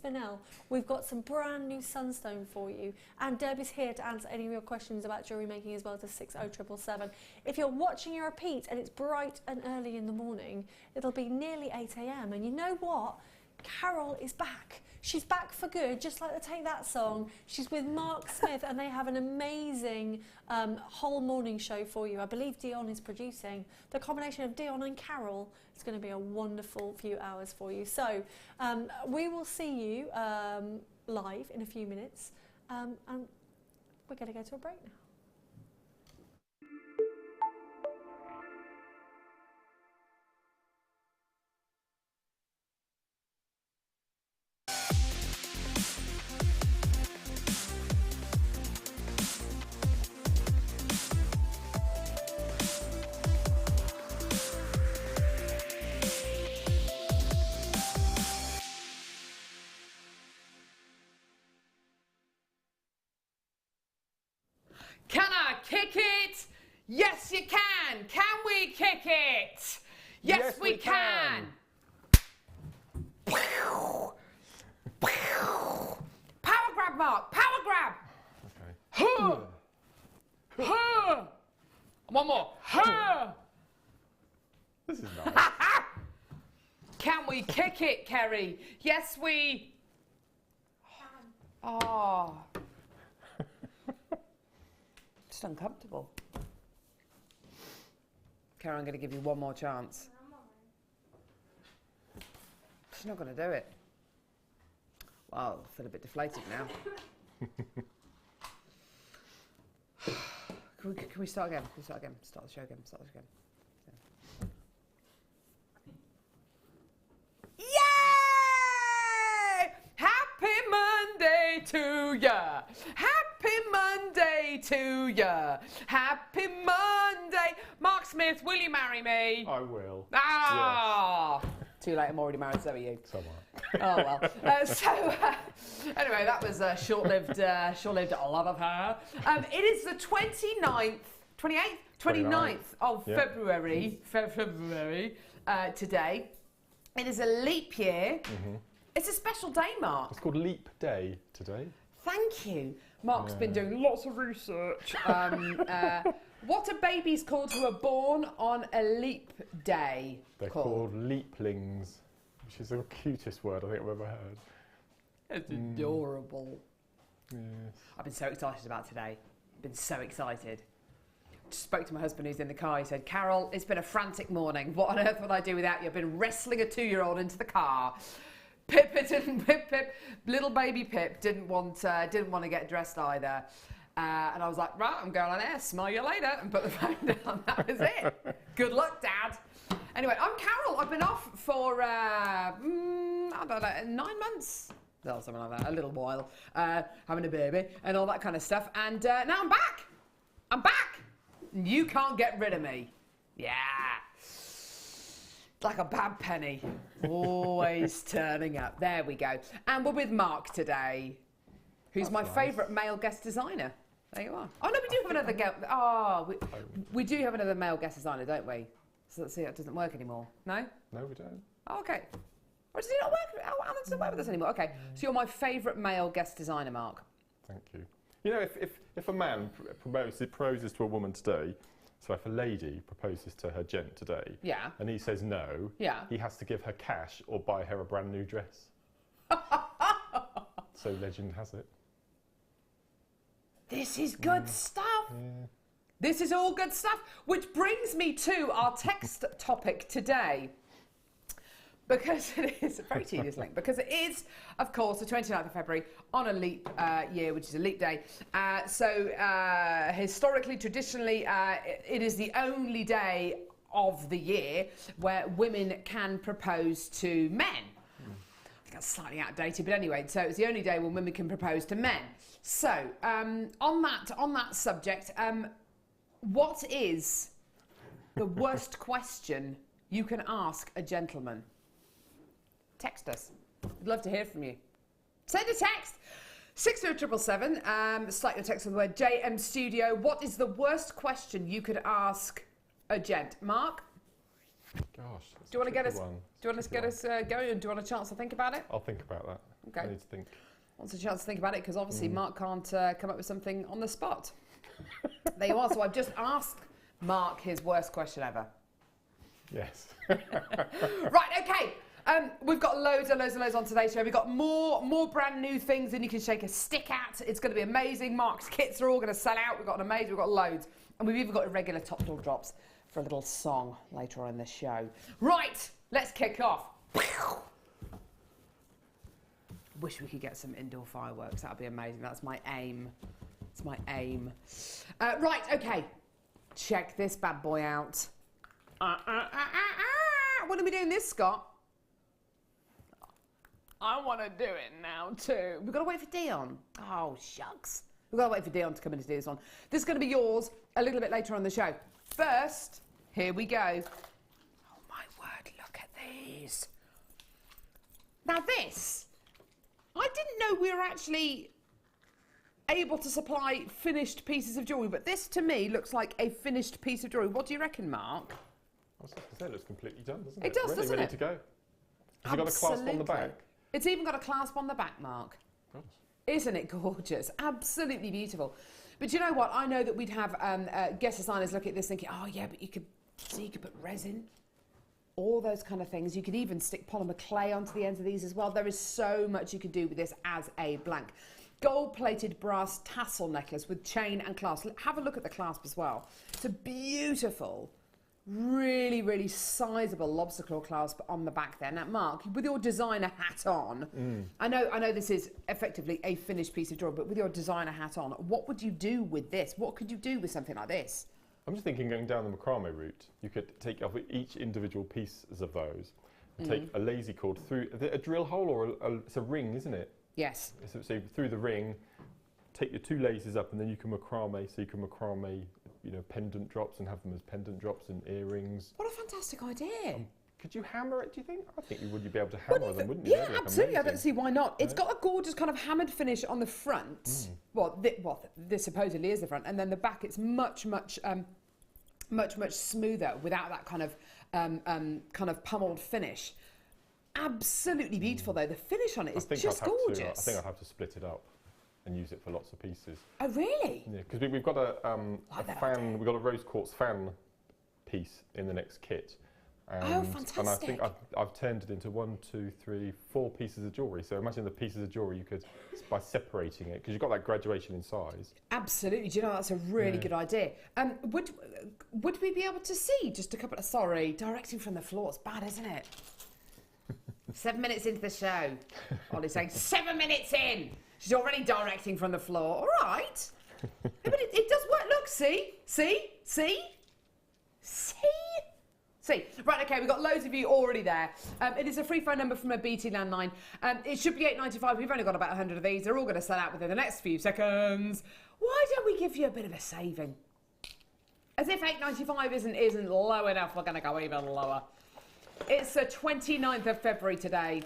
Spinell, we've got some brand new sunstone for you. And Deb is here to answer any of your questions about jewellery making as well to 60777. If you're watching a repeat and it's bright and early in the morning, it'll be nearly 8 a.m. And you know what? Carol is back. She's back for good, just like the Take That song. She's with Mark Smith and they have an amazing whole morning show for you. I believe Dion is producing. The combination of Dion and Carol is going to be a wonderful few hours for you. So we will see you live in a few minutes and we're going to go to a break now. Can I kick it? Yes, you can. Can we kick it? Yes, we can. Power grab, Mark. Power grab. Okay. One more. This is nice. Can we kick it, Kerry? Yes, we can. Oh. Just uncomfortable. Karen, I'm going to give you one more chance. She's not going to do it. Well, I feel a bit deflated now. Can we start again? Can we start again? Start the show again. Start the show again. Yay! Happy Monday to ya! Happy Monday to ya! Happy Monday! Mark Smith, will you marry me? I will. Ah! Yes. Too late, I'm already married, so are you. So am I. Oh well. Anyway, that was a short-lived love affair. It is the 29th of February. February today. It is a leap year. Mm-hmm. It's a special day, Mark. It's called Leap Day today. Thank you. Mark's been doing lots of research. What are babies called who are born on a leap day? They're called leaplings, which is the cutest word I think I've ever heard. It's adorable. Yes. I've been so excited about today. Been so excited. Just spoke to my husband who's in the car. He said, Carol, it's been a frantic morning. What on earth would I do without you? I've been wrestling a 2-year-old into the car. Pip, little baby Pip didn't want to get dressed either. And I was like, right, I'm going on air, smell you later, and put the phone down. That was it. Good luck, Dad. Anyway, I'm Carol. I've been off for, I don't know, 9 months. Or something like that, a little while, having a baby and all that kind of stuff. And now I'm back. I'm back. You can't get rid of me. Yeah. Like a bad penny. Always turning up. There we go. And we're with Mark today, who's my favourite male guest designer. There you are. Oh, no, we do have another guest. Oh, we do have another male guest designer, don't we? So let's see, it doesn't work anymore. No? No, we don't. Oh, okay. Or does he not work? Alan doesn't work with us anymore. Okay. So you're my favourite male guest designer, Mark. Thank you. You know, if a man proposes to a woman today, so if a lady proposes to her gent today, and he says no, he has to give her cash or buy her a brand new dress. So legend has it. This is good stuff. Yeah. This is all good stuff. Which brings me to our text topic today. Because it is a very tedious link. Because it is, of course, the 29th of February on a leap year, which is a leap day. So historically, traditionally, it is the only day of the year where women can propose to men. I think that's slightly outdated, but anyway, so it's the only day when women can propose to men. So on that subject, what is the worst question you can ask a gentleman? Text us. We'd love to hear from you. Send a text. 60777. Start your text with the word JM Studio. What is the worst question you could ask a gent? Mark? Gosh. Do you want to get us? Do you want to get us going? And do you want a chance to think about it? I'll think about that. Okay. I need to think. Wants a chance to think about it because obviously Mark can't come up with something on the spot. There you are. So I've just asked Mark his worst question ever. Yes. Right. Okay. We've got loads on today's show. We've got more brand new things than you can shake a stick at. It's going to be amazing. Mark's kits are all going to sell out. We've got loads. And we've even got irregular top door drops for a little song later on in the show. Right, let's kick off. Wish we could get some indoor fireworks. That would be amazing. That's my aim. It's my aim. Right, okay. Check this bad boy out. When are we doing this, Scott? I want to do it now too. We've got to wait for Dion. Oh, shucks. We've got to wait for Dion to come in to do this one. This is going to be yours a little bit later on the show. First, here we go. Oh, my word, look at these. Now this, I didn't know we were actually able to supply finished pieces of jewellery, but this to me looks like a finished piece of jewellery. What do you reckon, Mark? I was going to say, it looks completely done, doesn't it? It does, doesn't it? Ready to go. Has it got a clasp on the back? It's even got a clasp on the back, Mark. Gosh. Isn't it gorgeous? Absolutely beautiful. But you know what? I know that we'd have guest designers look at this thinking, oh yeah, but you could put resin, all those kind of things. You could even stick polymer clay onto the ends of these as well. There is so much you could do with this as a blank. Gold-plated brass tassel necklace with chain and clasp. Have a look at the clasp as well. It's a beautiful, really, really sizable lobster claw clasp on the back there. Now, Mark, with your designer hat on, I know this is effectively a finished piece of jewellery, but with your designer hat on, what would you do with this? What could you do with something like this? I'm just thinking going down the macramé route, you could take off each individual pieces of those, and take a lazy cord through a drill hole, or it's a ring, isn't it? Yes. So through the ring, take your two lasers up, and then you can macramé. So you can macramé, pendant drops and have them as pendant drops and earrings. What a fantastic idea! Could you hammer it? Do you think? I think you would be able to hammer them, wouldn't you? Yeah, absolutely. I don't see why not. It's got a gorgeous kind of hammered finish on the front. Well, this supposedly is the front, and then the back. It's much smoother without that kind of pummeled finish. Absolutely beautiful though. The finish on it is just gorgeous. I think I'd have to split it up and use it for lots of pieces. Oh really? Yeah, because we've got a fan. We've got a rose quartz fan piece in the next kit. And, fantastic! And I think I've turned it into 1, 2, 3, 4 pieces of jewellery. So imagine the pieces of jewellery you could, by separating it, because you've got that graduation in size. Absolutely. Do you know, that's a really good idea. Would we be able to see just a couple of, sorry, directing from the floor? It's bad, isn't it? 7 minutes into the show. Ollie's saying, 7 minutes in! She's already directing from the floor. All right. Yeah, but it does work. Look, see? Right, okay, we've got loads of you already there. It is a free phone number from a BT landline. It should be $8.95. We've only got about 100 of these. They're all going to sell out within the next few seconds. Why don't we give you a bit of a saving? As if $8.95 isn't low enough, we're going to go even lower. It's the 29th of February today.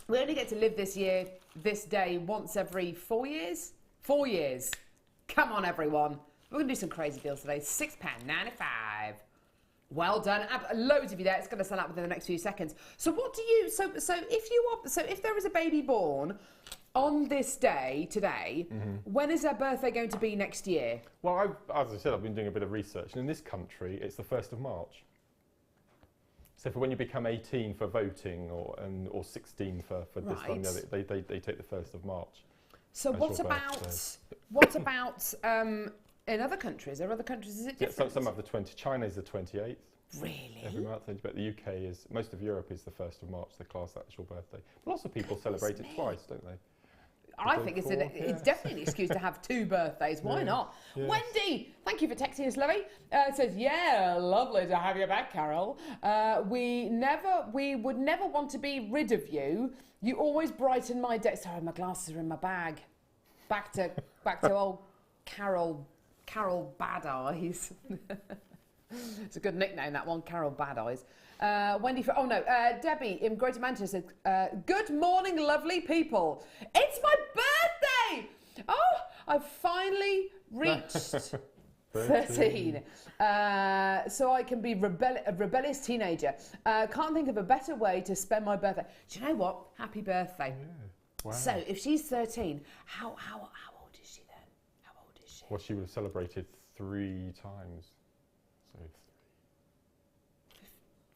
We only get to live this day, once every 4 years? 4 years. Come on, everyone. We're going to do some crazy deals today. £6.95. Well done. Loads of you there. It's going to sell out within the next few seconds. So what do you... So if there is a baby born on this day, today, when is their birthday going to be next year? Well, as I said, I've been doing a bit of research. And in this country, it's the 1st of March. So for when you become 18 for voting or 16 for this one, they take the 1st of March. So what about in other countries? Are other countries, is it different? Yeah, some have the 20. China is the 28th. Really? Every month. But the UK is, most of Europe is the 1st of March, the class actual birthday. But lots of people celebrate it twice, don't they? I think it's definitely an excuse to have 2 birthdays. Why not? Yes. Wendy, thank you for texting us, lovely. Says, yeah, lovely to have you back, Carol. We would never want to be rid of you. You always brighten my day. Sorry, my glasses are in my bag. Back to old Carol Bad Eyes. It's a good nickname, that one, Carol Bad Eyes. Wendy, Debbie in Greater Manchester said, good morning, lovely people. It's my birthday! Oh, I've finally reached 13. So I can be a rebellious teenager. Can't think of a better way to spend my birthday. Do you know what? Happy birthday. Yeah. Wow. So if she's 13, how old is she then? How old is she? Well, she would have celebrated 3 times. So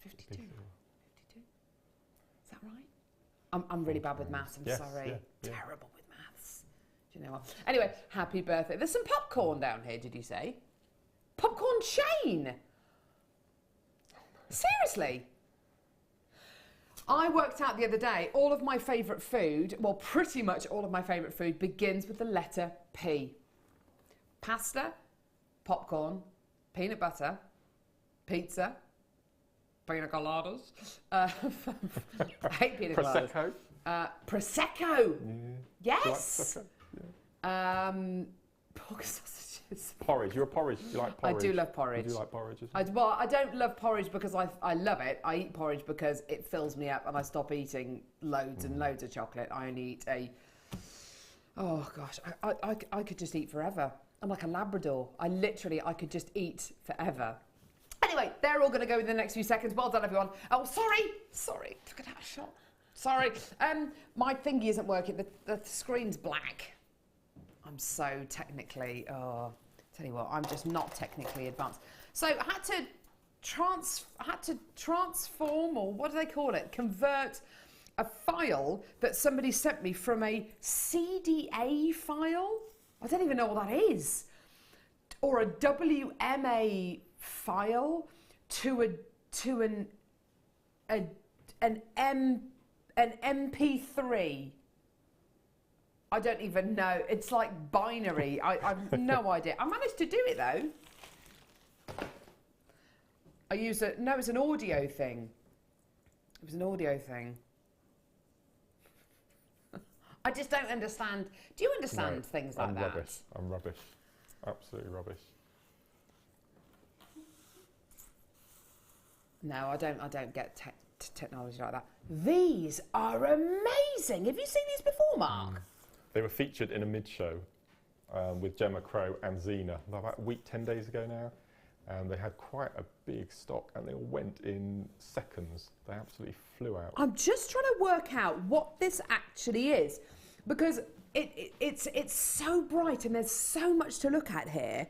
52. 52. Is that right? I'm really bad with maths. I'm sorry. Yeah. Terrible with maths. Do you know what? Anyway, happy birthday. There's some popcorn down here, did you say? Popcorn chain. Seriously? I worked out the other day, all of my favourite food, well, pretty much all of my favourite food begins with the letter P. Pasta, popcorn, peanut butter, pizza, pina coladas. I hate pina coladas. Prosecco. Prosecco. Yeah. Yes. Do you like Prosecco? Pork sausages. Porridge. You're a porridge. Do you like porridge? I do love porridge. You do like porridge as well? Well, I don't love porridge because I love it. I eat porridge because it fills me up and I stop eating loads and loads of chocolate. I only eat oh gosh, I could just eat forever. I'm like a Labrador. I could just eat forever. Anyway, they're all going to go in the next few seconds. Well done, everyone. Oh, sorry. Took it out of shot. Sorry. My thingy isn't working. The screen's black. I'm so technically, tell you what, I'm just not technically advanced. So I had to transform, or what do they call it? Convert a file that somebody sent me from a CDA file. I don't even know what that is. Or a WMA file to an MP3. I don't even know. It's like binary. I've no idea. I managed to do it though. No, it's an audio thing. It was an audio thing. I just don't understand. Do you understand things like that? Rubbish. I'm rubbish. Absolutely rubbish. No, I don't get technology like that. These are amazing. Have you seen these before, Mark? They were featured in a mid-show with Gemma Crow and Zena about a week, 10 days ago now. And they had quite a big stock and they all went in seconds. They absolutely flew out. I'm just trying to work out what this actually is because it's so bright and there's so much to look at here.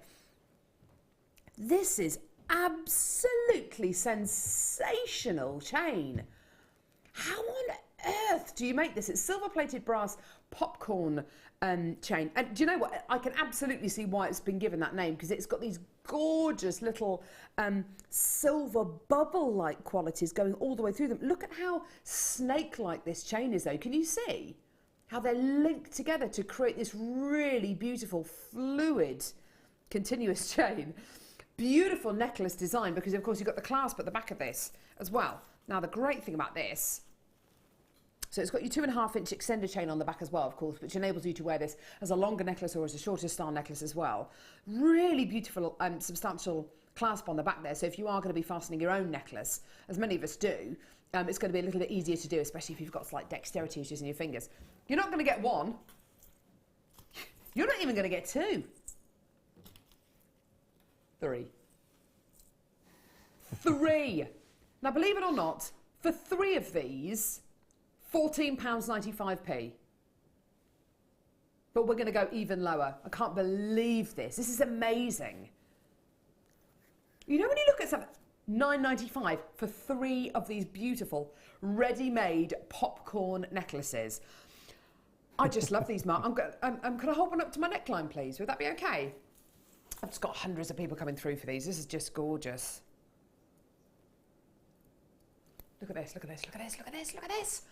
This is absolutely sensational chain. How on earth do you make this? It's silver-plated brass popcorn chain. And do you know what? I can absolutely see why it's been given that name because it's got these gorgeous little silver bubble-like qualities going all the way through them. Look at how snake-like this chain is though. Can you see how they're linked together to create this really beautiful fluid continuous chain? Beautiful necklace design because of course you've got the clasp at the back of this as well. Now the great thing about this, so it's got your 2.5-inch extender chain on the back as well, of course, which enables you to wear this as a longer necklace or as a shorter style necklace as well. Really beautiful, substantial clasp on the back there. So if you are going to be fastening your own necklace, as many of us do, it's going to be a little bit easier to do, especially if you've got slight dexterity issues in your fingers. You're not going to get one. You're not even going to get 2. 3. 3. Now, believe it or not, for 3 of these, £14.95p. But we're going to go even lower. I can't believe this. This is amazing. You know when you look at something, £9.95 for 3 of these beautiful ready-made popcorn necklaces. I just love these, Mark. Can I hold one up to my neckline, please? Would that be okay? I've just got hundreds of people coming through for these. This is just gorgeous. Look at this, look at this, look at this, look at this, look at this.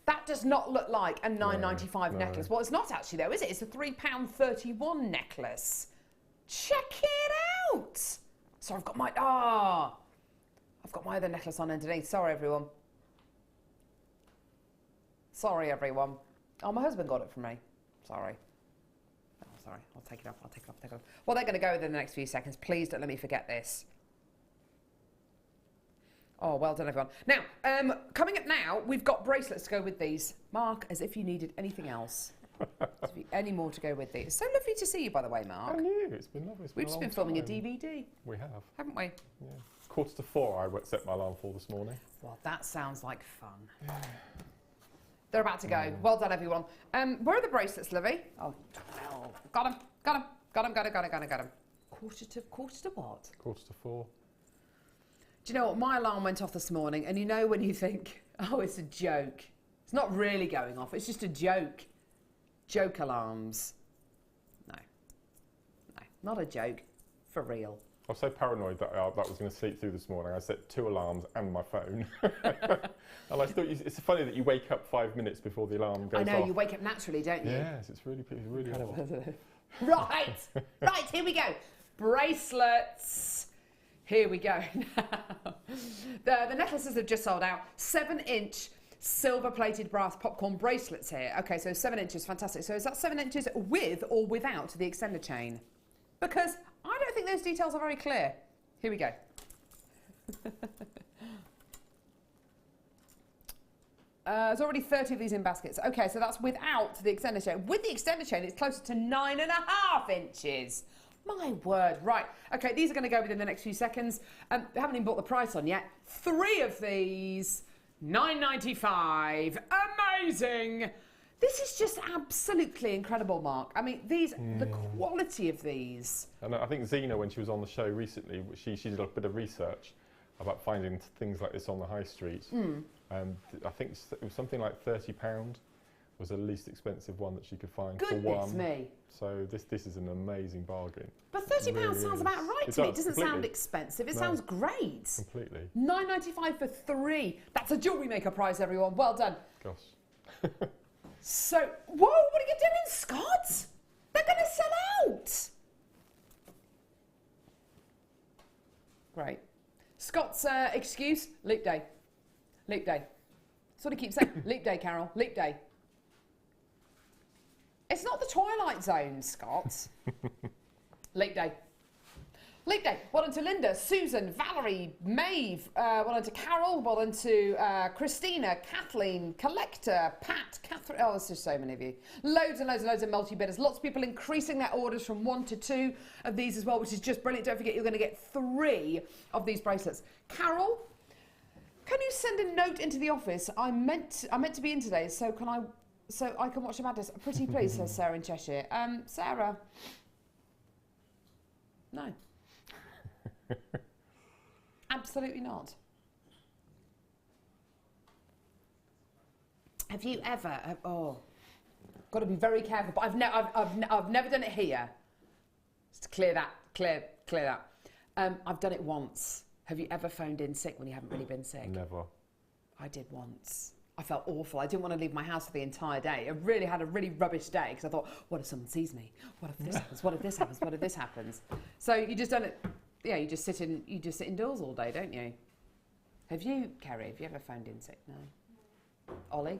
That does not look like a £9.95 necklace. Well, it's not actually though, is it? It's a £3.31 necklace. Check it out. So I've got my, I've got my other necklace on underneath. Sorry, everyone. Sorry, everyone. Oh, my husband got it from me. Sorry. Oh, sorry. I'll take it off. I'll take it off. Take it off. Well, they're going to go within the next few seconds. Please don't let me forget this. Oh, well done, everyone. Now, coming up now, we've got bracelets to go with these. Mark, as if you needed anything else. Any more to go with these? So lovely to see you, by the way, Mark. And you, it's been lovely. We've just been filming a DVD. We have. Haven't we? Yeah. 4:45 I set my alarm for this morning. Well, that sounds like fun. They're about to go. Well done, everyone. Where are the bracelets, Livy? Oh, 12. Got them. Quarter to what? 3:45. Do you know what? My alarm went off this morning, and you know when you think, oh, it's a joke. It's not really going off. It's just a joke. Joke alarms. No, not a joke. For real. I was so paranoid that I was going to sleep through this morning. I set 2 alarms and my phone. And I still, it's funny that you wake up 5 minutes before the alarm goes off. I know, you wake up naturally, don't you? Yes, it's really odd. Right, here we go. Bracelets. Here we go. The necklaces have just sold out. 7-inch silver-plated brass popcorn bracelets here. Okay, so 7 inches, fantastic. So is that 7 inches with or without the extender chain? Because I don't think those details are very clear. Here we go. There's already 30 of these in baskets. Okay, so that's without the extender chain. With the extender chain, it's closer to 9.5 inches. My word. Right. Okay, these are going to go within the next few seconds. I haven't even bought the price on yet. 3 of these, $9.95. Amazing. This is just absolutely incredible, Mark. I mean, the quality of these. And I think Zena, when she was on the show recently, she did a bit of research about finding things like this on the high street. And I think it was something like £30 was the least expensive one that she could find for one. Goodness me. So this is an amazing bargain. But £30 really sounds about right to me. It doesn't sound expensive. It sounds great. Completely. $9.95 for 3. That's a Jewellery Maker prize, everyone. Well done. Gosh. So, whoa, what are you doing, Scott? They're going to sell out. Great. Scott's excuse, leap day. Leap day. That's what he keeps saying. Leap day, Carol. Leap day. It's not the Twilight Zone, Scott. Leap day. Leap day. Well done to Linda, Susan, Valerie, Maeve. Well done to Carol. Well done to Christina, Kathleen, Collector, Pat, Catherine. Oh, there's just so many of you. Loads and loads and loads of multi-bidders. Lots of people increasing their orders from 1 to 2 of these as well, which is just brilliant. Don't forget, you're going to get 3 of these bracelets. Carol, can you send a note into the office? I meant to be in today, so I can watch the madness. Pretty please, says Sarah in Cheshire. Sarah. No. Absolutely not. Have you ever? Got to be very careful. But I've never done it here. Just to clear that. I've done it once. Have you ever phoned in sick when you haven't really been sick? Never. I did once. I felt awful. I didn't want to leave my house for the entire day. I really had a really rubbish day because I thought, what if someone sees me? What if this happens? What if this happens? What if this happens? So you just done it. Yeah, you just sit indoors all day, don't you? Have you, Kerry? Have you ever phoned in sick? No. Ollie?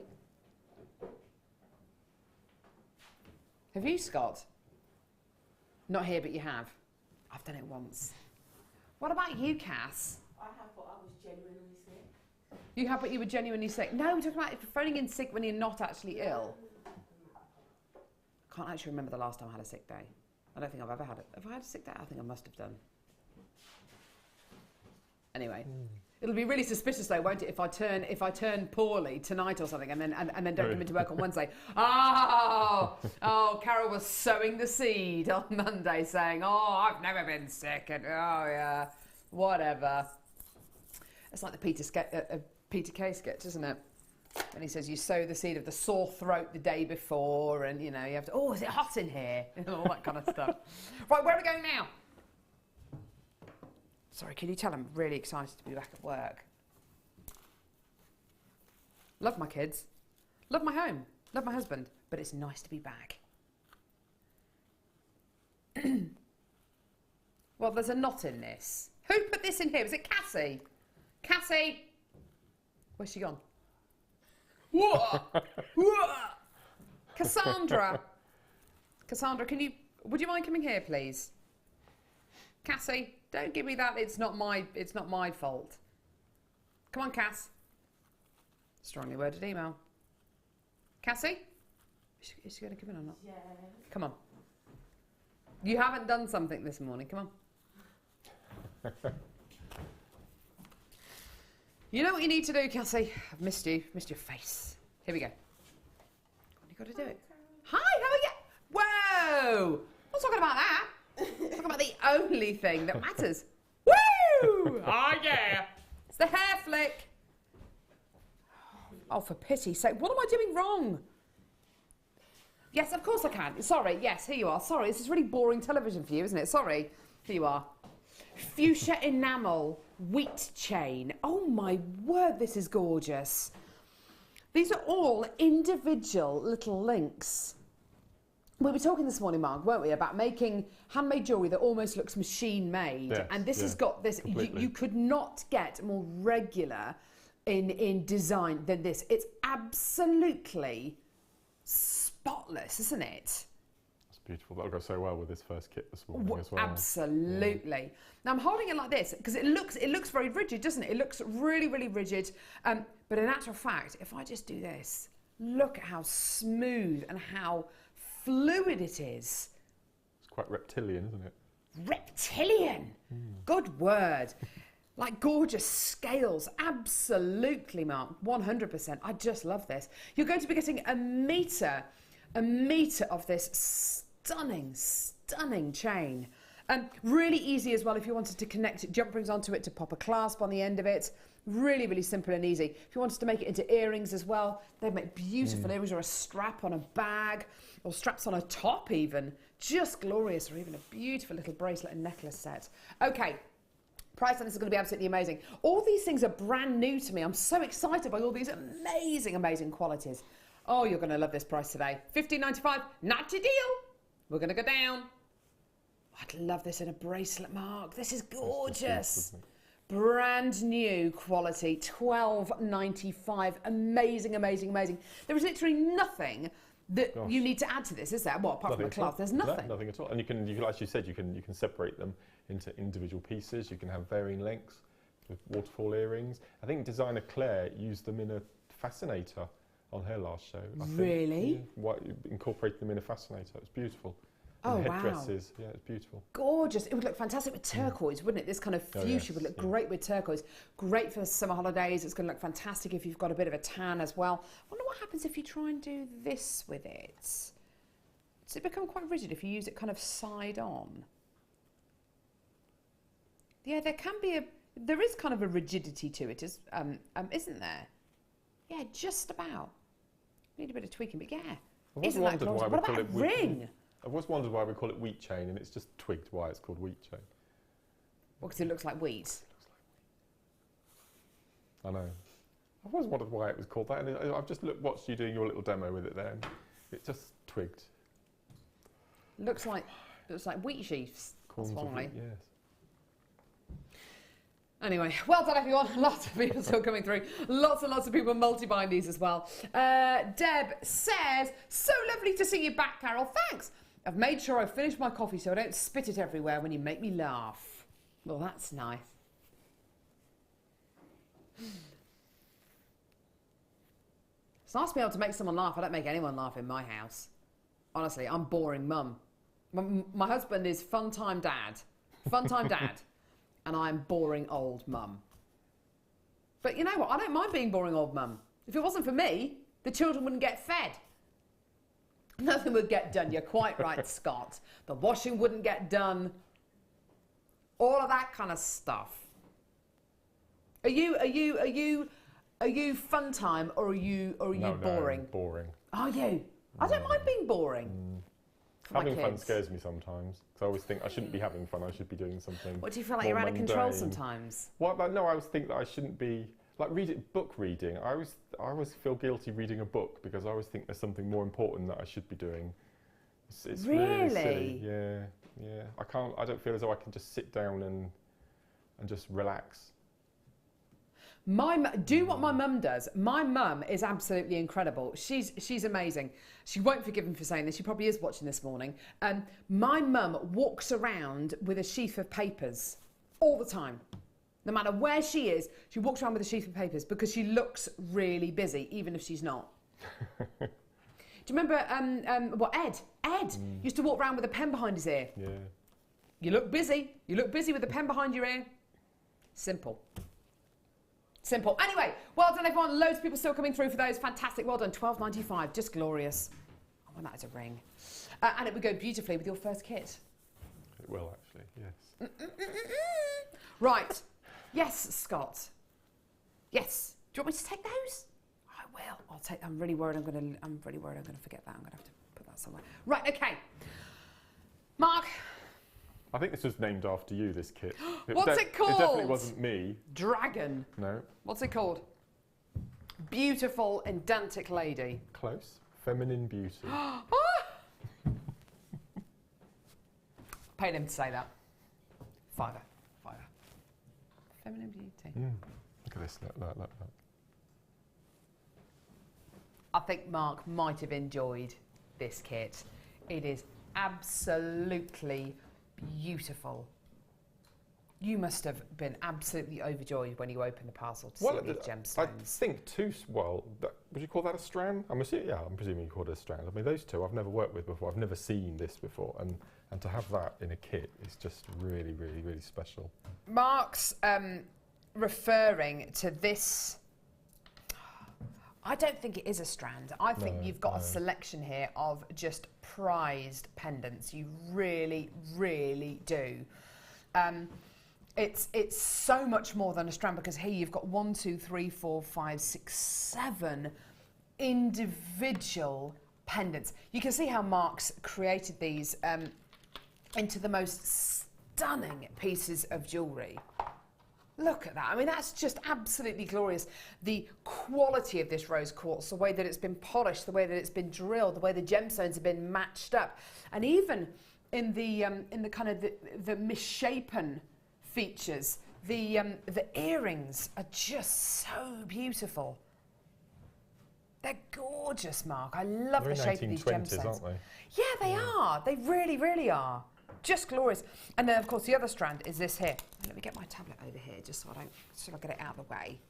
Have you, Scott? Not here, but you have. I've done it once. What about you, Cass? I have, but I was genuinely sick. You have, but you were genuinely sick. No, we're talking about phoning in sick when you're not actually ill. I can't actually remember the last time I had a sick day. I don't think I've ever had it. Have I had a sick day? I think I must have done. Anyway, it'll be really suspicious though, won't it, if I turn poorly tonight or something and then don't come into work on Wednesday. Oh, Carol was sowing the seed on Monday saying, oh, I've never been sick, and oh yeah, whatever. It's like the Peter Kay sketch, isn't it? And he says you sow the seed of the sore throat the day before, and you know you have to. Oh, is it hot in here? And all that kind of stuff. Right, where are we going now? Sorry, can you tell I'm really excited to be back at work? Love my kids, love my home, love my husband, but it's nice to be back. Well, there's a knot in this. Who put this in here? Was it Cassie? Cassie! Where's she gone? Whoa! Whoa! Cassandra! Cassandra, would you mind coming here, please? Cassie, don't give me that. It's not my fault. Come on, Cass. Strongly worded email. Cassie? Is she going to come in or not? Yeah. Come on. You haven't done something this morning. Come on. You know what you need to do, Cassie? I've missed you. Missed your face. Here we go. You've got to do it. Hi, how are you? Whoa! I'm not talking about that. I'm talking about the only thing that matters. Woo! Oh, yeah. It's the hair flick. Oh, for pity's sake. What am I doing wrong? Yes, of course I can. Sorry, yes, here you are. Sorry, this is really boring television for you, isn't it? Sorry. Here you are. Fuchsia enamel wheat chain. Oh my word, this is gorgeous. These are all individual little links. We were talking this morning, Mark, weren't we, about making handmade jewellery that almost looks machine made. Yes, and this has got this, you could not get more regular in design than this. It's absolutely spotless, isn't it? It's beautiful. That'll go so well with this first kit this morning as well. Absolutely. Yeah. Now I'm holding it like this because it looks very rigid, doesn't it? It looks really, really rigid. But in actual fact, if I just do this, look at how smooth and how fluid it is. It's quite reptilian, isn't it? Reptilian. Good word. Like gorgeous scales. Absolutely, Mark. 100%. I just love this. You're going to be getting a metre of this stunning chain. Really easy as well if you wanted to connect jump rings onto it to pop a clasp on the end of it. Really, really simple and easy. If you wanted to make it into earrings as well, they'd make beautiful earrings, or a strap on a bag, or straps on a top even. Just glorious, or even a beautiful little bracelet and necklace set. Okay. Price on this is going to be absolutely amazing. All these things are brand new to me. I'm so excited by all these amazing qualities. Oh, you're going to love this price today. $15.95, not your deal. We're going to go down. I'd love this in a bracelet, Mark. This is gorgeous. Brand new quality, $12.95. Amazing. There is literally nothing that you need to add to this, is there? Well, apart from the cloth, there's nothing. No, nothing at all. And you can, as you said, you can separate them into individual pieces. You can have varying lengths with waterfall earrings. I think designer Claire used them in a fascinator on her last show. Really? Incorporated them in a fascinator. It's beautiful. Oh, and the wow. headdresses, yeah, it's beautiful. Gorgeous. It would look fantastic with turquoise, wouldn't it? This kind of fuchsia would look great with turquoise. Great for summer holidays. It's going to look fantastic if you've got a bit of a tan as well. I wonder what happens if you try and do this with it. Does it become quite rigid if you use it kind of side on? Yeah, there is kind of a rigidity to it, isn't there? Yeah, just about. Need a bit of tweaking, but yeah. Isn't that glorious? What about a ring? I've always wondered why we call it wheat chain, and it's just twigged why it's called wheat chain. Well, because it looks like wheat. I know. I've always wondered why it was called that, and I've just watched you doing your little demo with it there, and it just twigged. Looks like wheat sheaths. That's why. Wheat, yes. Anyway, well done everyone. Lots of people still coming through. Lots and lots of people multi-buying these as well. Deb says, so lovely to see you back, Carol. Thanks. I've made sure I finished my coffee so I don't spit it everywhere when you make me laugh. Well, that's nice. It's nice to be able to make someone laugh. I don't make anyone laugh in my house. Honestly, I'm boring mum. My husband is fun-time dad. Fun-time dad. And I'm boring old mum. But you know what? I don't mind being boring old mum. If it wasn't for me, the children wouldn't get fed. Nothing would get done. You're quite right, Scott. The washing wouldn't get done. All of that kind of stuff. Are you fun time or are you boring? No, boring. Are you? I don't mind being boring. Having fun scares me sometimes. Because I always think I shouldn't be having fun. I should be doing something. What do you feel like you're out of control sometimes? Well, no, I always think that I shouldn't be like book reading. I always feel guilty reading a book because I always think there's something more important that I should be doing. It's really silly. Yeah. I don't feel as though I can just sit down and just relax. Do what my mum does. My mum is absolutely incredible. She's amazing. She won't forgive me for saying this. She probably is watching this morning. My mum walks around with a sheaf of papers all the time. No matter where she is, she walks around with a sheaf of papers because she looks really busy, even if she's not. Do Do you remember Ed? Ed used to walk around with a pen behind his ear. Yeah. You look busy. You look busy with a pen behind your ear. Simple. Simple. Anyway, well done everyone. Loads of people still coming through for those. Fantastic. Well done. $12.95. Just glorious. Oh, and that is a ring. And it would go beautifully with your first kit. It will actually, yes. Right. Yes, Scott. Yes. Do you want me to take those? I will. I'll take. I'm really worried. I'm really worried. I'm going to forget that. I'm going to have to put that somewhere. Right. Okay. Mark. I think this was named after you. This kit. What's it called? It definitely wasn't me. Dragon. No. What's it called? Beautiful, Pendantic lady. Close. Feminine beauty. Paid him to say that. Fiver. Feminine beauty. Look at this. Look. I think Mark might have enjoyed this kit. It is absolutely beautiful. You must have been absolutely overjoyed when you opened the parcel to see these gemstones. I think would you call that a strand? I'm presuming you call it a strand. I mean, those two I've never worked with before. I've never seen this before, and to have that in a kit is just really, really, really special. Mark's referring to this. I don't think it is a strand. I think you've got a selection here of just prized pendants. You really, really do. It's so much more than a strand, because here you've got 1, 2, 3, 4, 5, 6, 7 individual pendants. You can see how Mark's created these into the most stunning pieces of jewellery. Look at that. I mean, that's just absolutely glorious. The quality of this rose quartz, the way that it's been polished, the way that it's been drilled, the way the gemstones have been matched up, and even in the kind of the misshapen features, the earrings are just so beautiful. They're gorgeous, Mark. I love the shape of these gemstones. Aren't they? Yeah, they are. They really, really are. Just glorious. And then, of course, the other strand is this here. Let me get my tablet over here, just so I get it out of the way.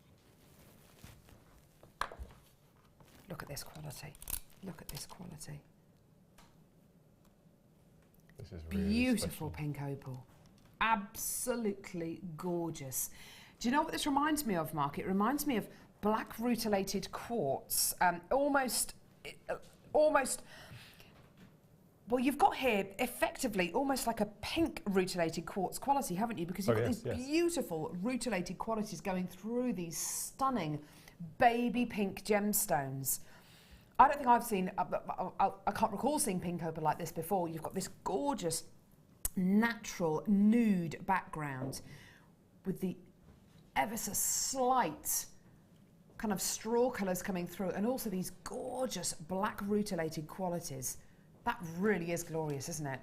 Look at this quality. Look at this quality. This is really beautiful special. pink opal. Absolutely gorgeous. Do you know what this reminds me of, Mark? It reminds me of black rutilated quartz. Almost. Well, you've got here effectively almost like a pink rutilated quartz quality, haven't you? Because you've got these beautiful rutilated qualities going through these stunning baby pink gemstones. I don't think I've seen, I can't recall seeing pink opal like this before. You've got this gorgeous natural nude background with the ever so slight kind of straw colours coming through, and also these gorgeous black rutilated qualities. That really is glorious, isn't it?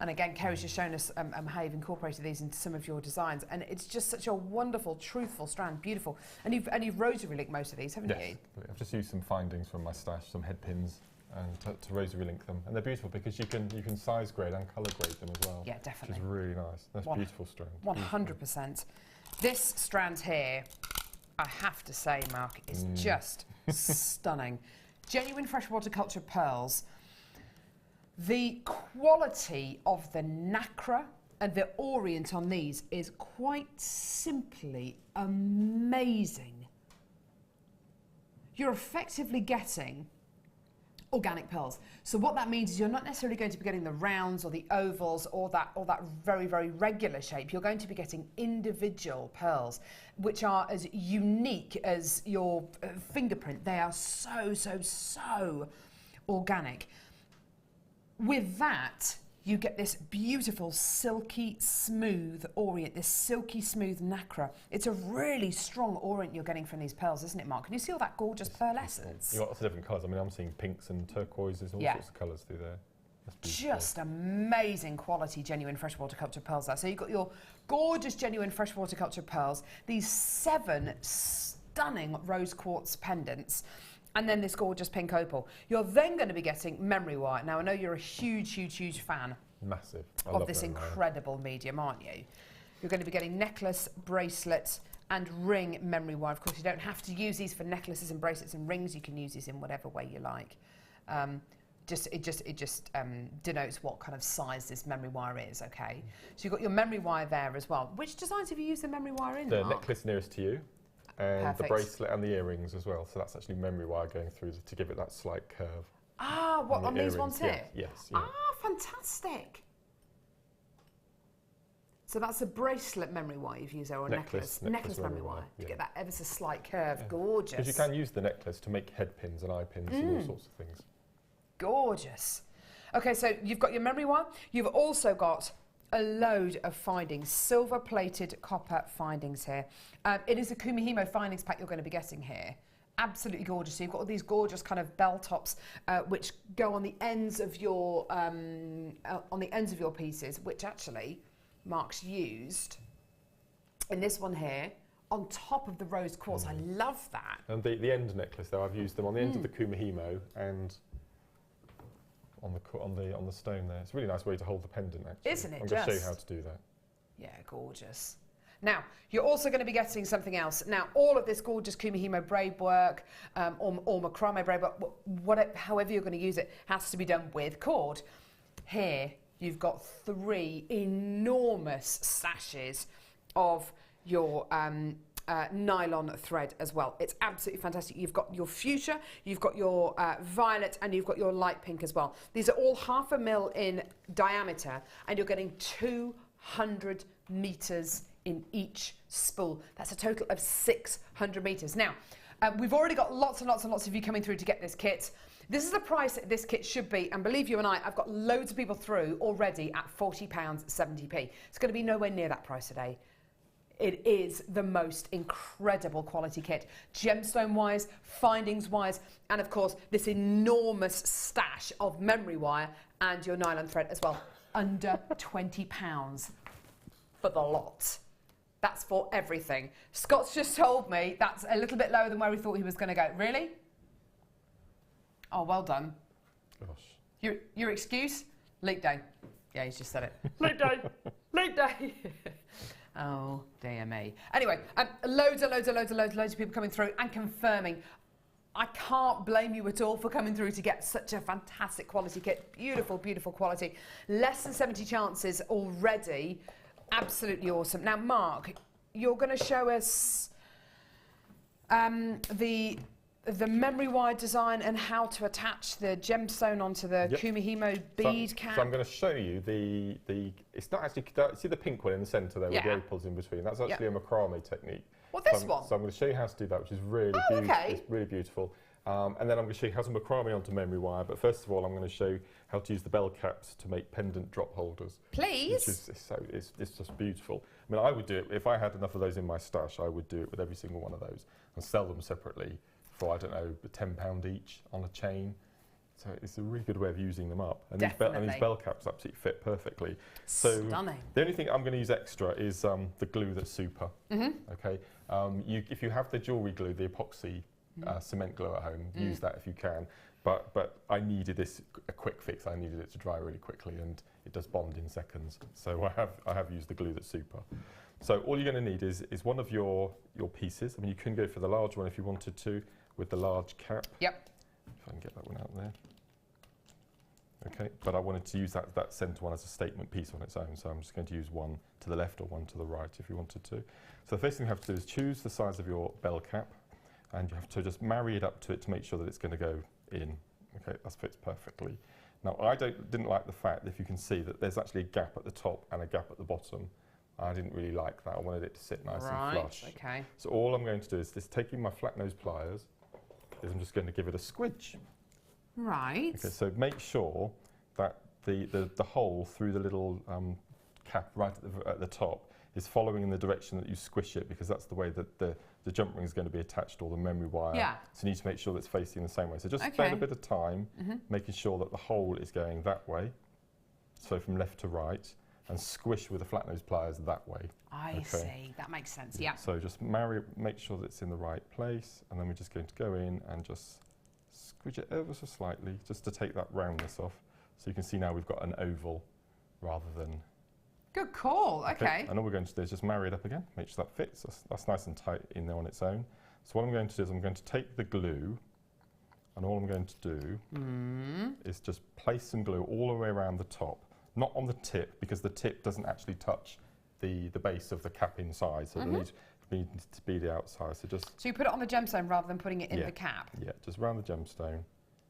And again, Kerry's just shown us how you've incorporated these into some of your designs, and it's just such a wonderful, truthful strand, beautiful. And you've rosary linked most of these, haven't you? I've just used some findings from my stash, some head pins, and to rosary link them, and they're beautiful because you can size grade and colour grade them as well. Yeah, definitely. Which is really nice. That's a beautiful strand. 100%. This strand here, I have to say, Mark, is just stunning. Genuine freshwater culture pearls. The quality of the nacre and the orient on these is quite simply amazing. You're effectively getting organic pearls. So what that means is you're not necessarily going to be getting the rounds or the ovals or that very, very regular shape. You're going to be getting individual pearls, which are as unique as your fingerprint. They are so organic. With that, you get this beautiful silky smooth orient, this silky smooth nacre. It's a really strong orient you're getting from these pearls, isn't it, Mark? Can you see all that gorgeous pearlescence? You've got lots of different colours. I mean, I'm seeing pinks and turquoises, all sorts of colours through there. Just amazing quality genuine freshwater culture pearls there. So you've got your gorgeous genuine freshwater culture pearls, these 7 stunning rose quartz pendants, and then this gorgeous pink opal. You're then going to be getting memory wire. Now, I know you're a huge fan Massive. of this incredible medium, aren't you? You're going to be getting necklace, bracelet, and ring memory wire. Of course, you don't have to use these for necklaces and bracelets and rings. You can use these in whatever way you like. It just denotes what kind of size this memory wire is, okay? So you've got your memory wire there as well. Which designs have you used the memory wire in, The Mark? necklace nearest to you, and Perfect. the bracelet and the earrings as well. So that's actually memory wire going through to give it that slight curve. Ah, what, on these ones here? Yes. Yeah. Ah, fantastic. So that's a bracelet memory wire you've used there, or necklace memory wire, to get that ever so slight curve. Yeah. Gorgeous. Because you can use the necklace to make head pins and eye pins and all sorts of things. Gorgeous. Okay, so you've got your memory wire. You've also got a load of findings, silver-plated copper findings here. It is a Kumihimo findings pack you're going to be getting here. Absolutely gorgeous. So you've got all these gorgeous kind of bell tops, which go on the ends of your pieces, which actually Mark's used in this one here on top of the rose quartz. I love that. And the end necklace, though, I've used them on the end of the Kumihimo and on the stone there. It's a really nice way to hold the pendant, actually. Isn't it? I'm going to show you how to do that. Yeah, gorgeous. Now, you're also going to be getting something else. Now, all of this gorgeous Kumihimo braid work or macramé braid work, however you're going to use it, has to be done with cord. Here, you've got 3 enormous sashes of your nylon thread as well. It's absolutely fantastic. You've got your fuchsia, you've got your violet, and you've got your light pink as well. These are all 1/2 mil in diameter, and you're getting 200 meters in each spool. That's a total of 600 meters. Now, we've already got lots and lots and lots of you coming through to get this kit. This is the price that this kit should be, and believe you and I've got loads of people through already at £40.70p. It's going to be nowhere near that price today. It is the most incredible quality kit, gemstone-wise, findings-wise, and of course this enormous stash of memory wire and your nylon thread as well. Under £20 for the lot. That's for everything. Scott's just told me that's a little bit lower than where we thought he was going to go. Really? Oh, well done. Gosh. Your excuse? Leap day. Yeah, he's just said it. Leap day. Leap day. Oh, dear me. Anyway, loads of people coming through and confirming. I can't blame you at all for coming through to get such a fantastic quality kit. Beautiful, beautiful quality. Less than 70 chances already. Absolutely awesome. Now, Mark, you're going to show us the memory wire design and how to attach the gemstone onto the Kumihimo bead cap. So I'm going to show you it's not actually, see the pink one in the centre there with the opals in between? That's actually a macramé technique. What, this one? So I'm going to show you how to do that, which is really beautiful. Okay. It's really beautiful. And then I'm going to show you how to macramé onto memory wire. But first of all, I'm going to show you how to use the bell caps to make pendant drop holders. Please. Which is it's just beautiful. I mean, I would do it, if I had enough of those in my stash, I would do it with every single one of those and sell them separately for, I don't know, £10 each on a chain. So it's a really good way of using them up. And these bell caps absolutely fit perfectly. So stunning. The only thing I'm going to use extra is the glue that's super. Okay. If you have the jewellery glue, the epoxy cement glue at home, use that if you can. But I needed a quick fix. I needed it to dry really quickly, and it does bond in seconds. So I have used the glue that's super. So all you're going to need is one of your pieces. I mean, you can go for the large one if you wanted to, with the large cap. Yep. If I can get that one out there. Okay, but I wanted to use that centre one as a statement piece on its own, so I'm just going to use one to the left or one to the right if you wanted to. So the first thing you have to do is choose the size of your bell cap, and you have to just marry it up to it to make sure that it's going to go in. Okay, that fits perfectly. Now, I didn't like the fact that if you can see that there's actually a gap at the top and a gap at the bottom. I didn't really like that. I wanted it to sit nice and flush. Okay. So all I'm going to do is taking my flat nose pliers, I'm just going to give it a squidge. Right. Okay, so make sure that the hole through the little cap right at the top is following in the direction that you squish it, because that's the way that the jump ring is going to be attached, or the memory wire. Yeah. So you need to make sure that it's facing the same way. So just spend a bit of time making sure that the hole is going that way, so from left to right, and squish with the flat nose pliers that way. I see. That makes sense. Yeah. So just make sure that it's in the right place, and then we're just going to go in and just squidge it ever so slightly, just to take that roundness off. So you can see now we've got an oval rather than Good call. Okay. And all we're going to do is just marry it up again, make sure that fits. That's nice and tight in there on its own. So what I'm going to do is I'm going to take the glue, and all I'm going to do is just place some glue all the way around the top, not on the tip, because the tip doesn't actually touch the base of the cap inside, so it needs to be the outside. So you put it on the gemstone rather than putting it in the cap? Yeah, just around the gemstone.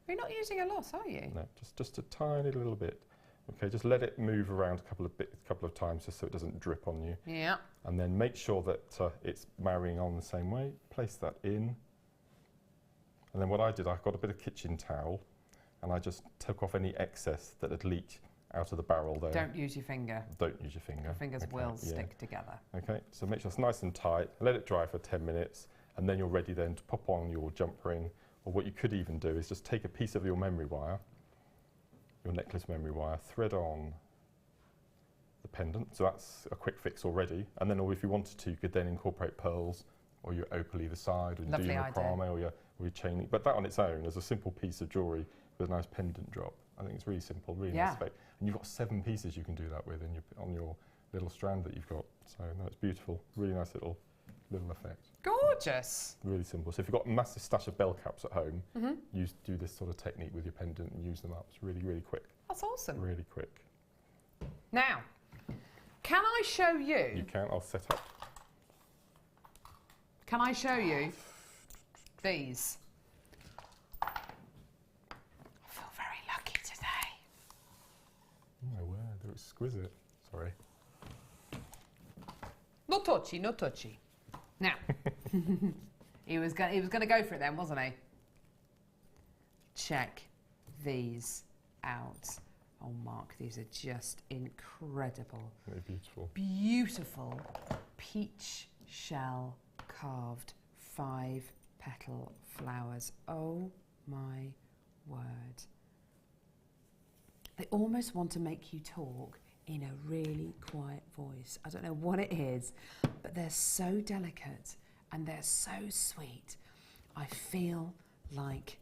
You're not using a lot, are you? No, just a tiny little bit. Okay, just let it move around a couple of times just so it doesn't drip on you. Yeah. And then make sure that it's marrying on the same way. Place that in. And then what I did, I got a bit of kitchen towel and I just took off any excess that had leaked out of the barrel there. Don't use your finger. Don't use your finger. Your fingers will stick together. Okay, so make sure it's nice and tight. Let it dry for 10 minutes and then you're ready then to pop on your jump ring. Or what you could even do is just take a piece of your memory wire, your necklace memory wire, thread on the pendant. So that's a quick fix already. And then, or if you wanted to, you could then incorporate pearls or your opal either side, or do your macramé or your chain. But that on its own is a simple piece of jewellery with a nice pendant drop. I think it's really simple, really nice effect. And you've got 7 pieces you can do that with on your little strand that you've got. So no, it's beautiful. Really nice little effect. Gorgeous. Really simple. So if you've got a massive stash of bell caps at home, do this sort of technique with your pendant and use them up. It's really, really quick. That's awesome. Really quick. Now, can I show you? You can. I'll set up. Can I show you these? I feel very lucky today. Oh my word, they're exquisite. Sorry. No touchy, no touchy. Now, he was going to go for it then, wasn't he? Check these out. Oh, Mark, these are just incredible. They're beautiful. Beautiful peach shell carved 5-petal flowers. Oh my word. They almost want to make you talk in a really quiet voice. I don't know what it is, but they're so delicate and they're so sweet. I feel like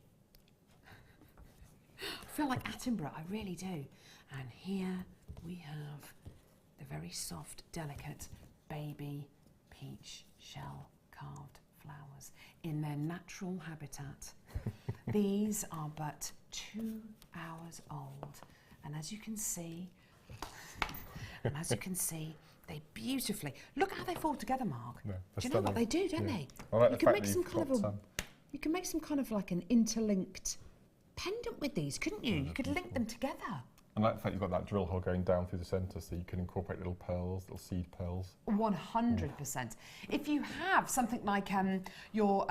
Attenborough, I really do. And here we have the very soft, delicate baby peach shell carved flowers in their natural habitat. These are but 2 hours old, and as you can see, they beautifully, look how they fall together, Mark. No, do you know what they do, don't they? Like you can make some kind of like an interlinked pendant with these, couldn't you? You could link them together. And like the fact you've got that drill hole going down through the centre, so you can incorporate little pearls, little seed pearls. 100%. If you have something like your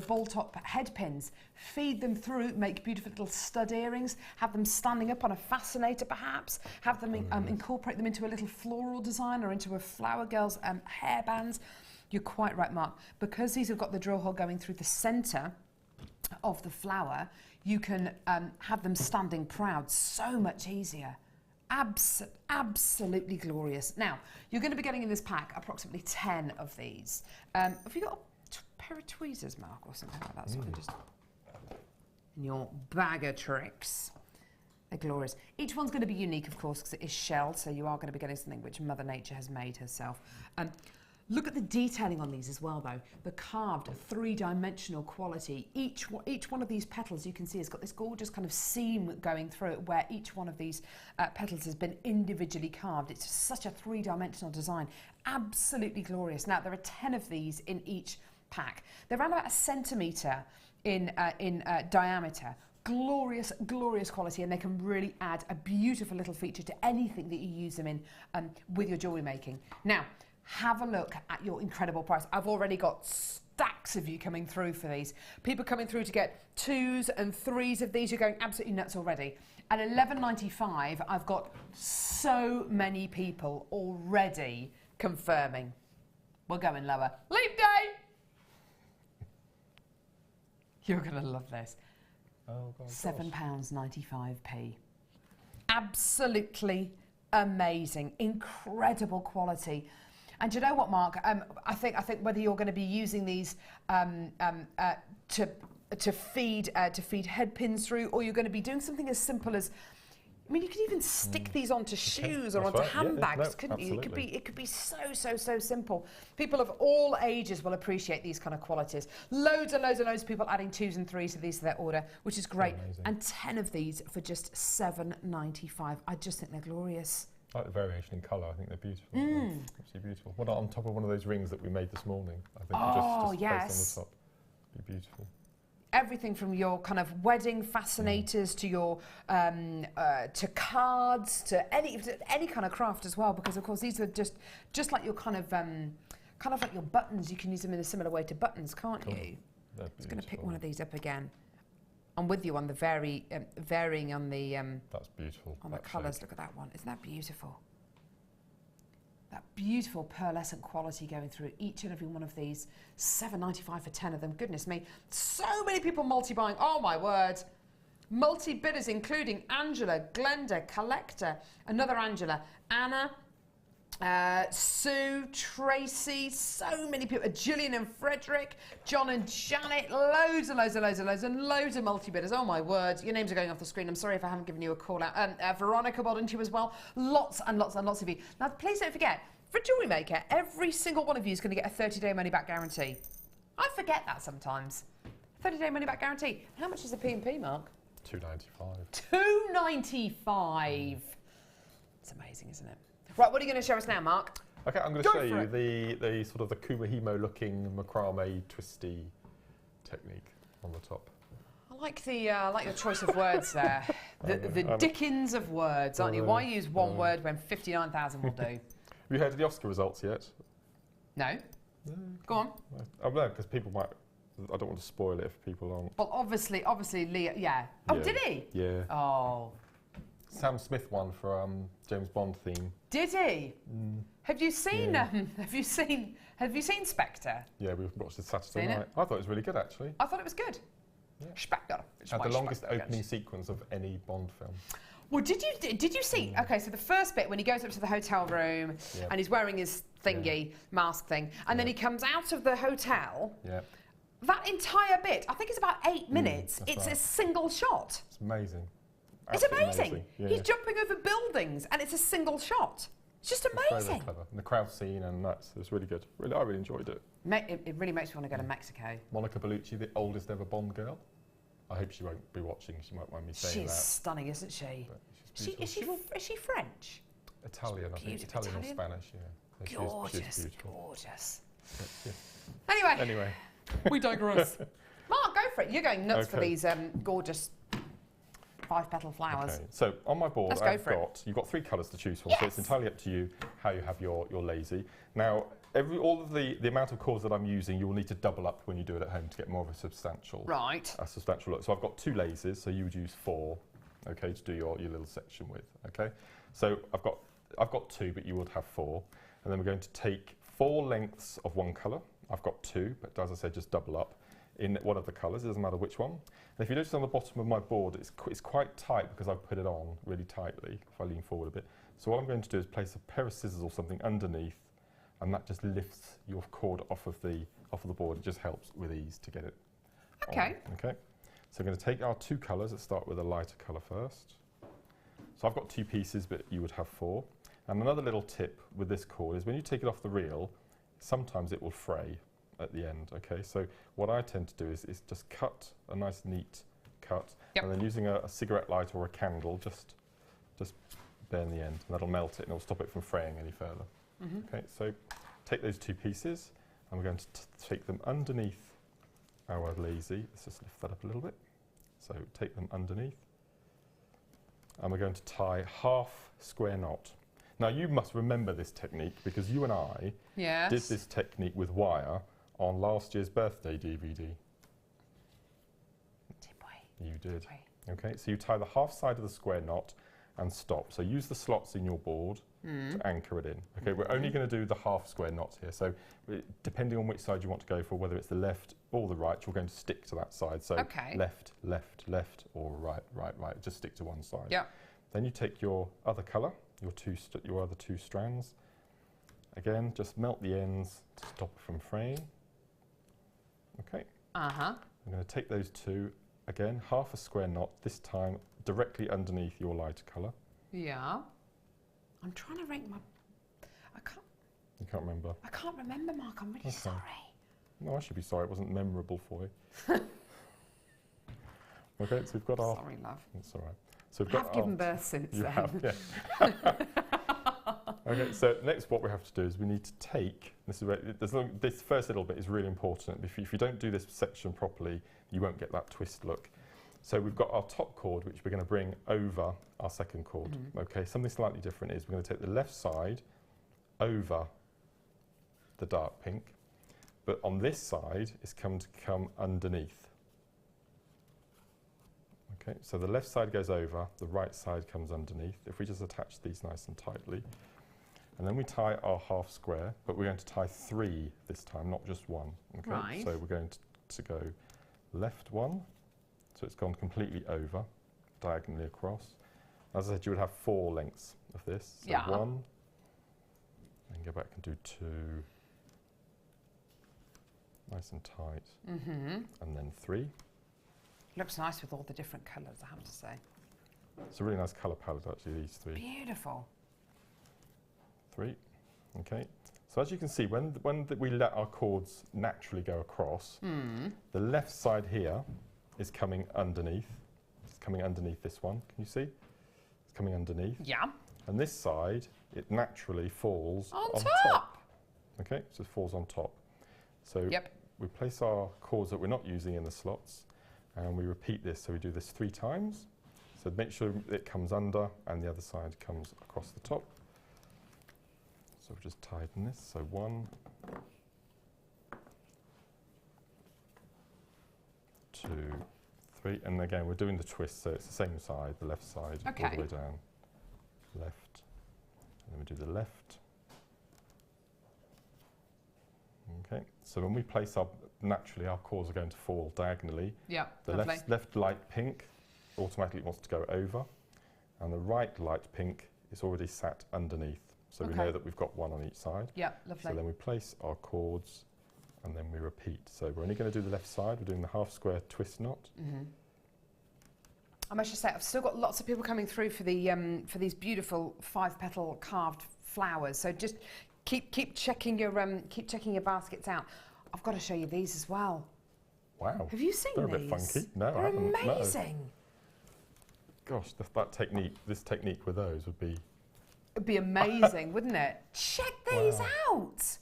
ball top head pins, feed them through, make beautiful little stud earrings, have them standing up on a fascinator perhaps, have them incorporate them into a little floral design or into a flower girl's hairbands. You're quite right, Mark. Because these have got the drill hole going through the centre of the flower, you can have them standing proud so much easier. Absolutely glorious. Now, you're going to be getting in this pack approximately 10 of these. Have you got a pair of tweezers, Mark, or something like that? So I can just in your bag of tricks. They're glorious. Each one's going to be unique, of course, because it is shelled, so you are going to be getting something which Mother Nature has made herself. Look at the detailing on these as well, though. The carved 3-dimensional quality. Each one of these petals, you can see, has got this gorgeous kind of seam going through it, where each one of these petals has been individually carved. It's such a 3-dimensional design. Absolutely glorious. Now, there are 10 of these in each pack. They're around about 1 centimetre in diameter. Glorious, glorious quality, and they can really add a beautiful little feature to anything that you use them in with your jewellery making. Now, have a look at your incredible price. I've already got stacks of you coming through for these. People coming through to get 2s and 3s of these. You're going absolutely nuts already. At $11.95, I've got so many people already confirming. We're going lower. Leap day! You're going to love this. Oh, God, £7.95p. Absolutely amazing, incredible quality. And do you know what, Mark? I think whether you're going to be using these to feed head pins through, or you're going to be doing something as simple as I mean, you could even stick these onto shoes or onto handbags, couldn't you? It could be so simple. People of all ages will appreciate these kind of qualities. Loads and loads of people adding 2s and 3s to these to their order, which is great. Amazing. And 10 of these for just $7.95. I just think they're glorious. I like the variation in colour. I think they're beautiful. Absolutely beautiful. What on top of one of those rings that we made this morning? I think just placed on the top. Be beautiful. Everything from your kind of wedding fascinators to your to cards to any kind of craft as well, because of course these are just like your kind of like your buttons. You can use them in a similar way to buttons, can't you? I'm just going to pick one of these up again. I'm with you on the varying on the that's beautiful on the colours. Look at that one. Isn't that beautiful? That beautiful pearlescent quality going through each and every one of these. $7.95 for 10 of them. Goodness me. So many people multi-buying. Oh, my word. Multi-bidders, including Angela, Glenda, Collector, another Angela, Anna, Sue, Tracy, so many people. Gillian and Frederick, John and Janet, loads and loads of multi-bidders. Oh, my word. Your names are going off the screen. I'm sorry if I haven't given you a call out. Veronica, well done to you as well. Lots and lots of you. Now, please don't forget, for Jewellery Maker, every single one of you is going to get a 30-day money-back guarantee. I forget that sometimes. 30-day money-back guarantee. How much is the P&P, Mark? $2.95. $2.95. It's amazing, isn't it? Right, what are you going to show us now, Mark? Okay, I'm going to show you the sort of the Kumahimo-looking macramé twisty technique on the top. I like your choice of words there. The Dickens of words, aren't you? Why use one word when 59,000 will do? Have you heard of the Oscar results yet? No. Go on. I don't know, because people might... I don't want to spoil it if people aren't... Well, obviously, Leo... Yeah. Oh, did he? Yeah. Oh. Sam Smith won for James Bond theme. Did he? Have you seen? Have you seen Spectre? Yeah, we watched it Saturday night. I thought it was really good, actually. I thought it was good. Yeah. Spectre. It had the longest opening sequence of any Bond film. Well, did you see? Okay, so the first bit when he goes up to the hotel room and he's wearing his thingy mask thing, and then he comes out of the hotel. Yeah. That entire bit, I think it's about 8 minutes. It's a single shot. It's amazing. It's amazing. Yeah. He's jumping over buildings, and it's a single shot. It's just amazing. It's very clever. And the crowd scene, and it's really good. I really enjoyed it. It really makes me want to go to Mexico. Monica Bellucci, the oldest ever Bond girl. I hope she won't be watching. She might mind me saying that. She's stunning, isn't she? Is she French? Italian, I think. Italian or Spanish, yeah. Gorgeous, gorgeous. Anyway, we digress. Mark, go for it. You're going nuts for these gorgeous 5-petal flowers. Okay, so on my board, you've got 3 colours to choose from, so it's entirely up to you how you have your lazy. Now, all of the amount of cords that I'm using, you will need to double up when you do it at home to get more of a substantial look. So I've got 2 lasers, so you would use 4, okay, to do your little section with, okay. So I've got 2, but you would have 4, and then we're going to take 4 lengths of one colour. I've got 2, but as I said, just double up in one of the colours. It doesn't matter which one. And if you notice on the bottom of my board, it's quite tight because I've put it on really tightly. If I lean forward a bit, so what I'm going to do is place a pair of scissors or something underneath, and that just lifts your cord off of the board. It just helps with ease to get it on. Okay. So I'm going to take our 2 colours. Let's start with a lighter colour first. So I've got 2 pieces, but you would have 4. And another little tip with this cord is when you take it off the reel, sometimes it will fray at the end. Okay, so what I tend to do is just cut a nice neat cut, and then using a cigarette lighter or a candle, just burn the end, and that'll melt it and it'll stop it from fraying any further. Okay, so take those 2 pieces, and we're going to take them underneath our lazy. Let's just lift that up a little bit. So take them underneath, and we're going to tie half square knot. Now you must remember this technique because you and I did this technique with wire on last year's birthday DVD. Did we? You did. Okay, so you tie the half side of the square knot and stop. So use the slots in your board to anchor it in. Okay, we're only going to do the half square knot here. So depending on which side you want to go for, whether it's the left or the right, you're going to stick to that side. So left, left, left, or right, right, right. Just stick to one side. Yeah. Then you take your other colour, your other 2 strands. Again, just melt the ends to stop from fraying. Okay. I'm going to take those 2, again, half a square knot, this time directly underneath your lighter colour. Yeah. I'm trying to rank my... You can't remember? I can't remember, Mark. I'm really sorry. No, I should be sorry. It wasn't memorable for you. Okay, so we've got our... Sorry, love. That's all right. So we've got I've given birth since you then. Have, yeah. Okay, so next what we have to do is we need to take... This is where, this first little bit is really important. If you don't do this section properly, you won't get that twist look. So we've got our top cord, which we're going to bring over our second cord. Okay, something slightly different is we're going to take the left side over the dark pink, but on this side it's come underneath. Okay, so the left side goes over, the right side comes underneath. If we just attach these nice and tightly, and then we tie our half square, but we're going to tie 3 this time, not just 1. Okay, right. So we're going to go left 1, so it's gone completely over, diagonally across. As I said, you would have 4 lengths of this. So yeah. 1, and go back and do 2. Nice and tight. And then 3. Looks nice with all the different colours, I have to say. It's a really nice colour palette, actually, these 3. Beautiful. 3. Okay. So as you can see, when we let our cords naturally go across, the left side here is coming underneath. It's coming underneath this one. Can you see? It's coming underneath. Yeah. And this side, it naturally falls on top. Okay, so it falls on top. So we place our cords that we're not using in the slots, and we repeat this. So we do this 3 times. So make sure it comes under and the other side comes across the top. So we'll just tighten this. So 1, 2, 3, and again we're doing the twist, so it's the same side, the left side, all the way down, left, and then we do the left. Okay, so when we place naturally our cords are going to fall diagonally. Yeah, the left light pink automatically wants to go over, and the right light pink is already sat underneath. So we know that we've got 1 on each side. Yeah, lovely. So then we place our cords, and then we repeat. So we're only going to do the left side. We're doing the half square twist knot. I must just say, I've still got lots of people coming through for the for these beautiful 5-petal carved flowers. So just keep checking your baskets out. I've got to show you these as well. Wow. Have you seen They're these? a bit funky. No, They're I haven't. amazing. No. Gosh, this technique with those would be... It'd be amazing, wouldn't it? Check these out.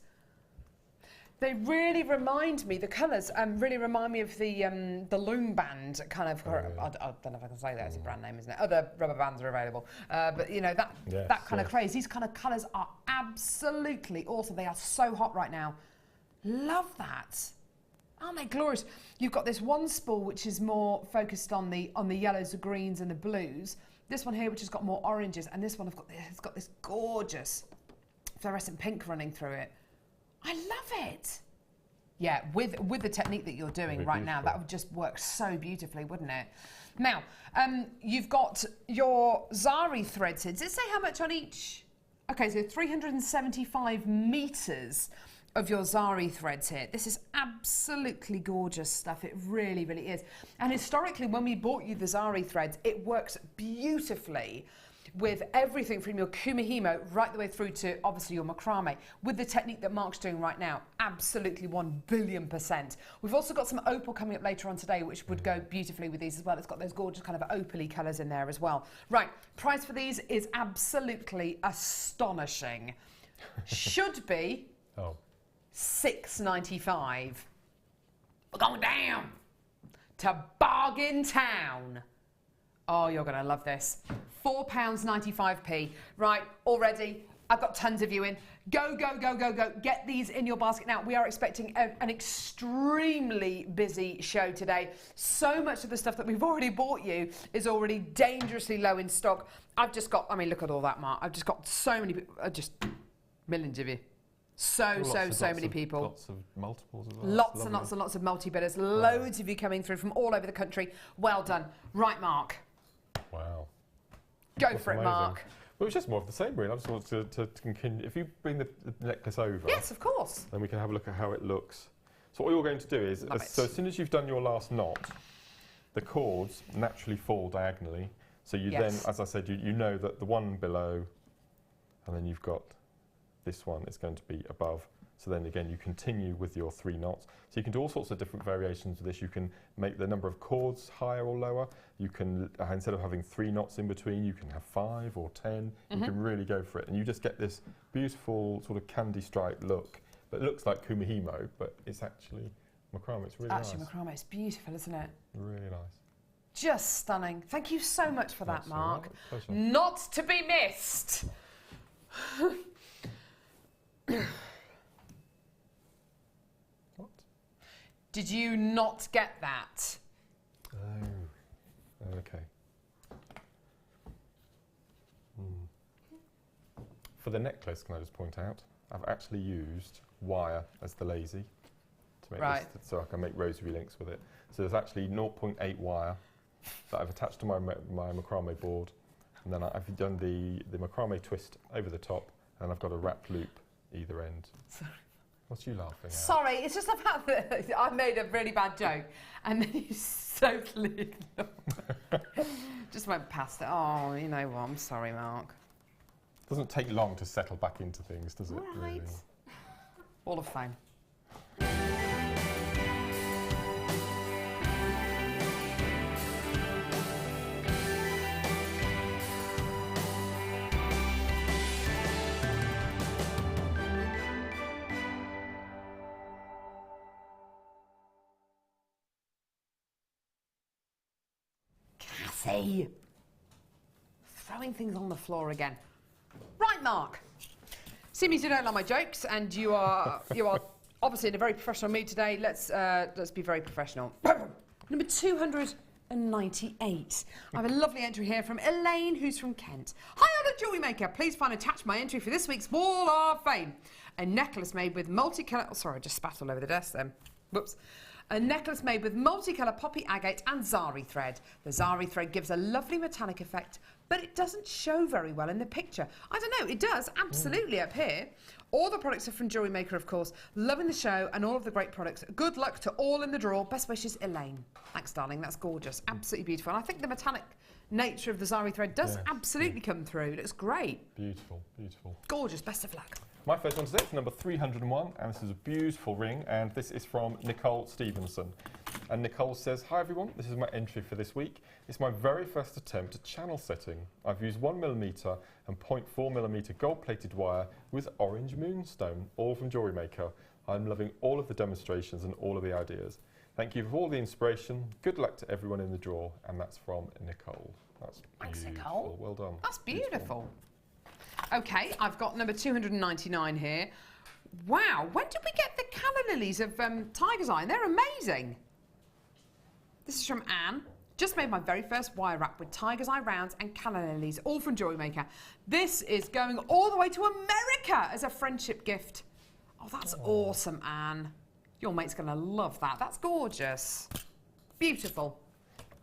They really remind me, the colours really remind me of the loom band kind of, I don't know if I can say that, it's a brand name, isn't it? Other rubber bands are available. But you know, that kind of craze. These kind of colours are absolutely awesome. They are so hot right now. Love that. Aren't they glorious? You've got this one spool which is more focused on the yellows, the greens and the blues. This one here which has got more oranges, and this one has got this gorgeous fluorescent pink running through it. I love it. Yeah, with the technique that you're doing right now, that would just work so beautifully, wouldn't it? Now, you've got your Zari threads here. Does it say how much on each? Okay, so 375 meters of your Zari threads here. This is absolutely gorgeous stuff. It really, really is. And historically, when we bought you the Zari threads, it works beautifully with everything from your kumihimo right the way through to obviously your macramé. With the technique that Mark's doing right now, absolutely 1,000,000,000%. We've also got some opal coming up later on today, which would go beautifully with these as well. It's got those gorgeous kind of opal-y colours in there as well. Right, price for these is absolutely astonishing. Should be $6.95. We're going down to Bargain Town. Oh, you're going to love this. £4.95p. Right, already, I've got tons of you in. Go, go, go, go, go. Get these in your basket now. We are expecting an extremely busy show today. So much of the stuff that we've already bought you is already dangerously low in stock. I've just got, I mean, look at all that, Mark. I've just got so many people, just millions of you. So many people. Lots of multiples as well. Lots and lots and lots of multi-bidders. Loads of you coming through from all over the country. Well done. Right, Mark. Wow. Go for it, Mark. Well, it's just more of the same, really. I just want to continue. If you bring the necklace over... Yes, of course. Then we can have a look at how it looks. So what you're going to do is, so as soon as you've done your last knot, the cords naturally fall diagonally, So you then, as I said, you know that the one below, and then you've got this one is going to be above. So then again, you continue with your 3 knots. So you can do all sorts of different variations of this. You can make the number of cords higher or lower. You can, instead of having 3 knots in between, you can have 5 or 10. You can really go for it. And you just get this beautiful sort of candy stripe look. But it looks like kumihimo, but it's actually macrame. It's really nice. Actually, macrame, it's beautiful, isn't it? Really nice. Just stunning. Thank you so much for that, Mark. Pleasure. Not to be missed. What? Did you not get that? Oh, okay. For the necklace, can I just point out, I've actually used wire as the lazy to make this, so I can make rosary links with it. So there's actually 0.8 wire that I've attached to my macrame board, and then I've done the macrame twist over the top, and I've got a wrapped loop either end. Sorry. What's you laughing at? Sorry, it's just the fact that I made a really bad joke, and then you totally just went past it. Oh, you know what? I'm sorry, Mark. Doesn't take long to settle back into things, does it? Right. Really? All of fame. Cassie! Throwing things on the floor again. Right, Mark. Seeing as you don't like my jokes, and you are obviously in a very professional mood today. Let's be very professional. Number 298. I have a lovely entry here from Elaine, who's from Kent. Hi, honoured Jewellery Maker. Please find attached my entry for this week's Wall of Fame. A necklace made with multicolour. Oh, sorry, I just spat all over the desk then. Whoops. A necklace made with multicolour poppy agate and Zari thread. The Zari thread gives a lovely metallic effect, but it doesn't show very well in the picture. I don't know, it does, absolutely, up here. All the products are from Jewellery Maker, of course. Loving the show and all of the great products. Good luck to all in the draw. Best wishes, Elaine. Thanks, darling, that's gorgeous. Absolutely beautiful. And I think the metallic nature of the Zari thread does absolutely come through. It looks great. Beautiful, beautiful. Gorgeous, best of luck. My first one today is number 301, and this is a beautiful ring, and this is from Nicole Stevenson. And Nicole says, hi everyone, this is my entry for this week. It's my very first attempt at channel setting. I've used 1mm and 0.4mm gold-plated wire with orange moonstone, all from Jewellery Maker. I'm loving all of the demonstrations and all of the ideas. Thank you for all the inspiration. Good luck to everyone in the draw, and that's from Nicole. That's beautiful. Thanks, Nicole. Well done. That's beautiful. Okay, I've got number 299 here. Wow, when did we get the calla lilies of Tiger's Eye? They're amazing. This is from Anne. Just made my very first wire wrap with Tiger's Eye rounds and calla lilies, all from Jewellery Maker. This is going all the way to America as a friendship gift. Oh, that's awesome, Anne. Your mate's going to love that. That's gorgeous. Beautiful.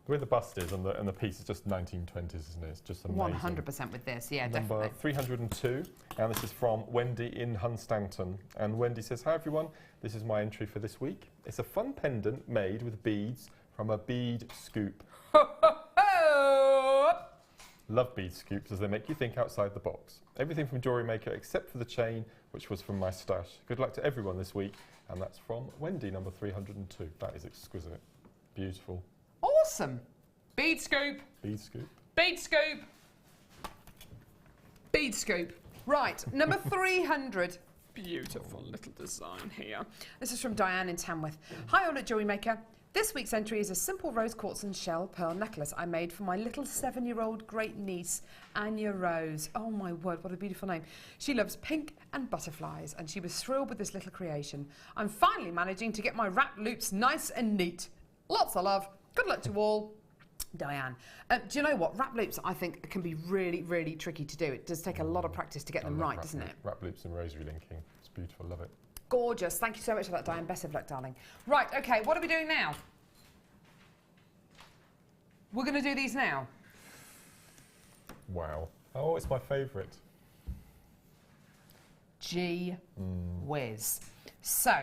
The way the bust is and the piece is just 1920s, isn't it? It's just amazing. 100% with this, yeah, Number definitely. 302, and this is from Wendy in Hunstanton. And Wendy says, hi everyone, this is my entry for this week. It's a fun pendant made with beads from a bead scoop. Love bead scoops as they make you think outside the box. Everything from Jewellery Maker except for the chain, which was from my stash. Good luck to everyone this week. And that's from Wendy, number 302. That is exquisite. Beautiful. Awesome. Bead scoop. Bead scoop. Bead scoop. Bead scoop. Right, number 300. Beautiful little design here. This is from Diane in Tamworth. Hi all at Jewellery Maker. This week's entry is a simple rose quartz and shell pearl necklace I made for my little 7-year-old great niece, Anya Rose. Oh my word, what a beautiful name. She loves pink and butterflies, and she was thrilled with this little creation. I'm finally managing to get my wrap loops nice and neat. Lots of love. Good luck to all. Diane. Do you know what? Wrap loops, I think, can be really, really tricky to do. It does take a lot of practice to get them right, doesn't it? Wrap loops and rosary linking. It's beautiful. Love it. Gorgeous. Thank you so much for that, Diane. Best of luck, darling. Right, OK, what are we doing now? We're going to do these now. Wow. Oh, it's my favourite. Gee whiz. So,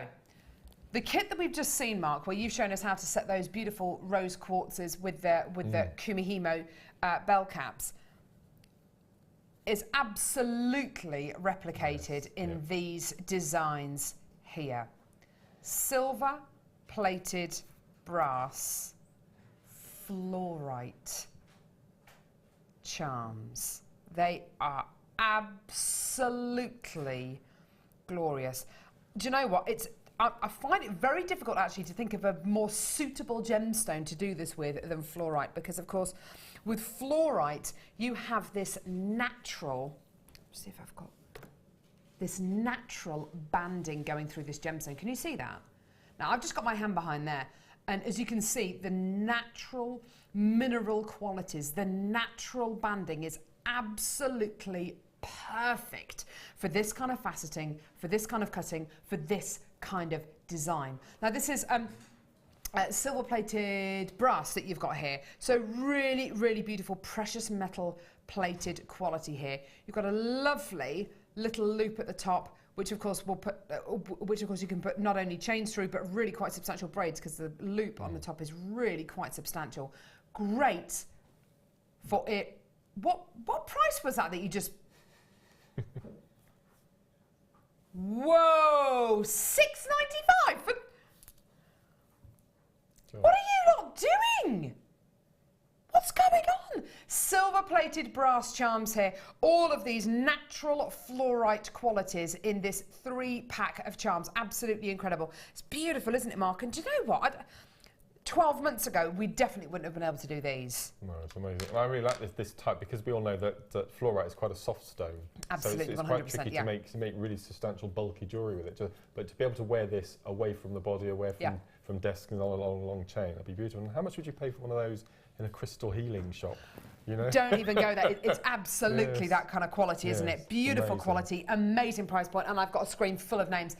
The kit that we've just seen, Mark, where you've shown us how to set those beautiful rose quartzes with the Kumihimo bell caps, is absolutely replicated in these designs here. Silver plated brass fluorite charms. They are absolutely glorious. Do you know what? I find it very difficult actually to think of a more suitable gemstone to do this with than fluorite, because of course with fluorite you have this natural, see if I've got this natural banding going through this gemstone. Can you see that? Now I've just got my hand behind there, and as you can see, the natural mineral qualities, the natural banding is absolutely perfect for this kind of faceting, for this kind of cutting, for this kind of design. Now this is silver plated brass that you've got here, so really, really beautiful precious metal plated quality here. You've got a lovely little loop at the top, which of course will put, you can put not only chains through, but really quite substantial braids, because the loop on the top is really quite substantial. Great for it. What price was that you just? Whoa, $6.95 for. What are you not doing? What's going on? Silver-plated brass charms here. All of these natural fluorite qualities in this 3-pack of charms. Absolutely incredible. It's beautiful, isn't it, Mark? And do you know what? 12 months ago, we definitely wouldn't have been able to do these. No, it's amazing. I really like this type, because we all know that fluorite is quite a soft stone. Absolutely, so it's quite tricky to make really substantial, bulky jewellery with it. But to be able to wear this away from the body, away from desks and on a long chain, that'd be beautiful. And how much would you pay for one of those in a crystal healing shop? You know? Don't even go there. It's absolutely that kind of quality, isn't it? Beautiful quality, amazing price point, and I've got a screen full of names.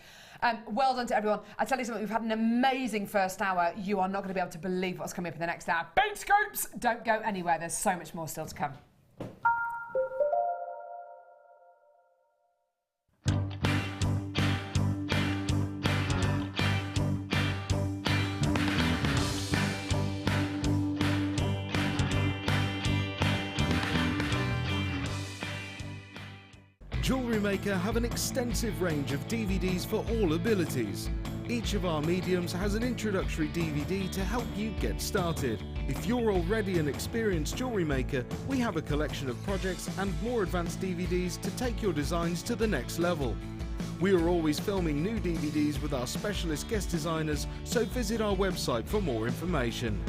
Well done to everyone. I tell you something, we've had an amazing first hour. You are not going to be able to believe what's coming up in the next hour. Bead scoops! Don't go anywhere. There's so much more still to come. Jewellery Maker have an extensive range of DVDs for all abilities. Each of our mediums has an introductory DVD to help you get started. If you're already an experienced jewellery maker, we have a collection of projects and more advanced DVDs to take your designs to the next level. We are always filming new DVDs with our specialist guest designers, so visit our website for more information.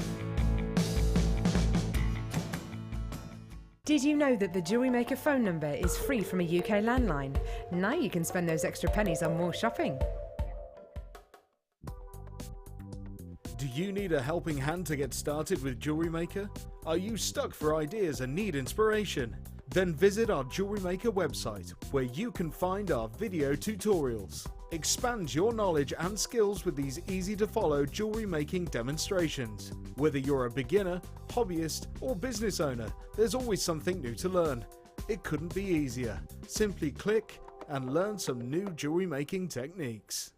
Did you know that the Jewellery Maker phone number is free from a UK landline? Now you can spend those extra pennies on more shopping. Do you need a helping hand to get started with Jewellery Maker? Are you stuck for ideas and need inspiration? Then visit our Jewellery Maker website, where you can find our video tutorials. Expand your knowledge and skills with these easy-to-follow jewellery making demonstrations. Whether you're a beginner, hobbyist, or business owner, there's always something new to learn. It couldn't be easier. Simply click and learn some new jewellery making techniques.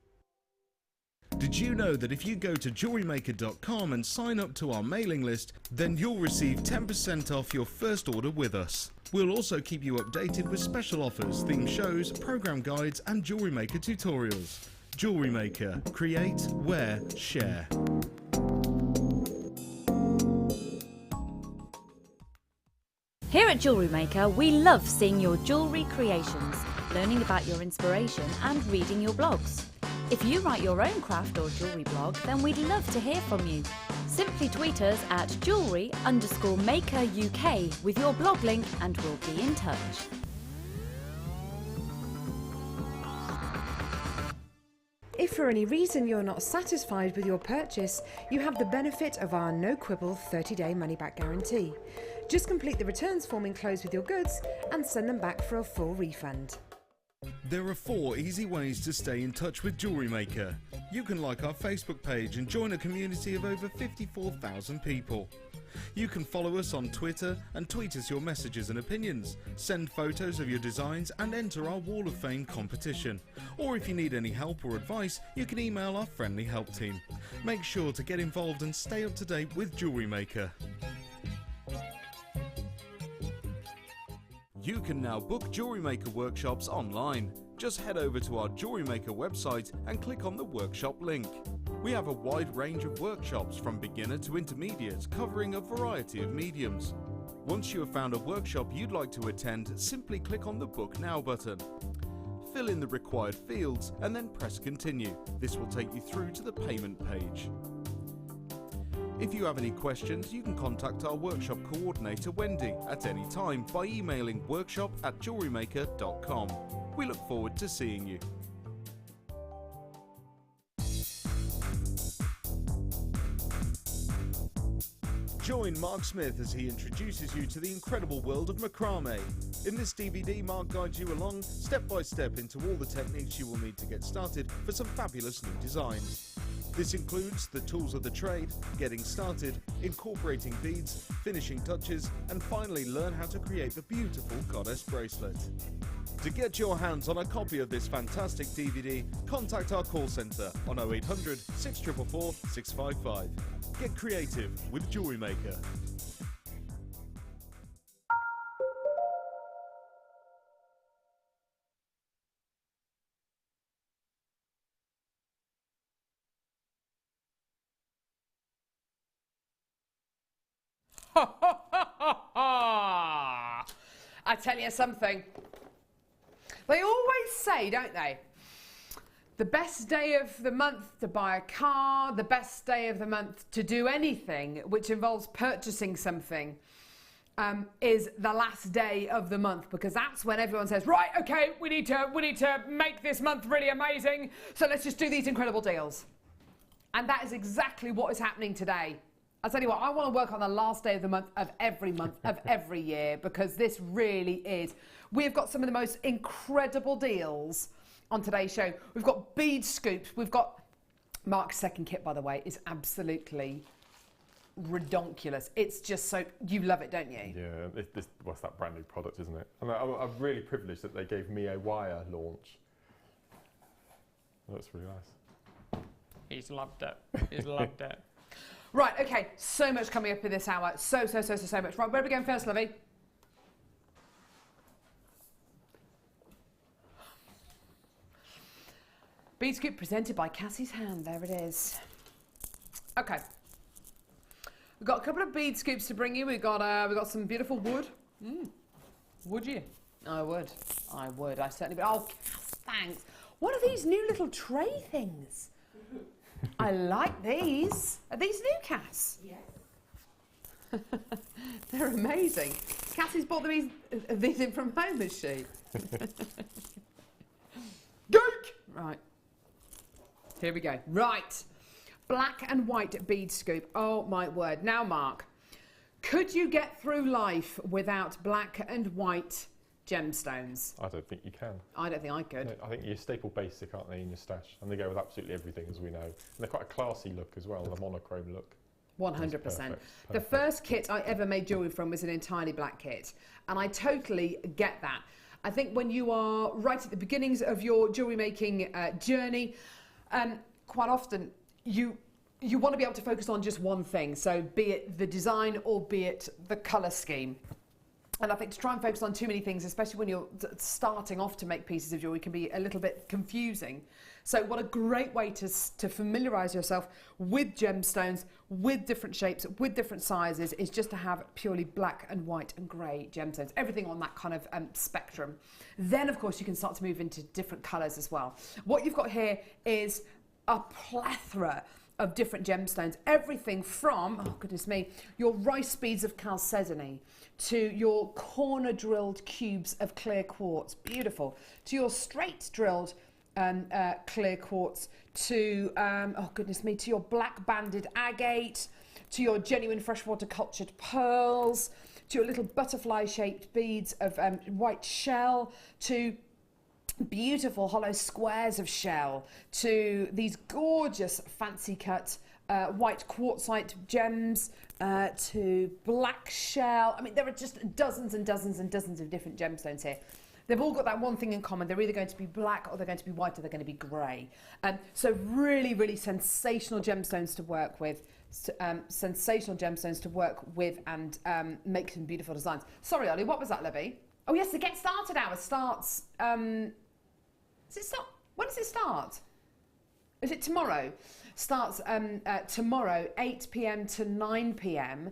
Did you know that if you go to JewelleryMaker.com and sign up to our mailing list, then you'll receive 10% off your first order with us. We'll also keep you updated with special offers, theme shows, program guides and Jewellery Maker tutorials. Jewellery Maker. Create, wear, share. Here at Jewellery Maker, we love seeing your jewellery creations, learning about your inspiration and reading your blogs. If you write your own craft or jewellery blog, then we'd love to hear from you. Simply tweet us at jewellery_maker UK with your blog link and we'll be in touch. If for any reason you're not satisfied with your purchase, you have the benefit of our no quibble 30-day money-back guarantee. Just complete the returns form enclosed with your goods and send them back for a full refund. There are 4 easy ways to stay in touch with Jewellery Maker. You can like our Facebook page and join a community of over 54,000 people. You can follow us on Twitter and tweet us your messages and opinions, send photos of your designs and enter our Wall of Fame competition. Or if you need any help or advice, you can email our friendly help team. Make sure to get involved and stay up to date with Jewellery Maker. You can now book Jewellery Maker workshops online. Just head over to our Jewellery Maker website and click on the workshop link. We have a wide range of workshops from beginner to intermediate, covering a variety of mediums. Once you have found a workshop you'd like to attend, simply click on the Book Now button. Fill in the required fields and then press Continue. This will take you through to the payment page. If you have any questions, you can contact our workshop coordinator Wendy at any time by emailing workshop@jewellerymaker.com. We look forward to seeing you. Join Mark Smith as he introduces you to the incredible world of macramé. In this DVD, Mark guides you along step by step into all the techniques you will need to get started for some fabulous new designs. This includes the tools of the trade, getting started, incorporating beads, finishing touches, and finally learn how to create the beautiful goddess bracelet. To get your hands on a copy of this fantastic DVD, contact our call centre on 0800 644 655. Get creative with Jewellery Maker. I tell you something. They always say, don't they? The best day of the month to buy a car, the best day of the month to do anything which involves purchasing something is the last day of the month, because that's when everyone says, right, okay, we need to make this month really amazing, so let's just do these incredible deals. And that is exactly what is happening today. I'll tell you what, I want to work on the last day of the month of every year, because this really is. We've got some of the most incredible deals on today's show. We've got bead scoops. We've got Mark's second kit, by the way, is absolutely redonkulous. It's just so, you love it, don't you? Yeah, what's that brand new product, isn't it? And I'm really privileged that they gave me a wire launch. That's really nice. He's loved it. He's loved it. Right, okay, so much coming up in this hour. So much. Right, where are we going first, Lovey? Bead scoop presented by Cassie's Hand. There it is. Okay. We've got a couple of bead scoops to bring you. We've got some beautiful wood. Would you? I would. I certainly would. Oh, Cass, thanks. What are these new little tray things? I like these. Are these new, Cass? Yes. They're amazing. Cassie's bought these in from home, has she? Geek! Right. Here we go. Right. Black and white bead scoop. Oh, my word. Now, Mark, could you get through life without black and white gemstones? I don't think you can. I don't think I could. No, I think you're staple basic, aren't they, in your stash? And they go with absolutely everything, as we know. And they're quite a classy look as well, the monochrome look. 100%. Perfect. The first kit I ever made jewellery from was an entirely black kit. And I totally get that. I think when you are right at the beginnings of your jewellery making journey, quite often you want to be able to focus on just one thing. So be it the design or be it the colour scheme. And I think to try and focus on too many things, especially when you're starting off to make pieces of jewellery, can be a little bit confusing. So what a great way to familiarise yourself with gemstones, with different shapes, with different sizes, is just to have purely black and white and grey gemstones, everything on that kind of spectrum. Then, of course, you can start to move into different colours as well. What you've got here is a plethora of different gemstones, everything from, oh goodness me, your rice beads of chalcedony, to your corner drilled cubes of clear quartz, beautiful, to your straight drilled clear quartz, to, oh goodness me, to your black banded agate, to your genuine freshwater cultured pearls, to your little butterfly shaped beads of white shell, to beautiful hollow squares of shell, to these gorgeous fancy cut white quartzite gems to black shell. I mean, there are just dozens and dozens and dozens of different gemstones here. They've all got that one thing in common. They're either going to be black or they're going to be white or they're going to be grey. So really, really sensational gemstones to work with. Sensational gemstones to work with and make some beautiful designs. Sorry, Ollie, what was that, Libby? Oh, yes, the Get Started hour starts... When does it start? Is it tomorrow? Starts tomorrow, 8 p.m. to 9 p.m,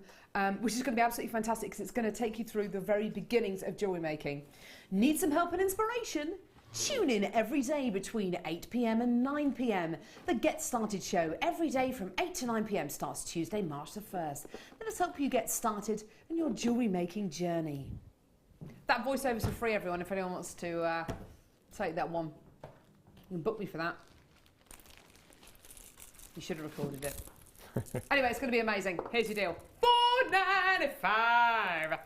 which is going to be absolutely fantastic because it's going to take you through the very beginnings of jewellery making. Need some help and inspiration? Tune in every day between 8 p.m. and 9 p.m. The Get Started show every day from 8 to 9 p.m. starts Tuesday, March the 1st. Let us help you get started in your jewellery making journey. That voiceover's for free, everyone, if anyone wants to take that one. You can book me for that. You should have recorded it. Anyway, it's going to be amazing. Here's your deal. $4.95.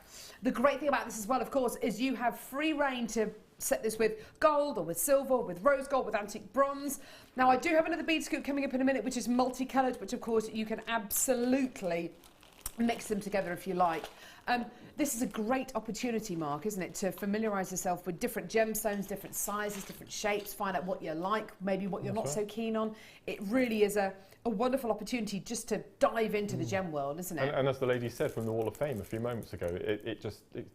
The great thing about this as well, of course, is you have free reign to set this with gold or with silver, or with rose gold, with antique bronze. Now, I do have another bead scoop coming up in a minute, which is multicoloured, which, of course, you can absolutely mix them together if you like. This is a great opportunity, Mark, isn't it, to familiarise yourself with different gemstones, different sizes, different shapes, find out what you like, maybe what you're not so keen on. It really is a wonderful opportunity just to dive into the gem world, isn't it? And as the lady said from the Wall of Fame a few moments ago, it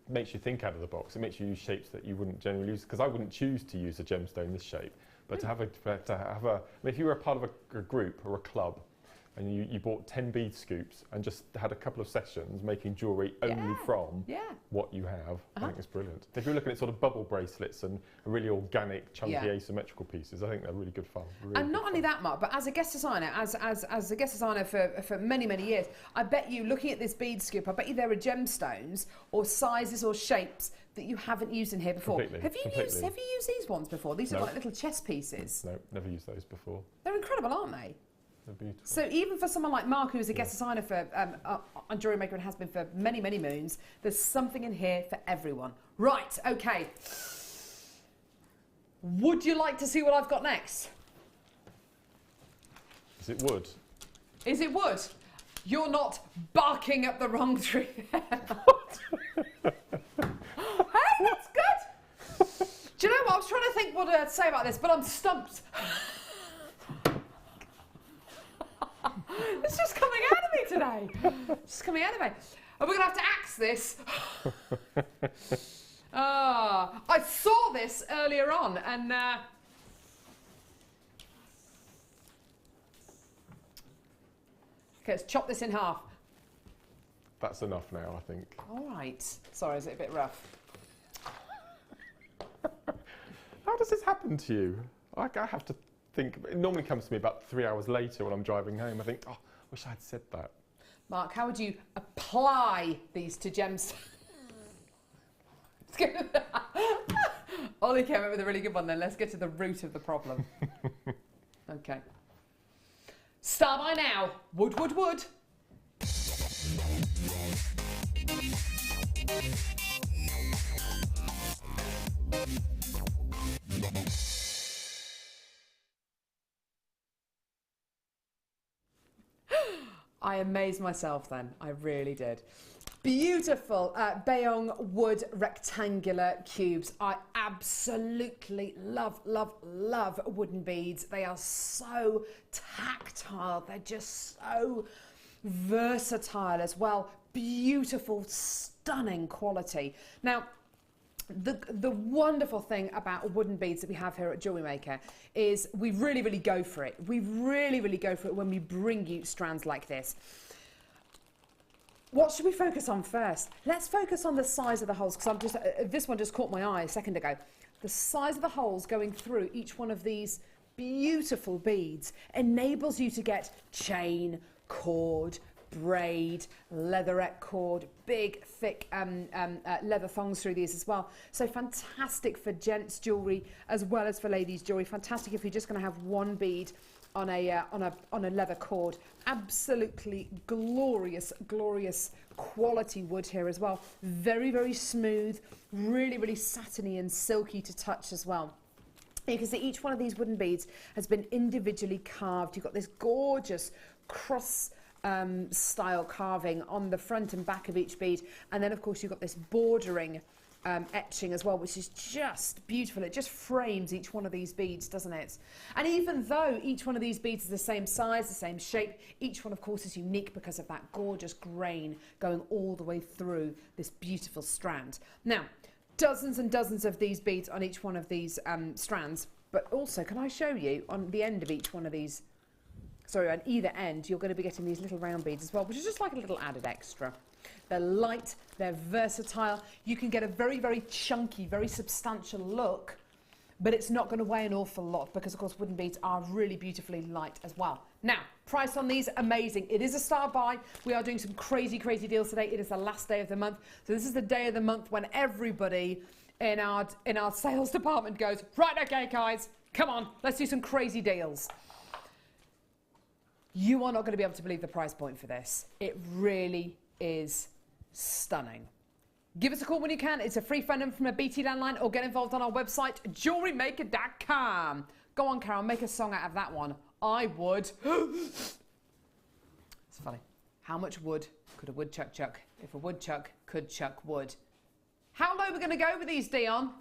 makes you think out of the box. It makes you use shapes that you wouldn't generally use, because I wouldn't choose to use a gemstone this shape. But to have a, if you were a part of a group or a club, and you bought 10 bead scoops and just had a couple of sessions making jewellery only from what you have. I think it's brilliant. If you're looking at sort of bubble bracelets and really organic, chunky, asymmetrical pieces, I think they're really good fun. Really and not only that, Mark, but as a guest designer, as a guest designer for many, many years, I bet you, looking at this bead scoop, I bet you there are gemstones or sizes or shapes that you haven't used in here before. Have you used these ones before? These are like little chess pieces. No, never used those before. They're incredible, aren't they? They're beautiful. So even for someone like Mark, who is a guest designer for on Jewellery Maker and has been for many, many moons, there's something in here for everyone. Right, okay. Would you like to see what I've got next? Is it wood? Is it wood? You're not barking up the wrong tree. Hey, that's good. Do you know what? I was trying to think what to say about this, but I'm stumped. It's just coming out of me today. It's just coming out of me. And we're going to have to axe this. I saw this earlier on and... Okay, let's chop this in half. That's enough now, I think. All right. Sorry, is it a bit rough? How does this happen to you? I have to think. It normally comes to me about 3 hours later when I'm driving home. I think, oh, I wish I had said that. Mark, how would you apply these to gemstones? Ollie came up with a really good one then. Let's get to the root of the problem. Okay. Start by now. Wood, wood, wood. I amazed myself then. I really did. Beautiful Bayong wood rectangular cubes. I absolutely love, love, love wooden beads. They are so tactile. They're just so versatile as well. Beautiful, stunning quality. Now, the wonderful thing about wooden beads that we have here at Jewellery Maker is we really, really go for it. We really, really go for it when we bring you strands like this. What should we focus on first? Let's focus on the size of the holes, because this one just caught my eye a second ago. The size of the holes going through each one of these beautiful beads enables you to get chain, cord, braid, leatherette cord, big, thick leather thongs through these as well. So fantastic for gents' jewellery as well as for ladies' jewellery. Fantastic if you're just going to have one bead on a leather cord. Absolutely glorious, glorious quality wood here as well. Very, very smooth, really, really satiny and silky to touch as well. You can see each one of these wooden beads has been individually carved. You've got this gorgeous cross style carving on the front and back of each bead. And then, of course, you've got this bordering etching as well, which is just beautiful. It just frames each one of these beads, doesn't it? And even though each one of these beads is the same size, the same shape, each one, of course, is unique because of that gorgeous grain going all the way through this beautiful strand. Now, dozens and dozens of these beads on each one of these strands, but also, can I show you on the end of each one of these, sorry, on either end, you're going to be getting these little round beads as well, which is just like a little added extra. They're light, they're versatile. You can get a very, very chunky, very substantial look, but it's not going to weigh an awful lot because, of course, wooden beads are really beautifully light as well. Now, price on these, amazing. It is a star buy. We are doing some crazy, crazy deals today. It is the last day of the month. So this is the day of the month when everybody in our sales department goes, right, okay, guys, come on, let's do some crazy deals. You are not going to be able to believe the price point for this. It really is stunning. Give us a call when you can. It's a free phone number from a BT landline, or get involved on our website, JewelleryMaker.com. Go on, Carol, make a song out of that one. I would. It's funny. How much wood could a woodchuck chuck if a woodchuck could chuck wood? How low are we going to go with these, Dion?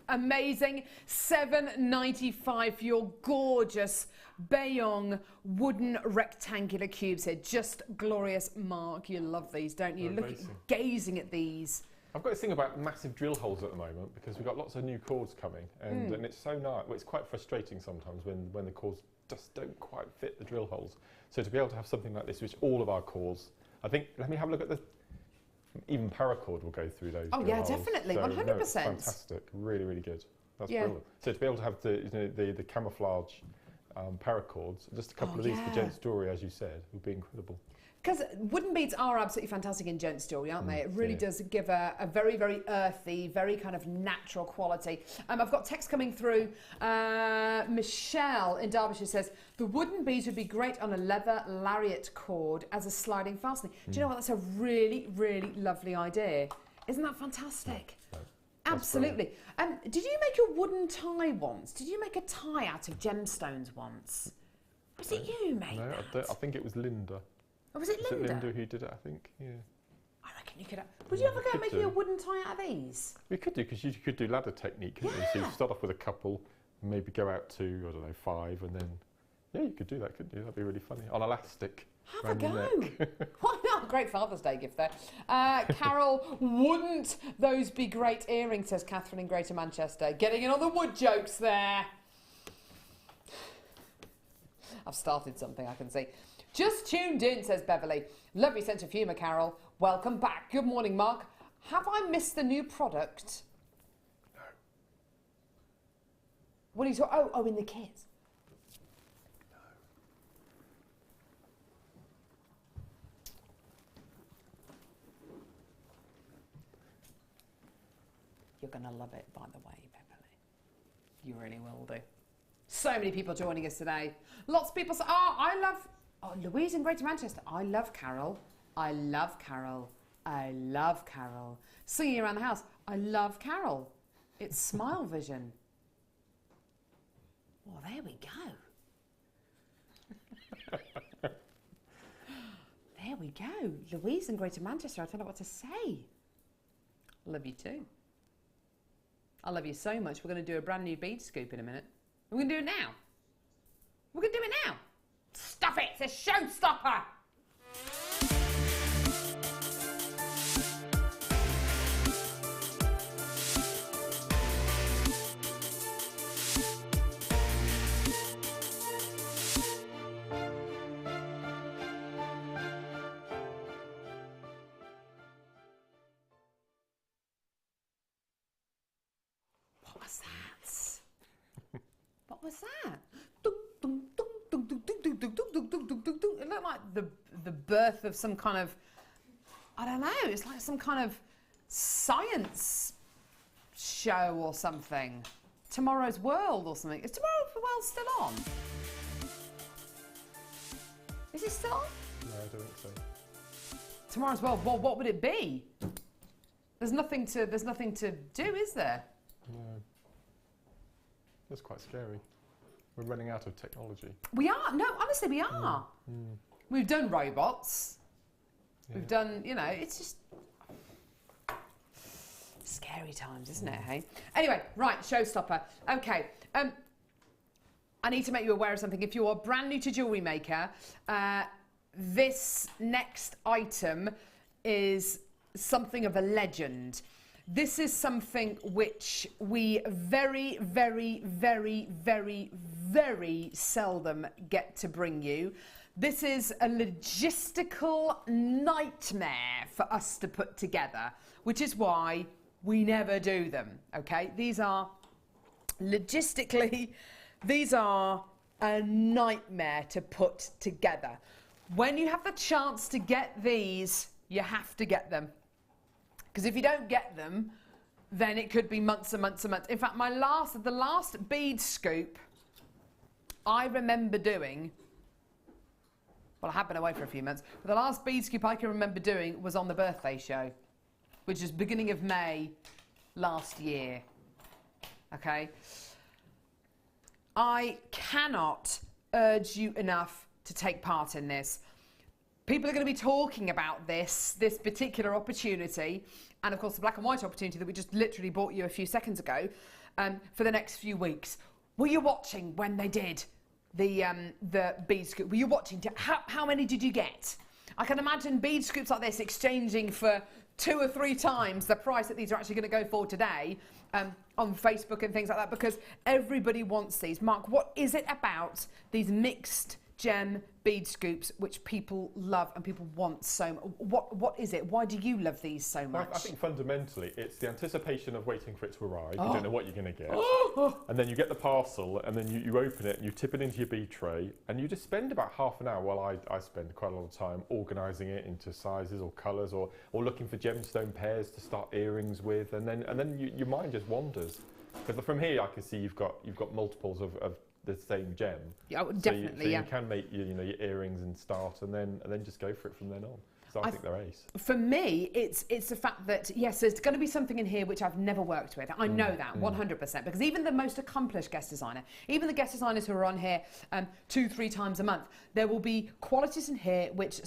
Amazing. $7.95 for your gorgeous Bayong wooden rectangular cubes here. Just glorious. Mark, you love these, don't you? Look, gazing at these. I've got this thing about massive drill holes at the moment because we've got lots of new cords coming, and it's so nice. Well, it's quite frustrating sometimes when the cords just don't quite fit the drill holes. So to be able to have something like this, which all of our cords, I think, let me have a look at the. Even paracord will go through those. Oh yeah, holes. definitely, so, 100%. No, it's fantastic, really, really good. That's brilliant. So to be able to have the camouflage paracords, just a couple of these for gents jewellery, as you said, would be incredible. Because wooden beads are absolutely fantastic in gents jewellery, aren't they? It really does give a very, very earthy, very kind of natural quality. I've got text coming through. Michelle in Derbyshire says, the wooden beads would be great on a leather lariat cord as a sliding fastening. Do you know what? That's a really, really lovely idea. Isn't that fantastic? No. Absolutely. Did you make a wooden tie once? Did you make a tie out of gemstones once? Was it you who made that? I think it was Linda. Oh, was it Linda? Was it Linda who did it, I think? Yeah. I reckon you could. Would you ever go making a wooden tie out of these? We could do, because you could do ladder technique, couldn't you? So you start off with a couple, maybe go out to, I don't know, 5, and then, yeah, you could do that, couldn't you? That'd be really funny. On elastic. Have a go. Why not? Great Father's Day gift there. Carol, wouldn't those be great earrings, says Catherine in Greater Manchester. Getting in on the wood jokes there. I've started something, I can see. Just tuned in, says Beverly. Lovely sense of humour, Carol. Welcome back. Good morning, Mark. Have I missed the new product? No. What are you talking? Oh, in the kit. No. You're going to love it, by the way, Beverly. You really will do. So many people joining us today. Lots of people say, Louise in Greater Manchester. I love Carol. I love Carol. I love Carol. Singing around the house. I love Carol. It's smile vision. Well, there we go. There we go. Louise in Greater Manchester. I don't know what to say. Love you too. I love you so much. We're going to do a brand new bead scoop in a minute. We're going to do it now. We're going to do it now. Stuff it! It's a showstopper! What was that? What was that? It looked like the birth of some kind of, I don't know, it's like some kind of science show or something. Tomorrow's World or something. Is Tomorrow's World still on? Is it still on? No, I don't think so. Tomorrow's World, what would it be? There's nothing to do, is there? No. That's quite scary. We're running out of technology. We are. No, honestly, we are. We've done robots. Yeah. We've done, you know, it's just scary times, isn't it, hey? Anyway, right, showstopper. Okay. I need to make you aware of something. If you are brand new to Jewellery Maker, this next item is something of a legend. This is something which we very, very, very, very, very seldom get to bring you. This is a logistical nightmare for us to put together, which is why we never do them, okay? These are, logistically, these are a nightmare to put together. When you have the chance to get these, you have to get them. Because if you don't get them, then it could be months and months and months. In fact, the last bead scoop I remember doing, well, I have been away for a few months, but the last bead scoop I can remember doing was on the birthday show, which is beginning of May last year. Okay? I cannot urge you enough to take part in this. People are going to be talking about this particular opportunity, and of course the black and white opportunity that we just literally brought you a few seconds ago, for the next few weeks. Were you watching when they did the bead scoop? Were you watching? How many did you get? I can imagine bead scoops like this exchanging for 2 or 3 times the price that these are actually going to go for today on Facebook and things like that, because everybody wants these. Mark, what is it about these mixed gem bead scoops which people love and people want so much? What is it? Why do you love these so much? Well, I think fundamentally it's the anticipation of waiting for it to arrive. You don't know what you're going to get. And then you get the parcel and then you open it and you tip it into your bead tray and you just spend about half an hour. Well, I spend quite a lot of time organising it into sizes or colours or looking for gemstone pairs to start earrings with, and then your mind just wanders. Because from here I can see you've got multiples of the same gem. Yeah, definitely. You can make your earrings and start, and then just go for it from then on. So I think they're ace. For me, it's the fact that yes, there's going to be something in here which I've never worked with. I know that 100%, because even the most accomplished guest designer, even the guest designers who are on here 2-3 times a month, there will be qualities in here which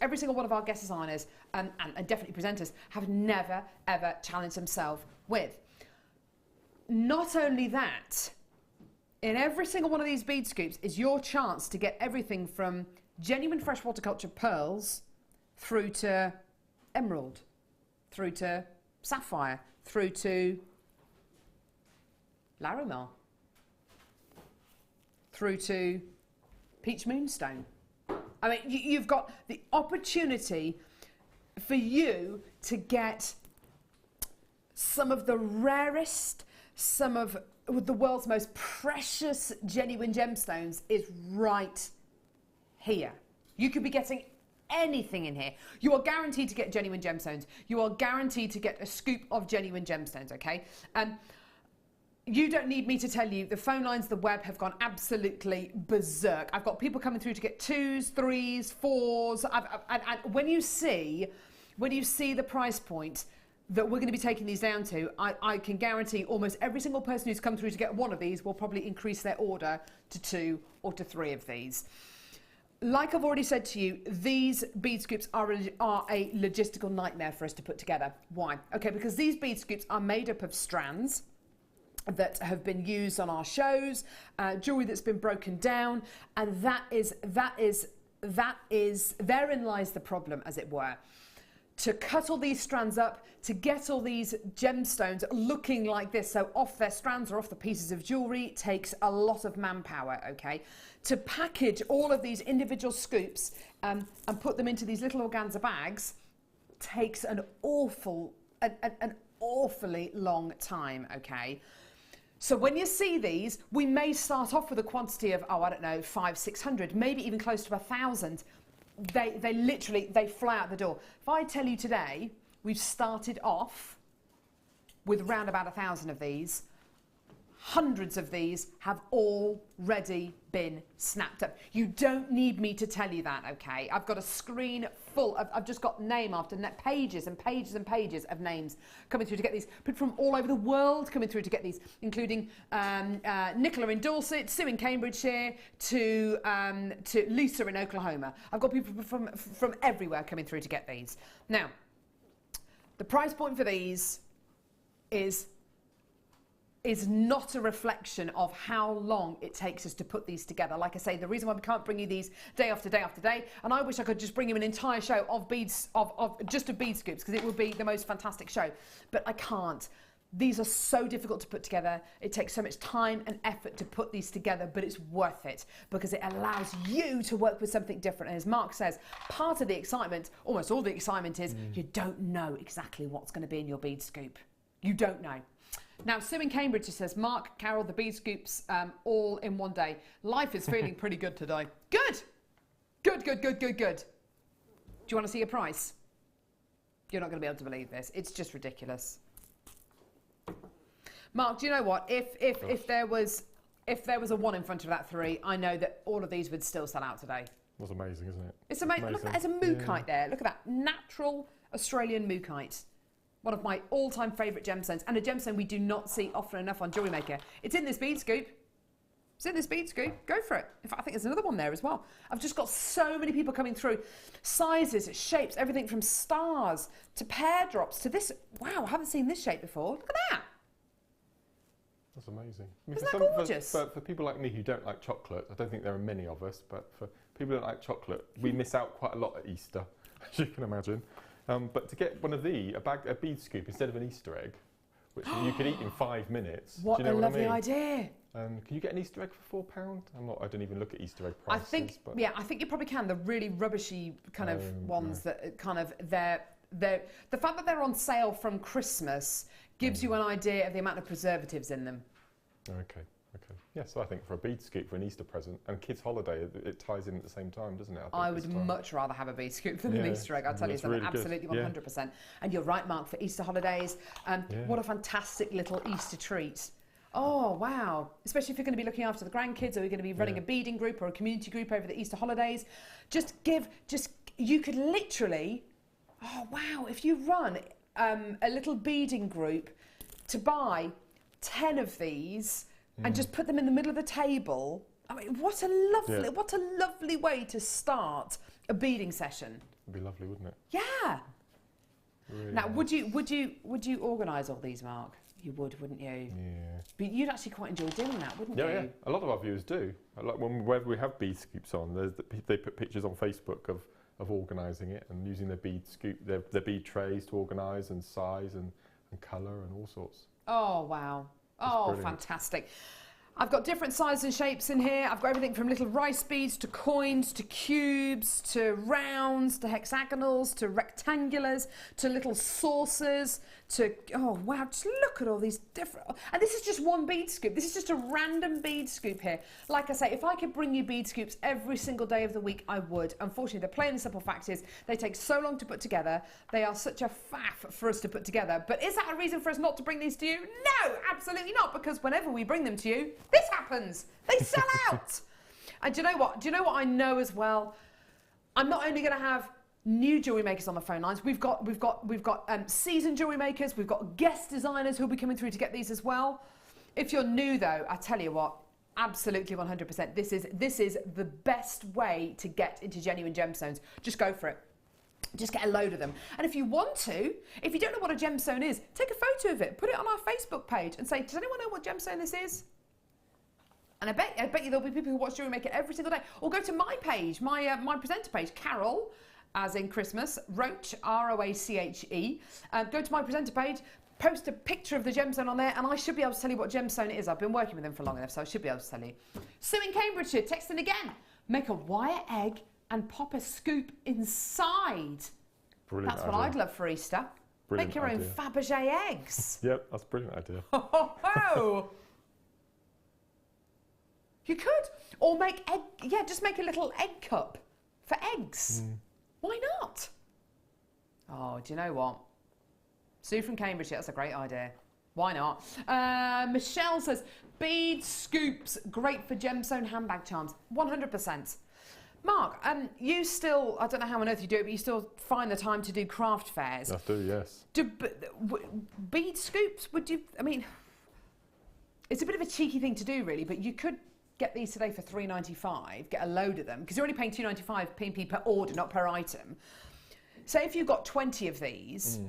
every single one of our guest designers and definitely presenters have never ever challenged themselves with. Not only that, in every single one of these bead scoops is your chance to get everything from genuine freshwater culture pearls through to emerald, through to sapphire, through to larimar, through to peach moonstone. I mean, you've got the opportunity for you to get some of the rarest, some of the world's most precious genuine gemstones is right here. You could be getting anything in here. You are guaranteed to get genuine gemstones. You are guaranteed to get a scoop of genuine gemstones, okay? You don't need me to tell you, the phone lines, the web have gone absolutely berserk. I've got people coming through to get 2s, 3s, 4s. And when you see the price point that we're going to be taking these down to, I can guarantee almost every single person who's come through to get one of these will probably increase their order to 2 or to 3 of these. Like I've already said to you, these bead scoops are a logistical nightmare for us to put together. Why? Okay, because these bead scoops are made up of strands that have been used on our shows, jewellery that's been broken down, and therein lies the problem, as it were. To cut all these strands up, to get all these gemstones looking like this, so off their strands or off the pieces of jewellery, takes a lot of manpower, okay? To package all of these individual scoops and put them into these little organza bags takes an awfully long time, okay? So when you see these, we may start off with a quantity of, 500-600, maybe even close to 1,000. They literally fly out the door. If I tell you today, we've started off with round about 1,000 of these, hundreds of these have already been snapped up. You don't need me to tell you that, okay? I've got a screen full of, I've just got name after pages and pages and pages of names coming through to get these, people from all over the world coming through to get these, including Nicola in Dorset, Sue in Cambridgeshire, to Lisa in Oklahoma. I've got people from everywhere coming through to get these. Now, the price point for these is not a reflection of how long it takes us to put these together. Like I say, the reason why we can't bring you these day after day after day, and I wish I could just bring you an entire show of beads, of bead scoops, because it would be the most fantastic show, but I can't. These are so difficult to put together. It takes so much time and effort to put these together, but it's worth it because it allows you to work with something different. And as Mark says, part of the excitement, almost all the excitement is you don't know exactly what's going to be in your bead scoop. You don't know. Now, Sue in Cambridge says, Mark, Carol, the bead scoops all in one day. Life is feeling pretty good today. Good. Good, good, good, good, good. Do you want to see a price? You're not going to be able to believe this. It's just ridiculous. Mark, do you know what? If there was a 1 in front of that 3, I know that all of these would still sell out today. That's amazing, isn't it? It's amazing. Look, there's a mookaite there. Look at that. Natural Australian mookaite. One of my all-time favourite gemstones, and a gemstone we do not see often enough on Jewellery Maker. It's in this bead scoop. It's in this bead scoop. Go for it. In fact, I think there's another one there as well. I've just got so many people coming through. Sizes, shapes, everything from stars to pear drops to this. Wow, I haven't seen this shape before. Look at that. That's amazing. Isn't that gorgeous? For people like me who don't like chocolate, I don't think there are many of us, but for people who don't like chocolate, we miss out quite a lot at Easter, as you can imagine. But to get one of a bead scoop instead of an Easter egg, which you could eat in 5 minutes. What do you know a lovely what I mean? idea. Can you get an Easter egg for £4? I don't even look at Easter egg prices. I think you probably can. The really rubbishy kind of ones that kind of the fact that they're on sale from Christmas gives you an idea of the amount of preservatives in them. Okay. Yeah, so I think for a bead scoop for an Easter present and kids' holiday, it ties in at the same time, doesn't it? I would much rather have a bead scoop than an Easter egg. I'll tell you something, really absolutely 100%. Yeah. And you're right, Mark, for Easter holidays. What a fantastic little Easter treat. Oh, wow. Especially if you're going to be looking after the grandkids or you're going to be running a beading group or a community group over the Easter holidays. You could literally, oh, wow, if you run a little beading group to buy 10 of these and just put them in the middle of the table. I mean, what a lovely way to start a beading session. It'd be lovely, wouldn't it? Yeah. Really now, nice. would you organise all these, Mark? You would, wouldn't you? Yeah. But you'd actually quite enjoy doing that, wouldn't you? Yeah. A lot of our viewers do. Like whenever we have bead scoops on, they put pictures on Facebook of organising it and using their bead scoop, their bead trays to organise and size and colour and all sorts. Oh, wow. Oh, fantastic. I've got different sizes and shapes in here. I've got everything from little rice beads to coins to cubes to rounds to hexagonals to rectangulars to little saucers to, oh wow, just look at all these different, and this is just one bead scoop. This is just a random bead scoop here. Like I say, if I could bring you bead scoops every single day of the week, I would. Unfortunately, the plain and simple fact is they take so long to put together. They are such a faff for us to put together. But is that a reason for us not to bring these to you? No, absolutely not, because whenever we bring them to you, this happens. They sell out. And do you know what? Do you know what I know as well? I'm not only going to have new jewellery makers on the phone lines. We've got seasoned jewellery makers. We've got guest designers who'll be coming through to get these as well. If you're new though, I tell you what, absolutely 100%. This is the best way to get into genuine gemstones. Just go for it. Just get a load of them. And if you want to, if you don't know what a gemstone is, take a photo of it, put it on our Facebook page and say, does anyone know what gemstone this is? And I bet you there'll be people who watch Jewellery Maker every single day. Or go to my page, my presenter page, Carol, as in Christmas, Roache, R-O-A-C-H-E. Go to my presenter page, post a picture of the gemstone on there, and I should be able to tell you what gemstone it is. I've been working with them for long enough, so I should be able to tell you. Sue in Cambridgeshire, text in again. Make a wire egg and pop a scoop inside. Brilliant That's what idea. I'd love for Easter. Brilliant Make your idea. own Fabergé eggs. Yep, that's a brilliant idea. Oh! You could. Or make egg, just make a little egg cup for eggs. Why not? Oh, do you know what? Sue from Cambridge, that's a great idea. Why not? Michelle says, bead scoops, great for gemstone handbag charms. 100%. Mark, you still, I don't know how on earth you do it, but you still find the time to do craft fairs. I do, yes. Bead scoops, would you, I mean, it's a bit of a cheeky thing to do really, but you could get these today for $3.95, get a load of them, because you're only paying $2.95 p per order, not per item. Say if you've got 20 of these,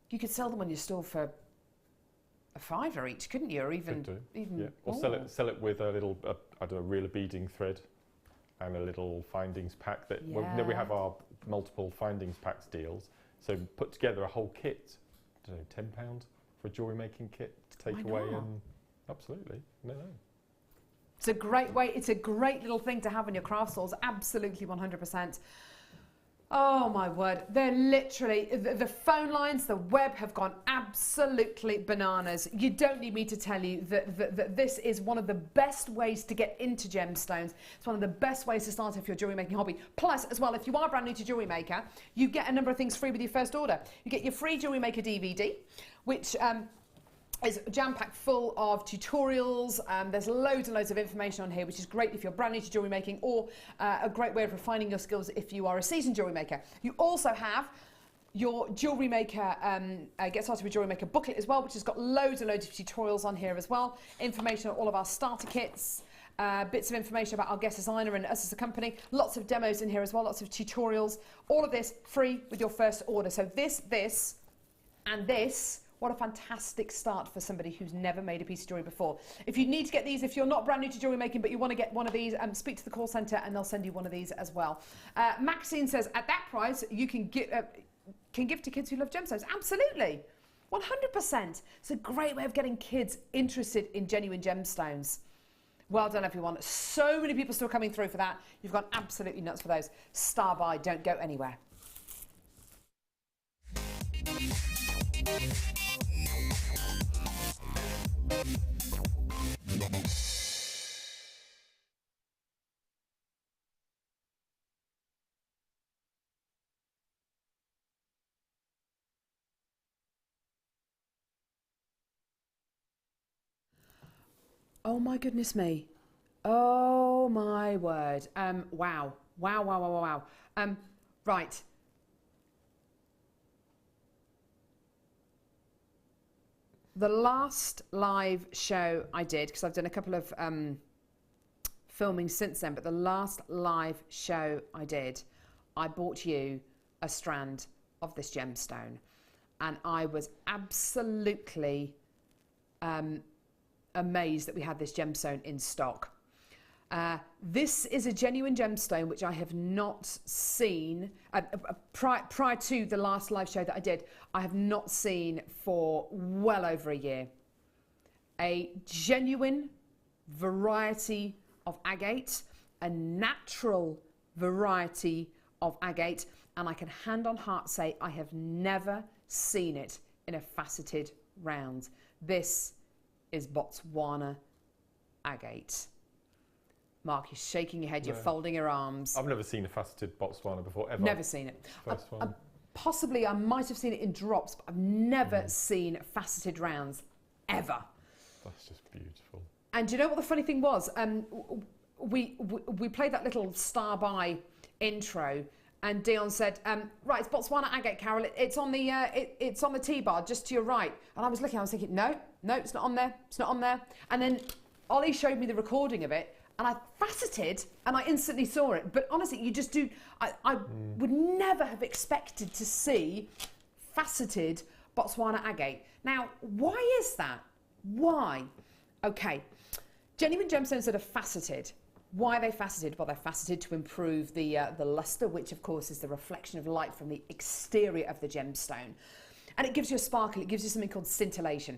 you could sell them on your store for a $5 each, couldn't you? Or even, yeah. Or sell it with a little, I don't know, reel of beading thread and a little findings pack. That we have our multiple findings packs deals. So put together a whole kit. I don't know, £10 for a jewellery making kit to take away. And absolutely, no. It's a great way. It's a great little thing to have in your craft stores. Absolutely, 100%. Oh my word, they're literally, the phone lines, the web have gone absolutely bananas. You don't need me to tell you that this is one of the best ways to get into gemstones. It's one of the best ways to start if your jewellery making hobby. Plus, as well, if you are brand new to Jewellery Maker, you get a number of things free with your first order. You get your free Jewellery Maker DVD, which is jam-packed full of tutorials. There's loads and loads of information on here, which is great if you're brand new to jewellery making, or a great way of refining your skills if you are a seasoned jewellery maker. You also have your Jewellery Maker, Get Started with Jewellery Maker booklet as well, which has got loads and loads of tutorials on here as well. Information on all of our starter kits, bits of information about our guest designer and us as a company. Lots of demos in here as well, lots of tutorials. All of this free with your first order. So this, and this. What a fantastic start for somebody who's never made a piece of jewellery before. If you need to get these, if you're not brand new to jewellery making, but you want to get one of these, speak to the call centre and they'll send you one of these as well. Maxine says, at that price, you can give to kids who love gemstones. Absolutely. 100%. It's a great way of getting kids interested in genuine gemstones. Well done, everyone. So many people still coming through for that. You've gone absolutely nuts for those. Star by, don't go anywhere. Oh my goodness me. Oh my word. Wow. Right. The last live show I did, because I've done a couple of filming since then, but the last live show I did, I bought you a strand of this gemstone. And I was absolutely amazed that we had this gemstone in stock. This is a genuine gemstone which I have not seen prior to the last live show that I did. I have not seen for well over a year. A genuine variety of agate, a natural variety of agate, and I can hand on heart say I have never seen it in a faceted round. This is Botswana agate. Mark, you're shaking your head, you're folding your arms. I've never seen a faceted Botswana before, ever. Never seen it. First one. Possibly I might have seen it in drops, but I've never seen faceted rounds, ever. That's just beautiful. And do you know what the funny thing was? We played that little star by intro, and Dion said, right, it's Botswana agate, Carol. It's on the T-bar, just to your right. And I was looking, I was thinking, no, it's not on there. It's not on there. And then Ollie showed me the recording of it, and I faceted, and I instantly saw it. But honestly, you just do. I would never have expected to see faceted Botswana agate. Now, why is that? Why? Okay, genuine gemstones that are faceted. Why are they faceted? Well, they're faceted to improve the luster, which of course is the reflection of light from the exterior of the gemstone. And it gives you a sparkle, it gives you something called scintillation,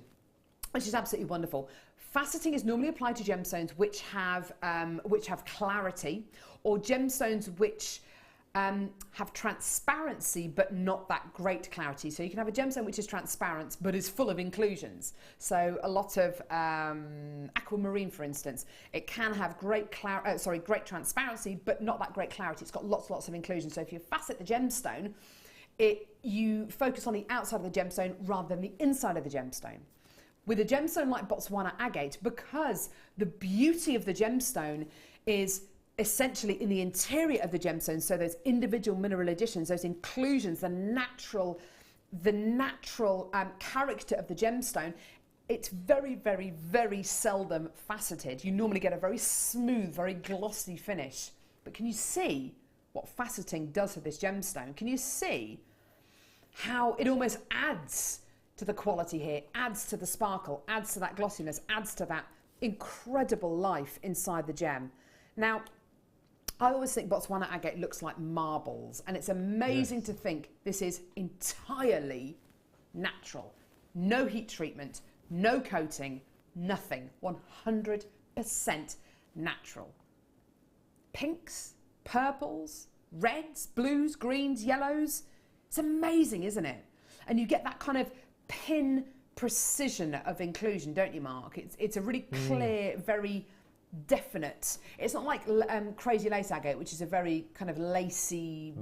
which is absolutely wonderful. Faceting is normally applied to gemstones which have clarity, or gemstones which have transparency but not that great clarity. So you can have a gemstone which is transparent but is full of inclusions. So a lot of aquamarine, for instance, it can have great transparency but not that great clarity. It's got lots of inclusions. So if you facet the gemstone, you focus on the outside of the gemstone rather than the inside of the gemstone. with a gemstone like Botswana agate, because the beauty of the gemstone is essentially in the interior of the gemstone, so those individual mineral additions, those inclusions, the natural character of the gemstone, it's very, very, very seldom faceted. You normally get a very smooth, very glossy finish. But can you see what faceting does to this gemstone? Can you see how it almost adds to the quality here, adds to the sparkle, adds to that glossiness, adds to that incredible life inside the gem? Now, I always think Botswana agate looks like marbles, and it's amazing to think this is entirely natural. No heat treatment, no coating, nothing. 100% natural. Pinks, purples, reds, blues, greens, yellows. It's amazing, isn't it? And you get that kind of pin precision of inclusion, don't you, Mark? It's a really clear, very definite. It's not like Crazy Lace agate, which is a very kind of lacy,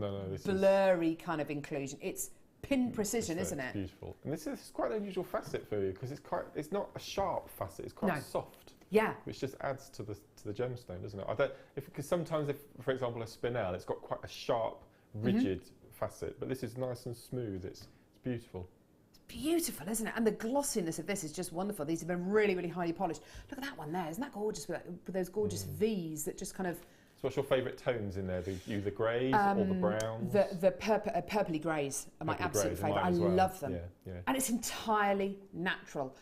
blurry kind of inclusion. It's pin precision, isn't it? Beautiful. And this is quite an unusual facet for you, because it's not a sharp facet. It's quite soft. Yeah. Which just adds to the gemstone, doesn't it? Because sometimes, if for example a spinel, it's got quite a sharp, rigid facet, but this is nice and smooth. It's beautiful. It's beautiful, isn't it? And the glossiness of this is just wonderful. These have been really, really highly polished. Look at that one there. Isn't that gorgeous with those gorgeous V's that just kind of... So what's your favourite tones in there? The greys or the browns? The purpley greys are my absolute favourite. I love them. Yeah. And it's entirely natural.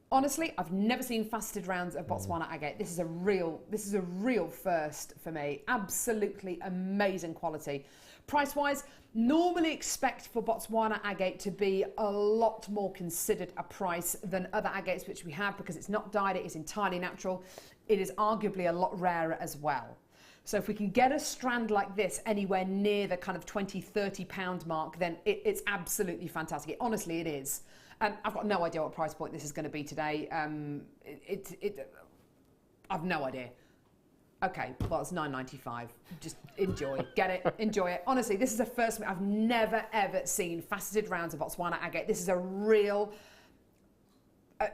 Honestly, I've never seen faceted rounds of Botswana agate. This is a real first for me. Absolutely amazing quality. Price-wise, normally expect for Botswana agate to be a lot more considered a price than other agates which we have, because it's not dyed, it is entirely natural. It is arguably a lot rarer as well. So if we can get a strand like this anywhere near the kind of £20–30 mark, then it's absolutely fantastic. Honestly, it is. I've got no idea what price point this is going to be today. I've no idea. Okay, well, it's $9.95. Just enjoy, get it, enjoy it. Honestly, this is the first time I've never ever seen faceted rounds of Botswana agate. This is a real.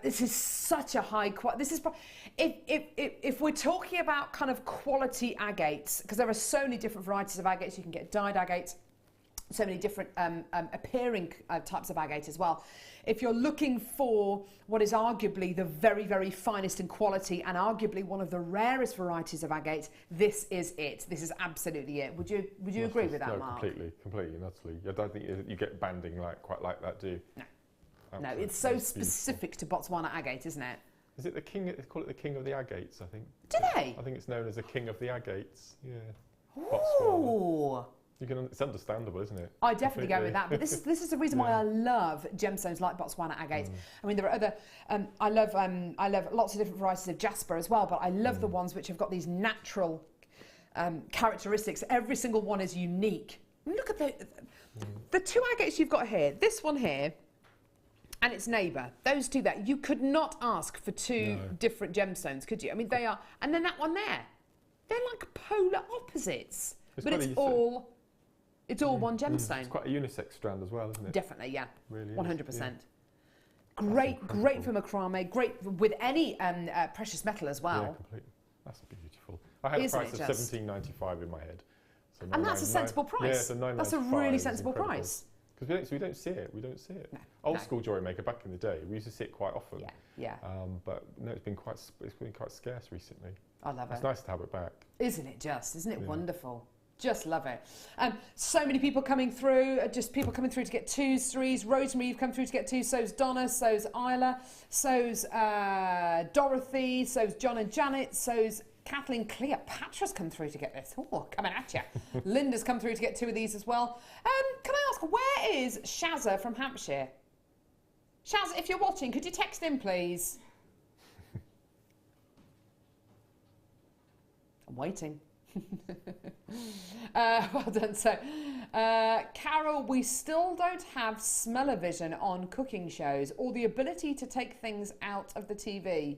This is such a high quality. This is if we're talking about kind of quality agates, because there are so many different varieties of agates. You can get dyed agates, so many different appearing types of agate as well. If you're looking for what is arguably the very, very finest in quality and arguably one of the rarest varieties of agate, this is it. This is absolutely it. Would you agree with that, Mark? Completely and utterly. I don't think you get banding quite like that, do you? No. Absolutely. No, it's so specific to Botswana agate, isn't it? Is it the king? They call it the king of the agates, I think. Do they? I think it's known as the king of the agates. Yeah. Ooh. It's understandable, isn't it? I definitely go with that. But this is the reason why I love gemstones like Botswana agate. I mean, there are other. I love lots of different varieties of jasper as well. But I love the ones which have got these natural characteristics. Every single one is unique. Look at the two agates you've got here. This one here, and its neighbour. Those two there. You could not ask for two different gemstones, could you? I mean, they are. And then that one there. They're like polar opposites. But it's all one gemstone. It's quite a unisex strand as well, isn't it? Definitely, yeah. Really 100%. Yeah. Great for macramé, great with any precious metal as well. Yeah, completely. That's beautiful. I had a price of $17.95 in my head. So and that's a sensible price. Yeah, so $9.95. That's a really sensible price. Because we don't see it. No. Old school Jewellery Maker back in the day, we used to see it quite often. Yeah. But no, it's been quite scarce recently. I love it. It's nice to have it back. Isn't it just? Isn't it wonderful? Just love it. So many people coming through, just people coming through to get 2s, 3s. Rosemary, you've come through to get 2s. So's Donna, so's Isla, so's Dorothy, so's John and Janet, so's Kathleen. Cleopatra's come through to get this. Oh, coming at you. Linda's come through to get 2 of these as well. Can I ask, where is Shazza from Hampshire? Shazza, if you're watching, could you text in, please? I'm waiting. Well done. So, Carol, we still don't have smell-o-vision on cooking shows or the ability to take things out of the TV.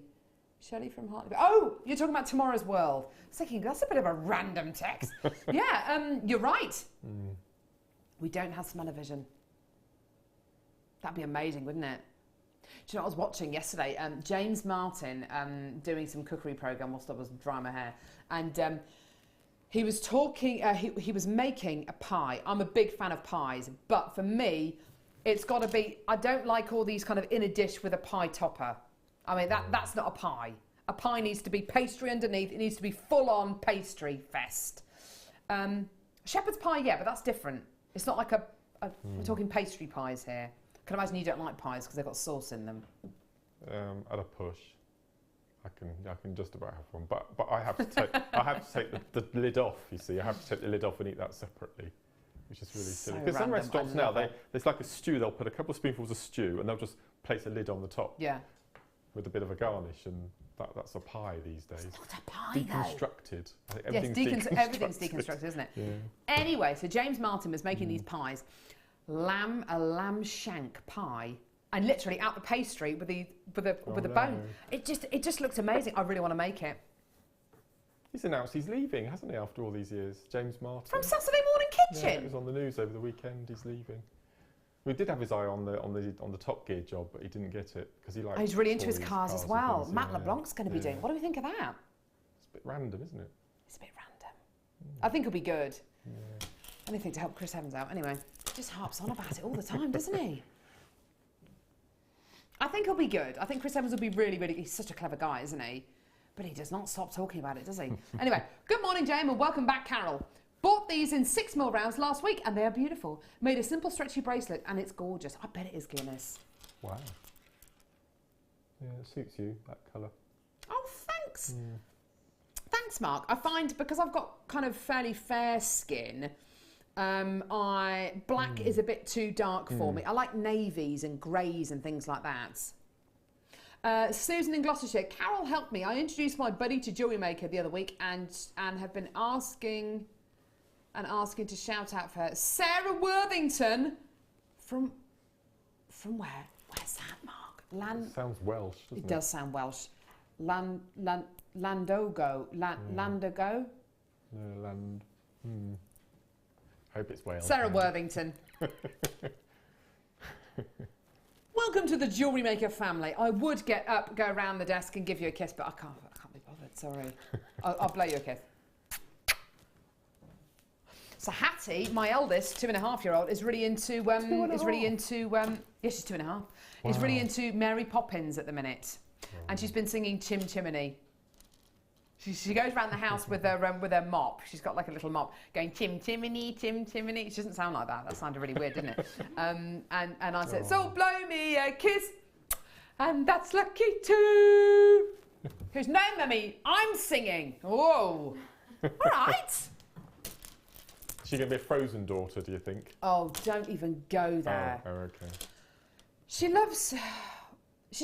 Shelley from Hartley. Oh, you're talking about Tomorrow's World. I was thinking, that's a bit of a random text. Yeah, you're right. We don't have smell-o-vision. That'd be amazing, wouldn't it? Do you know what I was watching yesterday? James Martin doing some cookery programme whilst I was drying my hair. And he was talking, he was making a pie. I'm a big fan of pies, but for me, it's got to be, I don't like all these kind of in a dish with a pie topper. I mean, that's not a pie. A pie needs to be pastry underneath. It needs to be full-on pastry fest. Shepherd's pie, yeah, but that's different. It's not like we're talking pastry pies here. I can imagine you don't like pies because they've got sauce in them. At a push, I can just about have one, but I have to take the lid off. You see, I have to take the lid off and eat that separately, which is really silly. Because some restaurants now, it's like a stew. They'll put a couple of spoonfuls of stew and they'll just place a lid on the top. Yeah. With a bit of a garnish, and that's a pie these days. It's not a pie, deconstructed. I think everything's deconstructed, isn't it? Yeah. Anyway, so James Martin was making these pies. A lamb shank pie, and literally out the pastry with the bone. It just looked amazing. I really want to make it. He's announced he's leaving, hasn't he? After all these years, James Martin. From Saturday Morning Kitchen. Yeah, it was on the news over the weekend. He's leaving. We did have his eye on the Top Gear job, but he didn't get it because he likes. He's really into his cars as well. Matt LeBlanc's going to be doing. What do we think of that? It's a bit random, isn't it? It's a bit random. I think it'll be good. Yeah. Anything to help Chris Evans out. Anyway, he just harps on about it all the time, doesn't he? I think he'll be good. I think Chris Evans will be really, really. He's such a clever guy, isn't he? But he does not stop talking about it, does he? Anyway, good morning, James, and welcome back, Carol. Bought these in 6mm rounds last week and they are beautiful. Made a simple stretchy bracelet and it's gorgeous. I bet it is, Guinness. Wow. Yeah, it suits you, that colour. Oh, thanks. Yeah. Thanks, Mark. I find because I've got kind of fairly fair skin, black is a bit too dark for me. I like navies and greys and things like that. Susan in Gloucestershire, Carol helped me. I introduced my buddy to Jewellery Maker the other week and have been asking to shout out for her. Sarah Worthington from where? Where's that, Mark? It sounds Welsh, doesn't it? It does sound Welsh. Landogo. Landogo? No, hope it's Wales. Sarah Worthington. Welcome to the Jewellery Maker family. I would get up, go around the desk and give you a kiss, but I can't be bothered, sorry. I'll blow you a kiss. So Hattie, my eldest, 2.5-year-old, is really into yes, she's 2.5. Wow. Is really into Mary Poppins at the minute, and she's been singing Chim Chimney. She goes around the house with her mop. She's got like a little mop going Chim Chimney, Chim Chimney. She doesn't sound like that. That sounded really weird, didn't it? And I said, so blow me a kiss, and that's lucky too. Who's no, mummy? I'm singing. Whoa. All right. Is she going to be a Frozen daughter, do you think? Oh, don't even go there. Oh, okay. She's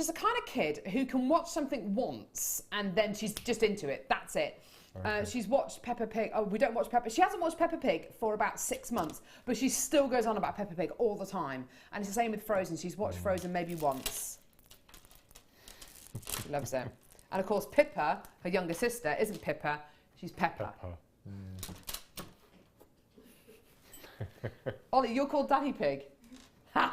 the kind of kid who can watch something once and then she's just into it. That's it. Okay. She's watched Peppa Pig. Oh, we don't watch Peppa. She hasn't watched Peppa Pig for about 6 months, but she still goes on about Peppa Pig all the time. And it's the same with Frozen. She's watched Frozen maybe once. She loves it. And of course, Pippa, her younger sister, isn't Pippa. She's Peppa. Ollie, you're called Daddy Pig. I'm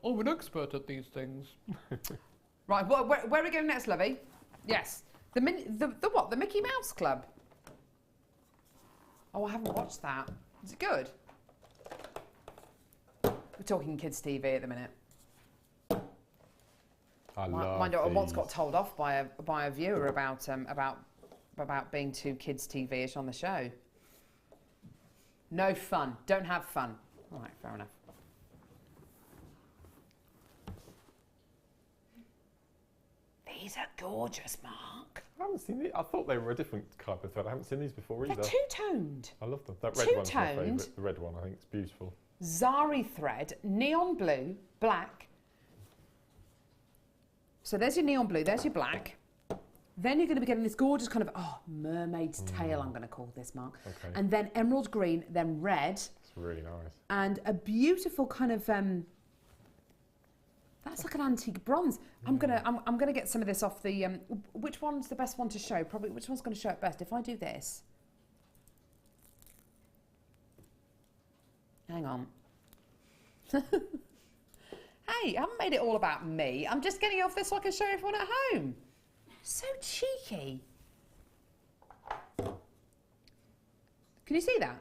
an expert at these things. Right, where are we going next, Lovey? Yes, the what? The Mickey Mouse Club. Oh, I haven't watched that. Is it good? We're talking kids' TV at the minute. Mind you, I once got told off by a viewer about being too kids' TV-ish on the show. No fun. Don't have fun. All right, fair enough. These are gorgeous, Mark. I haven't seen these. I thought they were a different type of thread. I haven't seen these before either. They're two-toned. I love them. That red one's my favourite. The red one, I think it's beautiful. Zari thread, neon blue, black. So there's your neon blue, there's your black. Then you're going to be getting this gorgeous kind of, mermaid's tail, I'm going to call this, Mark. Okay. And then emerald green, then red. It's really nice. And a beautiful kind of, that's like an antique bronze. I'm gonna get some of this off the, which one's the best one to show? Probably, which one's going to show it best? If I do this. Hang on. hey, I haven't made it all about me. I'm just getting off this so I can show everyone at home. So cheeky. Can you see that?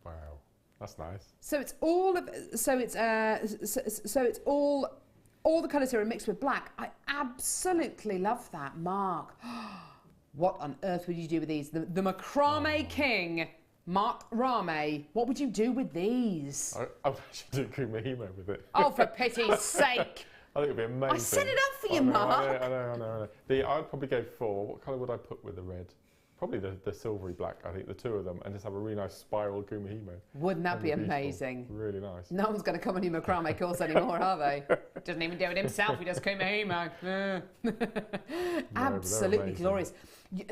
Wow, that's nice. So it's all of, so it's all the colours here are mixed with black. I absolutely love that, Mark. What on earth would you do with these? The macramé king, Mark Rame. What would you do with these? I would actually do kumahimo with it. Oh, for pity's sake. I think it'd be amazing. I set it up for you, Mark. I know. I'd probably go for, what colour would I put with the red? Probably the silvery black, I think, the two of them, and just have a really nice spiral kumahimo. Wouldn't that be amazing? Really nice. No one's going to come on your macrame course anymore, are they? Doesn't even do it himself, he does kumahimo. Absolutely glorious. We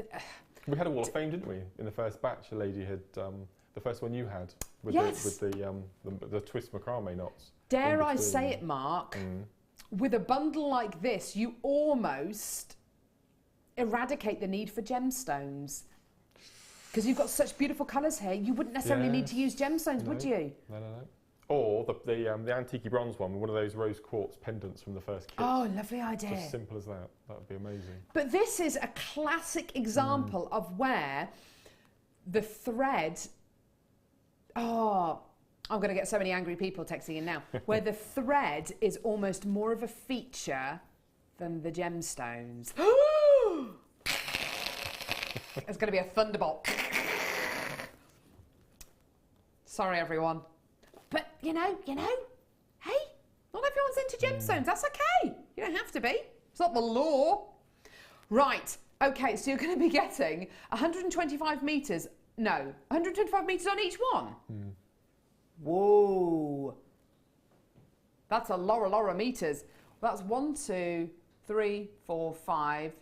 had a wall of fame, didn't we? In the first batch, a lady had, the first one you had, with, the twist macrame knots. Dare I say it, Mark? With a bundle like this, you almost eradicate the need for gemstones. Because you've got such beautiful colours here, you wouldn't necessarily need to use gemstones, would you? No. Or the antique bronze one, one of those rose quartz pendants from the first kit. Oh, lovely idea. Just simple as that. That would be amazing. But this is a classic example of where the thread... Oh, I'm going to get so many angry people texting in now. Where the thread is almost more of a feature than the gemstones. It's going to be a thunderbolt. Sorry, everyone. But, you know, hey, not everyone's into gemstones. That's okay. You don't have to be. It's not the law. Right. Okay, so you're going to be getting 125 metres. No, 125 metres on each one. Whoa. That's a lot of metres. That's 1, 2, 3, 4, 5,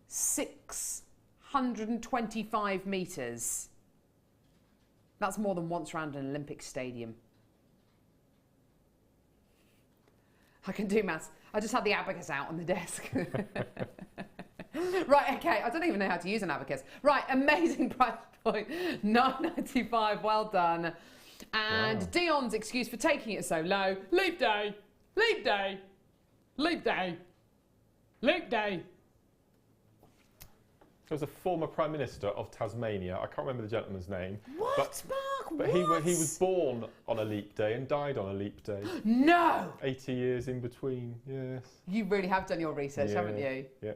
625 metres. That's more than once round an Olympic stadium. I can do maths. I just had the abacus out on the desk. Right, okay, I don't even know how to use an abacus. Right, amazing price point, $9.95, well done. And Dion's excuse for taking it so low, leap day, leap day, leap day, leap day. There was a former Prime Minister of Tasmania, I can't remember the gentleman's name. What, Mark, but he was born on a leap day and died on a leap day. No! 80 years in between, yes. You really have done your research, haven't you? Yeah.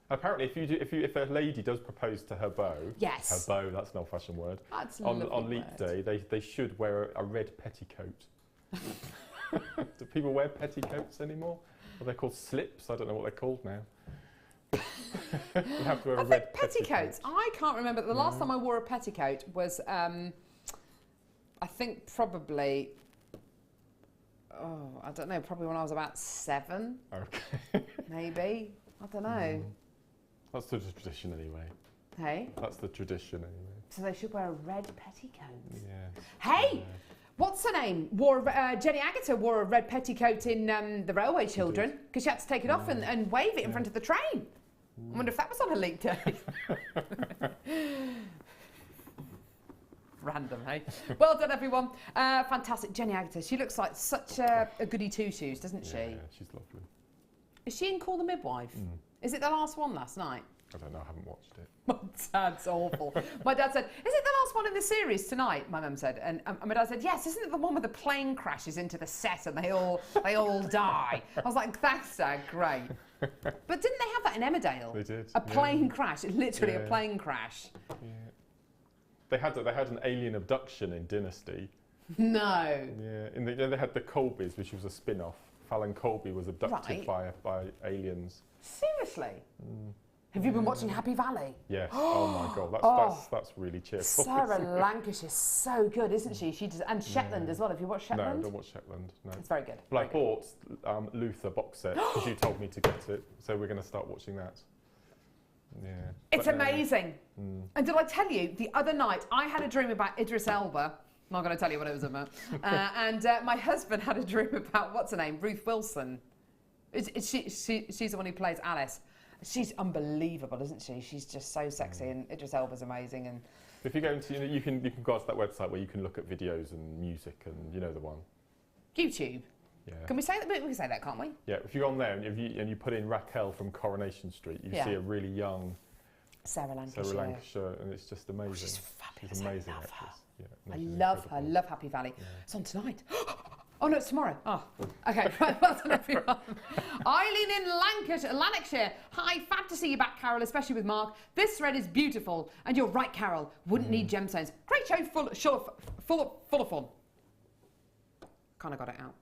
Apparently, if a lady does propose to her beau, yes, her beau, that's an old-fashioned word. That's on leap day, they should wear a red petticoat. Do people wear petticoats anymore? Are they called slips? I don't know what they're called now. You have to wear a red petticoats. I can't remember. The last time I wore a petticoat was, I think probably. Oh, I don't know. Probably when I was about 7. Okay. Maybe. I don't know. That's the tradition anyway. Hey? That's the tradition anyway. So they should wear a red petticoat. Yeah. Hey! What's her name? Jenny Agate wore a red petticoat in The Railway Children because she had to take it off and wave it in front of the train. I wonder if that was on her leap day. Random, hey? Well done, everyone. Fantastic. Jenny Agate, she looks like such a goody two-shoes, doesn't she? Yeah, she's lovely. Is she in Call the Midwife? Is it the last one last night? I don't know, I haven't watched it. My dad's awful. My dad said, is it the last one in the series tonight? My mum said. And my dad said, yes, isn't it the one where the plane crashes into the set and they all die? I was like, thanks, Dad, great. But didn't they have that in Emmerdale? They did. A plane crash, literally a plane crash. Yeah. They had an alien abduction in Dynasty. No. Yeah, they had the Colbys, which was a spin-off. Fallon Colby was abducted by aliens. Seriously? Have you been watching Happy Valley? Yes. Oh my God, that's really cheerful. Sarah Lancashire's so good, isn't she? She does, and Shetland as well. Have you watched Shetland? No, don't watch Shetland. No. It's very good. But I bought Luther box set because you told me to get it, so we're going to start watching that. Yeah. It's amazing. And did I tell you the other night I had a dream about Idris Elba? I'm not going to tell you what it was about. And my husband had a dream about what's her name, Ruth Wilson. She's the one who plays Alice. She's unbelievable, isn't she? She's just so sexy, and Idris Elba's amazing. And if you go into, you can go to that website where you can look at videos and music, and you know the one. YouTube. Yeah. Can we say that? We can say that, can't we? Yeah, if you go on there and you put in Raquel from Coronation Street, you see a really young Sarah Lancashire, and it's just amazing. She's fabulous. She's amazing. I love her. Yeah, I love her. I love Happy Valley. Yeah. It's on tonight. Oh no, it's tomorrow. Oh, okay. Right, well done, everyone. Eileen in Lanarkshire. Hi, fab to see you back, Carol, especially with Mark. This thread is beautiful, and you're right, Carol. Wouldn't need gemstones. Great show, full of fun. Kind of got it out.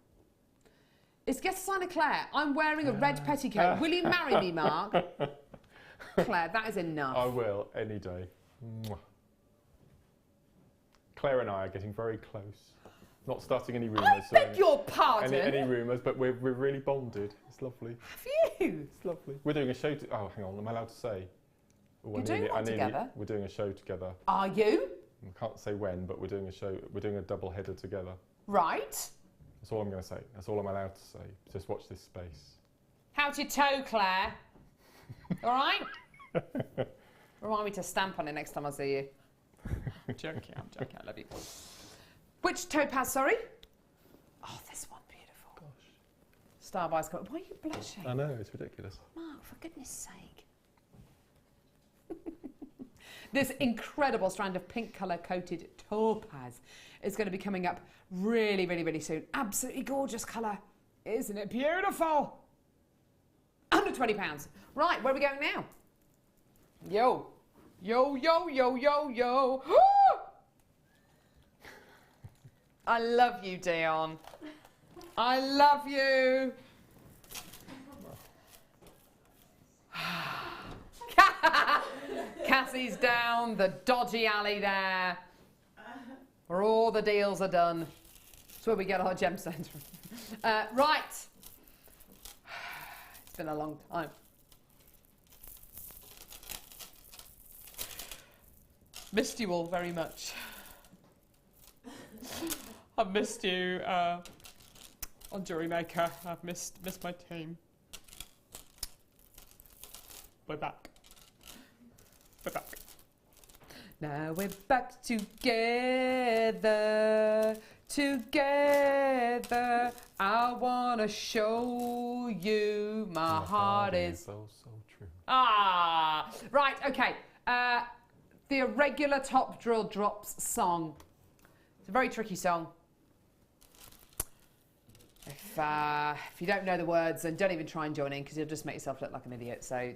It's guest signer Claire. I'm wearing a red petticoat. Will you marry me, Mark? Claire, that is enough. I will, any day. Mwah. Claire and I are getting very close. Not starting any rumours. I beg your pardon? Any rumours, but we're really bonded. It's lovely. Have you? It's lovely. We're doing a show. Oh, hang on. Am I allowed to say? You're doing what together? We're doing a show together. Are you? I can't say when, but we're doing a show. We're doing a double header together. Right. That's all I'm going to say. That's all I'm allowed to say. Just watch this space. How's your toe, Claire? All right? Remind me to stamp on it next time I see you. I'm joking. I love you. Which topaz, sorry? Oh, this one, beautiful. Gosh. Starby's got. Why are you blushing? I know, it's ridiculous. Mark, for goodness sake. This incredible strand of pink colour coated topaz is going to be coming up really, really, really soon. Absolutely gorgeous colour. Isn't it beautiful? £120. Right, where are we going now? Yo. Yo, yo, yo, yo, yo. I love you, Dion. I love you. Cassie's down the dodgy alley there, where all the deals are done. That's where we get our gemstones from. Right. It's been a long time. Missed you all very much. I've missed you on Jewellery Maker. I've missed my team. We're back. We're back. Now we're back together. I wanna show you my heart is so true. Ah, right. Okay. The irregular top drill drops song. It's a very tricky song. If you don't know the words, then don't even try and join in because you'll just make yourself look like an idiot. So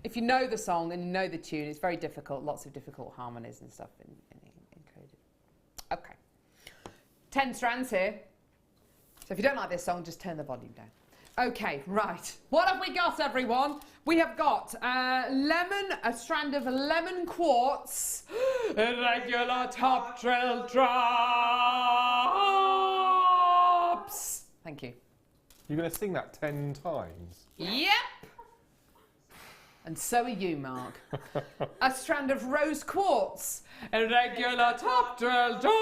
if you know the song and you know the tune, it's very difficult. Lots of difficult harmonies and stuff included. Okay. 10 strands here. So if you don't like this song, just turn the volume down. Okay, right. What have we got, everyone? We have got a strand of lemon quartz, irregular top drill drops. Thank you. You're going to sing that 10 times? Yep. And so are you, Mark. A strand of rose quartz, irregular top drill drops.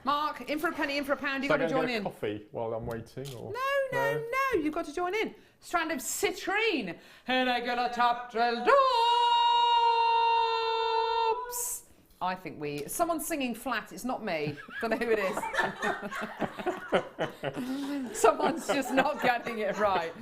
Mark, in for a penny, in for a pound, you've got to join in. Coffee while I'm waiting? Or? No, you've got to join in. Strand of citrine, irregular top drill drops. I think someone's singing flat, it's not me. Don't know who it is. Someone's just not getting it right.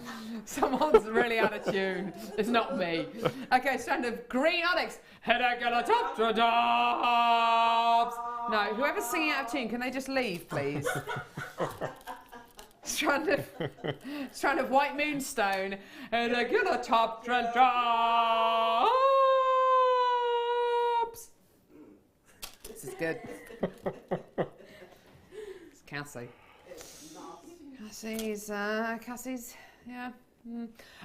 Someone's really out of tune. It's not me. Okay, strand of green onyx, irregular top drill drops. No, whoever's singing out of tune, can they just leave, please? Strand of white moonstone, irregular top drill drops. This is good. It's Cassie. Cassie's, yeah.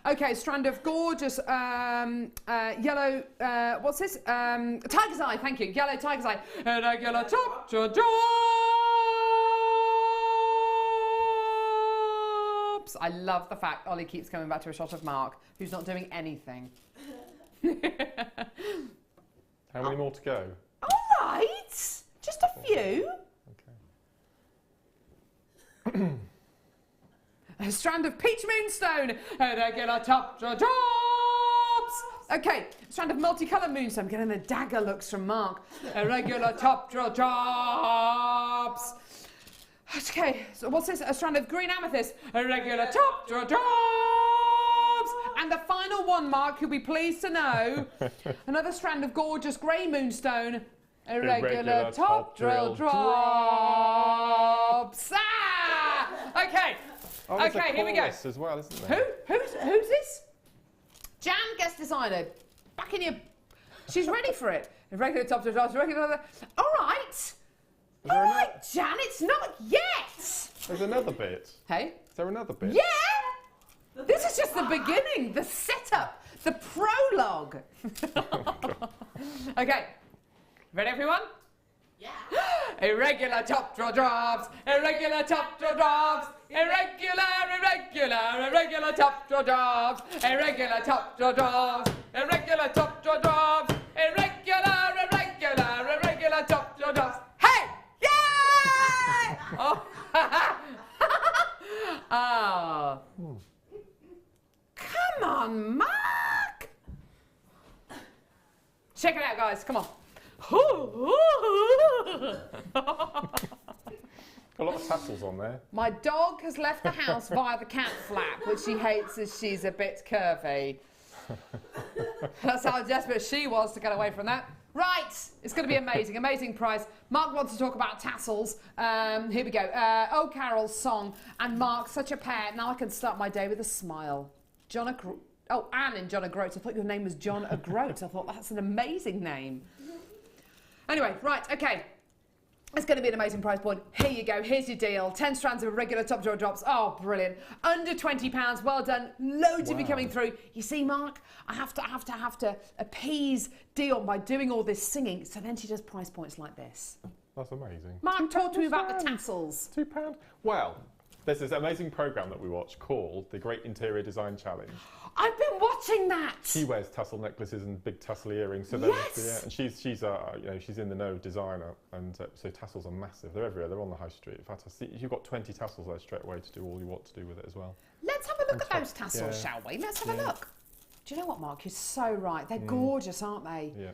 Okay, strand of gorgeous yellow, what's this? Tiger's eye, thank you. Yellow tiger's eye. Irregular top drops. I love the fact Ollie keeps coming back to a shot of Mark, who's not doing anything. How many more to go? All right, just a few. Okay. A strand of peach moonstone, irregular top drops. Okay, strand of multicolored moonstone. Getting the dagger looks from Mark. Irregular top drops. Okay, so what's this? A strand of green amethyst. Irregular top drops. And the final one, Mark, you'll be pleased to know, another strand of gorgeous grey moonstone. Irregular top drill drops. Ah! Okay. Oh, okay, here we go. As well, isn't there? Who's this? Jan, guest designer. Back in your... She's ready for it. Irregular top drill drops. Irregular... All right. All right, Jan, it's not yet. There's another bit. Hey? Is there another bit? Yeah. This is just the beginning, the setup, the prologue. Okay, ready everyone? Yeah. Irregular top draw drops, irregular top draw drops, irregular top draw drops, irregular top draw drops, irregular top draw drops, irregular top draw drops. Hey! Yay! Oh. Oh. Come on, Mark! Check it out, guys. Come on. A lot of tassels on there. My dog has left the house via the cat flap, which she hates as she's a bit curvy. That's how desperate she was to get away from that. Right, it's going to be amazing, amazing prize. Mark wants to talk about tassels. Here we go. Oh, Carol's song. And Mark, such a pair. Now I can start my day with a smile. Anne and John O'Groats. I thought your name was John O'Groats. I thought that's an amazing name. Anyway, right, okay. It's going to be an amazing prize point. Here you go. Here's your deal. 10 strands of irregular top draw drops. Oh, brilliant. Under £20. Well done. Loads of you coming through. You see, Mark, I have to appease Dion by doing all this singing. So then she does prize points like this. That's amazing. Mark, talk to me about the tassels. £2. Well, there's this amazing programme that we watch called the Great Interior Design Challenge. I've been watching that. She wears tassel necklaces and big tassel earrings. So yes. And she's in the know designer, and so tassels are massive. They're everywhere. They're on the high street. In fact, you've got 20 tassels there straight away to do all you want to do with it as well. Let's have a look at those tassels, shall we? Let's have a look. Do you know what, Mark? You're so right. They're gorgeous, aren't they? Yeah.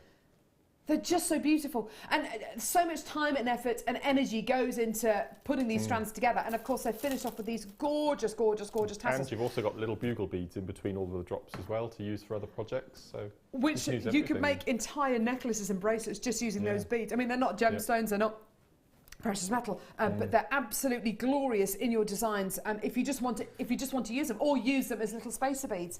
They're just so beautiful. And so much time and effort and energy goes into putting these strands together. And of course, they're finished off with these gorgeous, gorgeous, gorgeous tassels. And you've also got little bugle beads in between all the drops as well to use for other projects. So which you could make entire necklaces and bracelets just using those beads. I mean, they're not gemstones, they're not precious metal, but they're absolutely glorious in your designs. If you just want to use them, or use them as little spacer beads.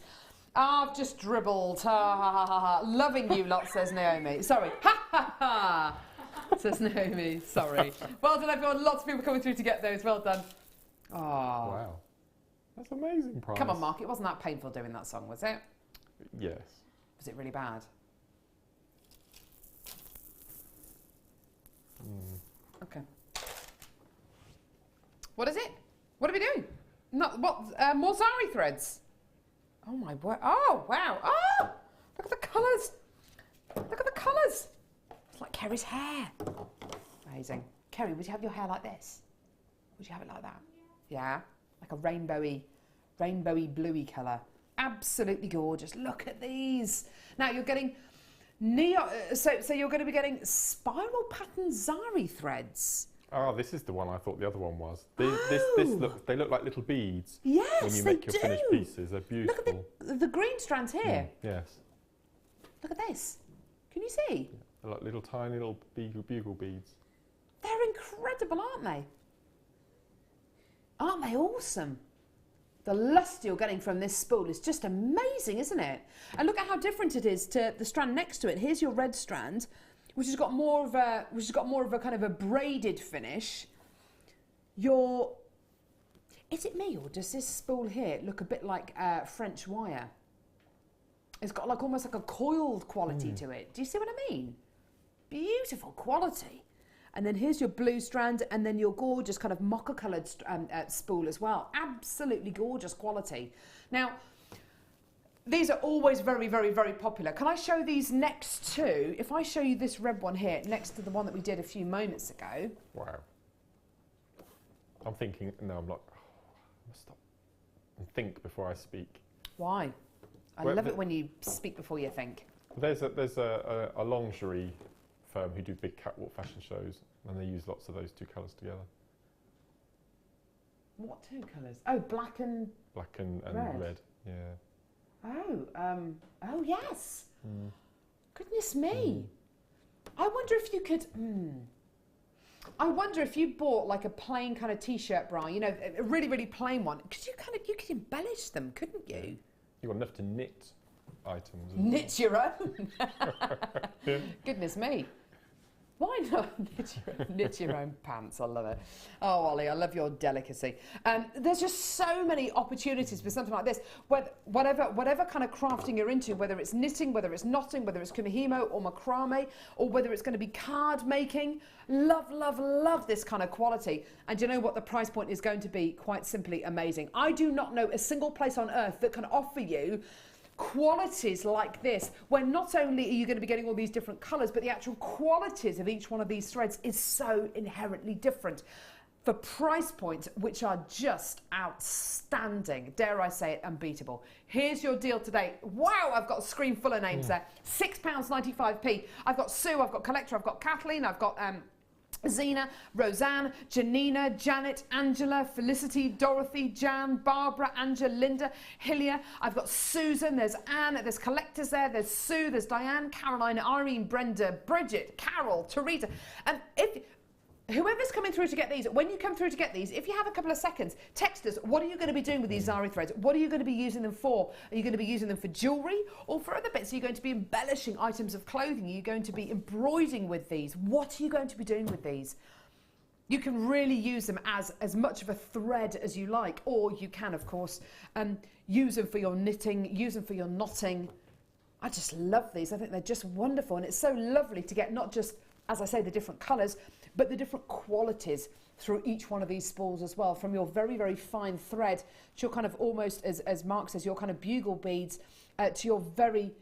I've just dribbled. Ha ha ha ha ha. Loving you lot, says Naomi. Sorry. Ha ha ha. Says Naomi. Sorry. Well done, everyone. Lots of people coming through to get those. Well done. Oh. Wow. That's amazing prize. Come on, Mark. It wasn't that painful doing that song, was it? Yes. Was it really bad? Okay. What is it? What are we doing? More Zari threads. Oh my word. Oh, wow. Oh, look at the colours. Look at the colours. It's like Kerry's hair. Amazing. Kerry, would you have your hair like this? Would you have it like that? Yeah. Like a rainbowy bluey colour. Absolutely gorgeous. Look at these. Now you're getting neon. So you're going to be getting spiral pattern Zari threads. Oh, this is the one I thought the other one was. They look like little beads. Yes, when you make your finished pieces. They're beautiful. Look at the green strands here. Yes. Look at this. Can you see? They're like little tiny little bugle beads. They're incredible, aren't they? Aren't they awesome? The lustre you're getting from this spool is just amazing, isn't it? And look at how different it is to the strand next to it. Here's your red strand, which has got more of a kind of a braided finish. Is it me, or does this spool here look a bit like French wire? It's got like almost like a coiled quality to it. Do you see what I mean? Beautiful quality. And then here's your blue strand, and then your gorgeous kind of mocha coloured spool as well. Absolutely gorgeous quality. Now, these are always very, very, very popular. Can I show these next to, if I show you this red one here, next to the one that we did a few moments ago. Wow. I'm thinking, no, I'm not. I must stop and think before I speak. Why? I love it when you speak before you think. There's a lingerie firm who do big catwalk fashion shows, and they use lots of those two colours together. What two colours? Oh, black and red. Yeah. Oh yes. Goodness me. I wonder if you could. I wonder if you bought like a plain kind of t-shirt bra, you know, a really, really plain one, because you could embellish them, couldn't you? You've got enough to knit items. Knit your own? Goodness me. Why not knit your own pants? I love it. Oh, Ollie, I love your delicacy. There's just so many opportunities for something like this. Whatever kind of crafting you're into, whether it's knitting, whether it's knotting, whether it's kumihimo or macrame, or whether it's going to be card making, love, love, love this kind of quality. And you know what? The price point is going to be quite simply amazing. I do not know a single place on earth that can offer you qualities like this, where not only are you going to be getting all these different colours, but the actual qualities of each one of these threads is so inherently different for price points which are just outstanding, dare I say it, unbeatable. Here's your deal today. Wow, I've got a screen full of names there. £6.95p. I've got Sue, I've got Collector, I've got Kathleen, I've got Zena, Roseanne, Janina, Janet, Angela, Felicity, Dorothy, Jan, Barbara, Angela, Linda, Hillia. I've got Susan, there's Anne, there's collectors there's Sue, there's Diane, Caroline, Irene, Brenda, Bridget, Carol, Teresa. And if whoever's coming through to get these, when you come through to get these, if you have a couple of seconds, text us, what are you going to be doing with these Zari threads? What are you going to be using them for? Are you going to be using them for jewellery or for other bits? Are you going to be embellishing items of clothing? Are you going to be embroidering with these? What are you going to be doing with these? You can really use them as much of a thread as you like, or you can, of course, use them for your knitting, use them for your knotting. I just love these. I think they're just wonderful, and it's so lovely to get not just, as I say, the different colours, but the different qualities through each one of these spools as well, from your very, very fine thread to your kind of almost, as Mark says, your kind of bugle beads, to your very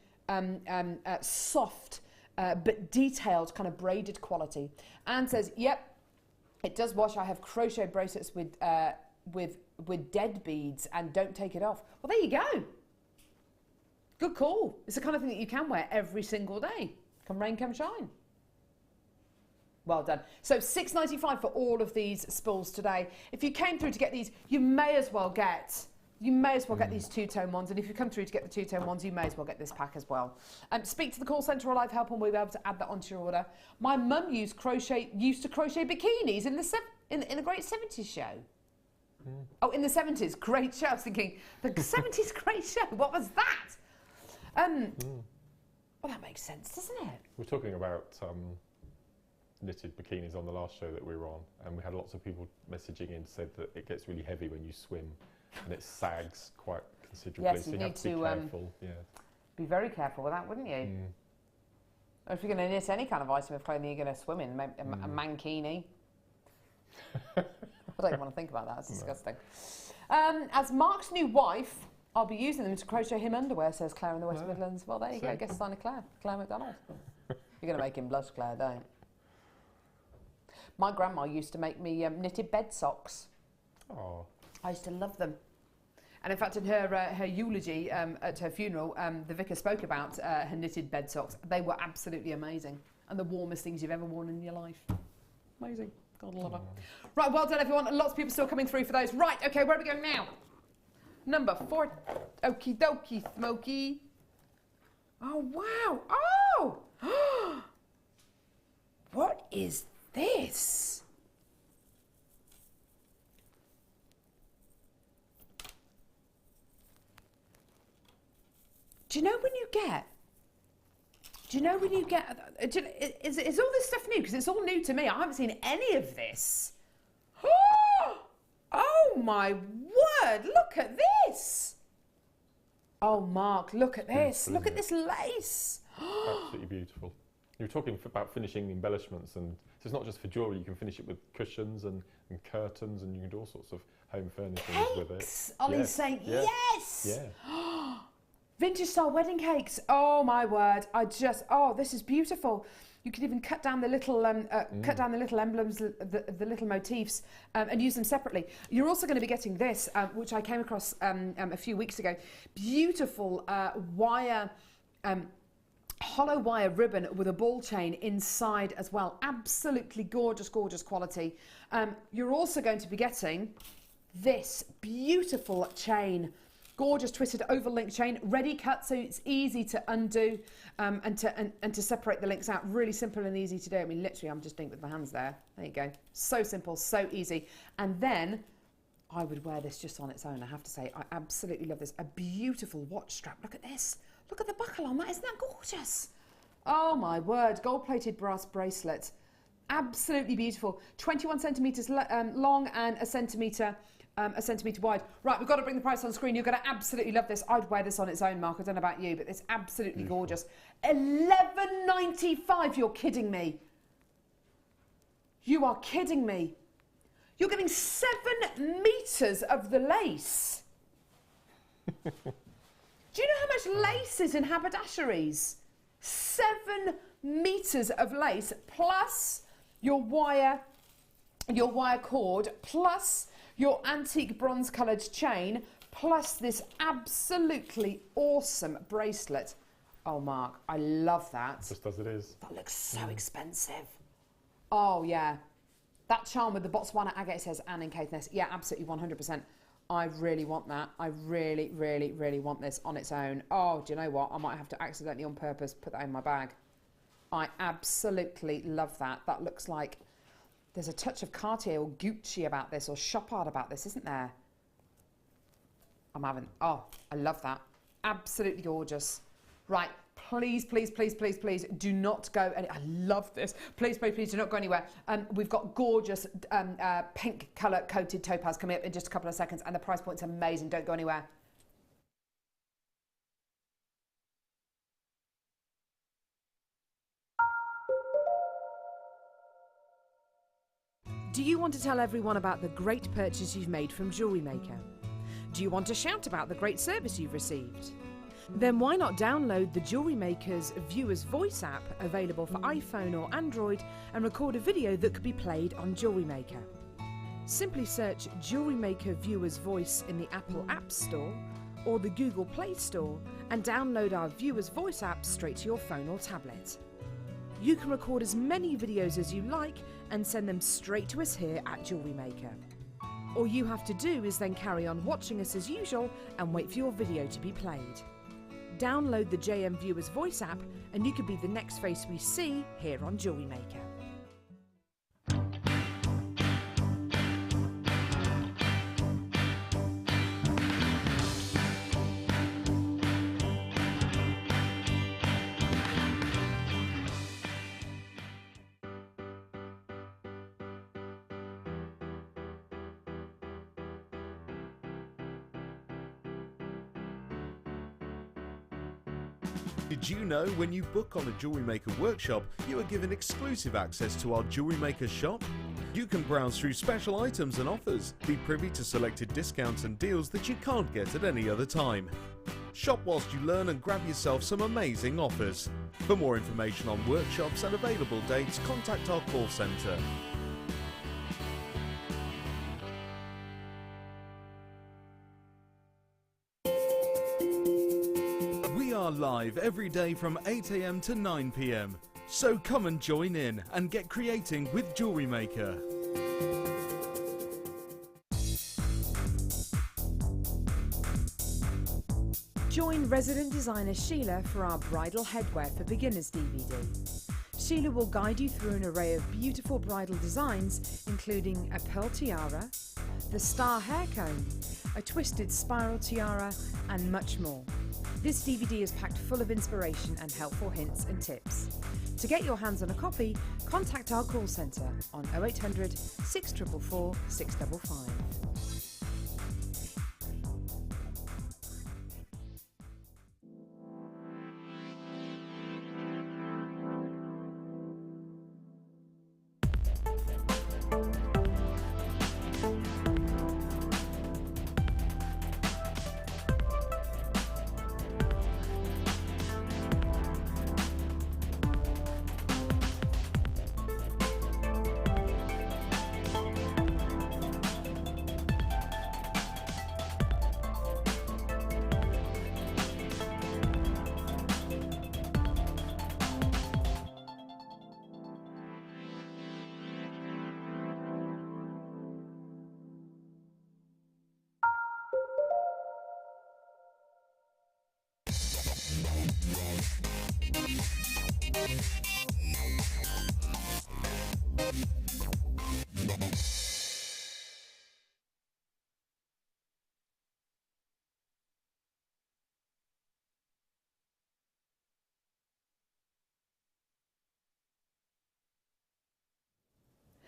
soft but detailed kind of braided quality. Anne says, yep, it does wash. I have crochet bracelets with dead beads and don't take it off. Well, there you go. Good call. It's the kind of thing that you can wear every single day. Come rain, come shine. Well done. So £6.95 for all of these spools today. If you came through to get these, you may as well get these two-tone ones, and if you come through to get the two-tone ones, you may as well get this pack as well. Speak to the call centre or live help, and we'll be able to add that onto your order. My mum used to crochet bikinis in the great 70s show. Oh, in the 70s, great show. I was thinking the 70s great show. What was that? Well, that makes sense, doesn't it? We're talking about knitted bikinis on the last show that we were on, and we had lots of people messaging in, said that it gets really heavy when you swim and it sags quite considerably. Yes, so you have need to be careful. Yeah. Be very careful with that, wouldn't you? Or if you're going to knit any kind of item of clothing you're going to swim in, a mankini. I don't even want to think about that, it's disgusting. As Mark's new wife, I'll be using them to crochet him underwear, says Claire in the West Midlands. Well, there you go, guess sign of Claire McDonald. You're going to make him blush, Claire, don't you? My grandma used to make me knitted bed socks. Oh. I used to love them. And in fact, in her eulogy at her funeral, the vicar spoke about her knitted bed socks. They were absolutely amazing. And the warmest things you've ever worn in your life. Amazing. God love her. Right, well done, everyone. Lots of people still coming through for those. Right, okay, where are we going now? Number 4. Okie dokie, Smokey. Oh, wow. Oh! What is this? Do you know when you get? Is all this stuff new? Because it's all new to me. I haven't seen any of this. Oh my word! Look at this. Oh, Mark, look at this. Look at this lace. Absolutely beautiful. You were talking about finishing embellishments, and so it's not just for jewellery. You can finish it with cushions and curtains, and you can do all sorts of home furnishings with it. Ollie's saying yes. Yeah. Vintage style wedding cakes. Oh my word. Oh, this is beautiful. You can even cut down the little emblems, the little motifs, and use them separately. You're also going to be getting this, which I came across a few weeks ago. Beautiful wire. Hollow wire ribbon with a ball chain inside as well. Absolutely gorgeous, gorgeous quality. You're also going to be getting this beautiful chain. Gorgeous twisted oval link chain, ready cut, so it's easy to undo and to separate the links out. Really simple and easy to do. I mean, literally, I'm just doing it with my hands there. There you go. So simple, so easy. And then I would wear this just on its own, I have to say. I absolutely love this. A beautiful watch strap. Look at this. Look at the buckle on that. Isn't that gorgeous? Oh, my word. Gold-plated brass bracelet. Absolutely beautiful. 21 centimetres long and a centimetre wide. Right, we've got to bring the price on screen. You're going to absolutely love this. I'd wear this on its own, Mark. I don't know about you, but it's absolutely gorgeous. $11.95. You're kidding me. You are kidding me. You're getting 7 metres of the lace. Do you know how much lace is in haberdasheries? 7 metres of lace plus your wire cord plus your antique bronze coloured chain plus this absolutely awesome bracelet. Oh, Mark, I love that. Just as it is. That looks so expensive. Oh, yeah. That charm with the Botswana agate says Anne in Caithness. Yeah, absolutely, 100%. I really want that. I really, really, really want this on its own. Oh, do you know what? I might have to accidentally on purpose put that in my bag. I absolutely love that. That looks like there's a touch of Cartier or Gucci about this or Chopard about this, isn't there? Oh, I love that. Absolutely gorgeous. Right, please, please, please, please, please do not go. I love this. Please, please, please do not go anywhere. We've got gorgeous pink colour coated topaz coming up in just a couple of seconds, and the price point's amazing. Don't go anywhere. Do you want to tell everyone about the great purchase you've made from Jewellery Maker? Do you want to shout about the great service you've received? Then why not download the Jewellery Maker's Viewer's Voice app, available for iPhone or Android, and record a video that could be played on Jewellery Maker. Simply search Jewellery Maker Viewer's Voice in the Apple App Store or the Google Play Store and download our Viewer's Voice app straight to your phone or tablet. You can record as many videos as you like and send them straight to us here at Jewellery Maker. All you have to do is then carry on watching us as usual and wait for your video to be played. Download the JM Viewer's Voice app and you could be the next face we see here on Jewellery Maker. Did you know when you book on a Jewellery Maker workshop, you are given exclusive access to our Jewellery Maker shop? You can browse through special items and offers, be privy to selected discounts and deals that you can't get at any other time. Shop whilst you learn and grab yourself some amazing offers. For more information on workshops and available dates, contact our call centre. Live every day from 8 AM to 9 PM. So come and join in and get creating with Jewellery Maker. Join resident designer Sheila for our Bridal Headwear for Beginners DVD. Sheila will guide you through an array of beautiful bridal designs, including a pearl tiara, the star hair cone, a twisted spiral tiara, and much more. This DVD is packed full of inspiration and helpful hints and tips. To get your hands on a copy, contact our call centre on 0800 644 655.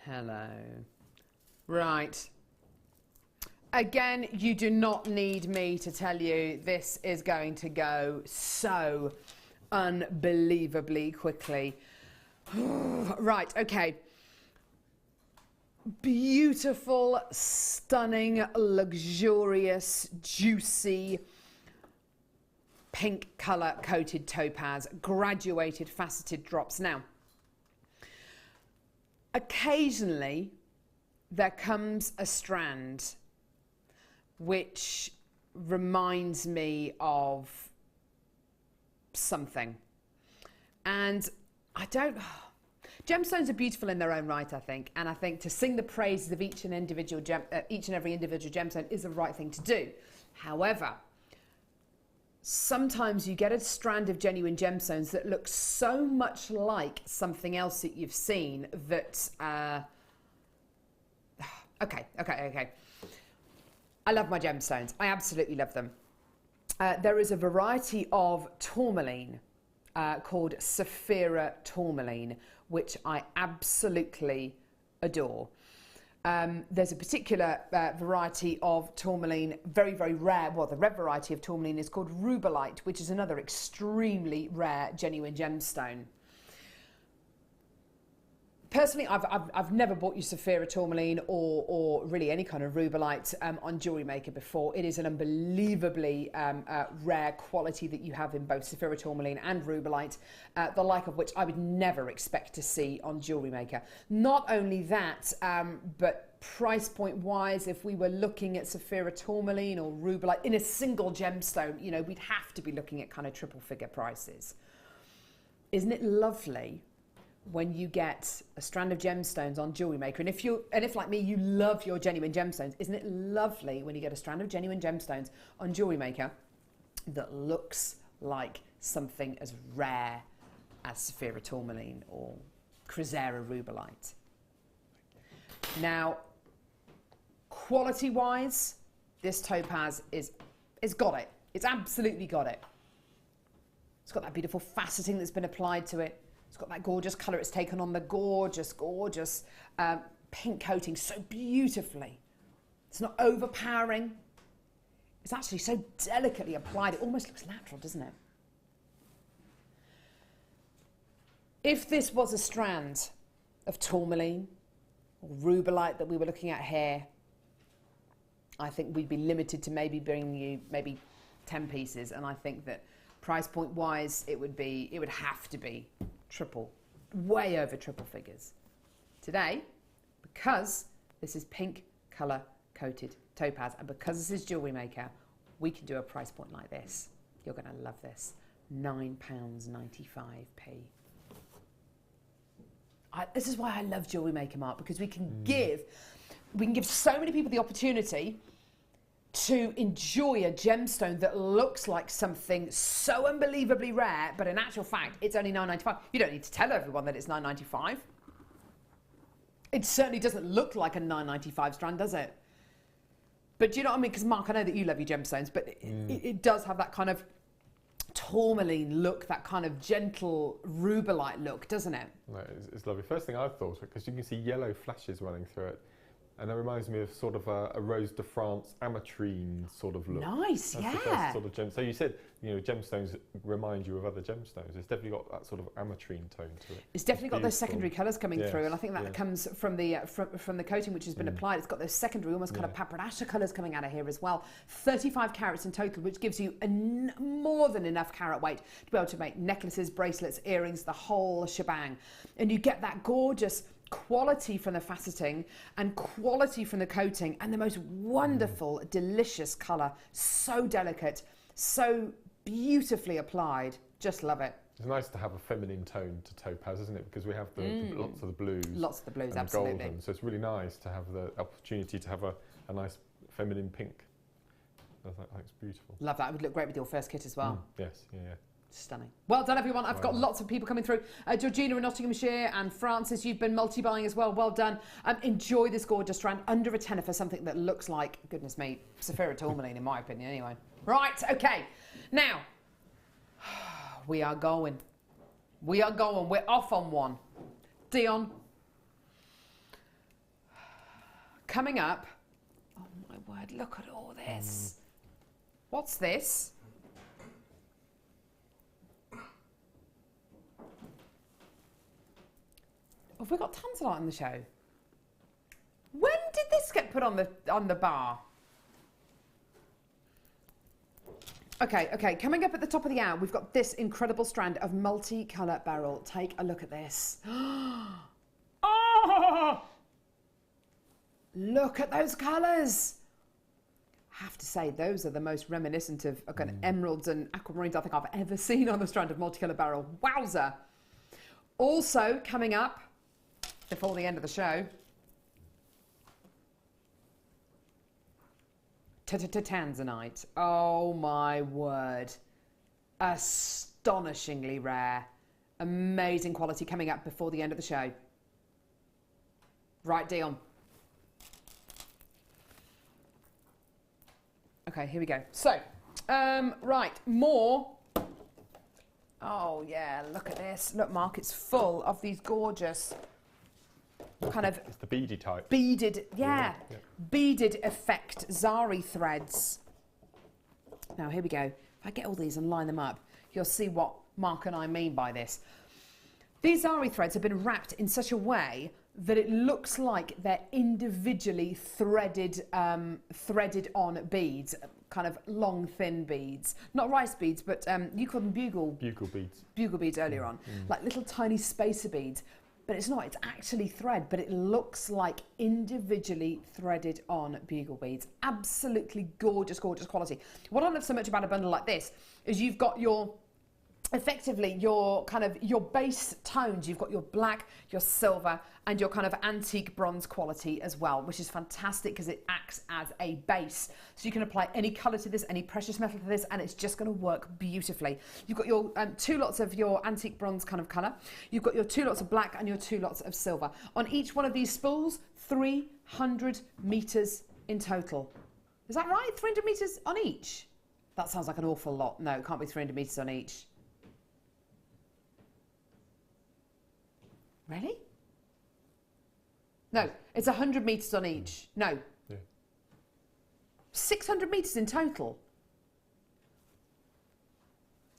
Hello. Right. Again, you do not need me to tell you this is going to go so unbelievably quickly. Right, okay. Beautiful, stunning, luxurious, juicy, pink colour coated topaz, graduated faceted drops. Now, occasionally there comes a strand which reminds me of something. And I don't... Gemstones are beautiful in their own right, I think. And I think to sing the praises of each and every individual gemstone is the right thing to do. However, sometimes you get a strand of genuine gemstones that looks so much like something else that you've seen that... Okay. I love my gemstones. I absolutely love them. There is a variety of tourmaline called Saphira tourmaline, which I absolutely adore. There's a particular variety of tourmaline, very, very rare. Well, the red variety of tourmaline is called Rubellite, which is another extremely rare genuine gemstone. Personally, I've never bought you Saphira tourmaline or really any kind of Rubellite on Jewellery Maker before. It is an unbelievably rare quality that you have in both Saphira tourmaline and Rubellite, the like of which I would never expect to see on Jewellery Maker. Not only that, but price point wise, if we were looking at Saphira tourmaline or Rubellite in a single gemstone, you know, we'd have to be looking at kind of triple figure prices. Isn't it lovely when you get a strand of gemstones on Jewellery Maker? And if like me, you love your genuine gemstones, isn't it lovely when you get a strand of genuine gemstones on Jewellery Maker that looks like something as rare as Saphira tourmaline or Chrysera Rubellite? Now, quality wise, this topaz is got it. It's absolutely got it. It's got that beautiful faceting that's been applied to it. It's got that gorgeous colour it's taken on, the gorgeous pink coating so beautifully. It's not overpowering. It's actually so delicately applied. It almost looks natural, doesn't it? If this was a strand of tourmaline or Rubellite that we were looking at here, I think we'd be limited to maybe bringing you maybe 10 pieces. And I think that price point wise, it would have to be way over triple figures. Today, because this is pink colour coated topaz and because this is Jewellery Maker, we can do a price point like this. You're going to love this. £9.95p. This is why I love Jewellery Maker, Mark, because we can give so many people the opportunity to enjoy a gemstone that looks like something so unbelievably rare, but in actual fact, it's only £9.95. You don't need to tell everyone that it's £9.95. It certainly doesn't look like a £9.95 strand, does it? But do you know what I mean? Because Mark, I know that you love your gemstones, but it does have that kind of tourmaline look, that kind of gentle Rubellite look, doesn't it? No, it's lovely. First thing I thought, because you can see yellow flashes running through it, and it reminds me of sort of a Rose de France ametrine sort of look. Nice, That's yeah. the first sort of gem. So you said, you know, gemstones remind you of other gemstones. It's definitely got that sort of ametrine tone to it. It's definitely got those secondary colours coming through, and I think that comes from the from the coating which has been applied. It's got those secondary, almost kind of paprasha colours coming out of here as well. 35 carats in total, which gives you more than enough carat weight to be able to make necklaces, bracelets, earrings, the whole shebang. And you get that gorgeous quality from the faceting and quality from the coating and the most wonderful, delicious colour. So delicate, so beautifully applied. Just love it. It's nice to have a feminine tone to topaz, isn't it? Because we have lots of the blues. Lots of the blues, and absolutely. Golden. So it's really nice to have the opportunity to have a nice feminine pink. I think it's beautiful. Love that. It would look great with your first kit as well. Yes, yeah. Stunning. Well done, everyone. I've got lots of people coming through. Georgina in Nottinghamshire and Francis, you've been multi-buying as well. Well done. Enjoy this gorgeous strand. Under a tenner for something that looks like, goodness me, Saphira tourmaline in my opinion anyway. Right, okay. Now, we are going. We are going. We're off on one. Dion. Coming up. Oh my word, look at all this. What's this? Have we got Tanzanite on the show? When did this get put on the bar? Okay, coming up at the top of the hour, we've got this incredible strand of multi-colour beryl. Take a look at this. Oh! Look at those colours. I have to say, those are the most reminiscent of kind of emeralds and aquamarines I think I've ever seen on a strand of multicolour beryl. Wowzer. Also, coming up, before the end of the show, Tanzanite. Oh my word. Astonishingly rare. Amazing quality coming up before the end of the show. Right, Dion. Okay, here we go. So, right, more. Oh yeah, look at this. Look, Mark, it's full of these gorgeous kind of... It's the beady type. Beaded, yeah. Beaded effect Zari threads. Now, here we go. If I get all these and line them up, you'll see what Mark and I mean by this. These Zari threads have been wrapped in such a way that it looks like they're individually threaded on beads, kind of long, thin beads. Not rice beads, but you call them bugle beads. Bugle beads earlier on, like little tiny spacer beads. But it's not, it's actually thread, but it looks like individually threaded on bugle beads. Absolutely gorgeous, gorgeous quality. What I love so much about a bundle like this is you've got your, effectively your kind of, your base tones. You've got your black, your silver, and your kind of antique bronze quality as well, which is fantastic because it acts as a base. So you can apply any colour to this, any precious metal to this, and it's just going to work beautifully. You've got your 2 lots of your antique bronze kind of colour. You've got your 2 lots of black and your 2 lots of silver. On each one of these spools, 300 metres in total. Is that right? 300 metres on each? That sounds like an awful lot. No, it can't be 300 metres on each. Really? No, it's 100 metres on each. No. Yeah. 600 metres in total.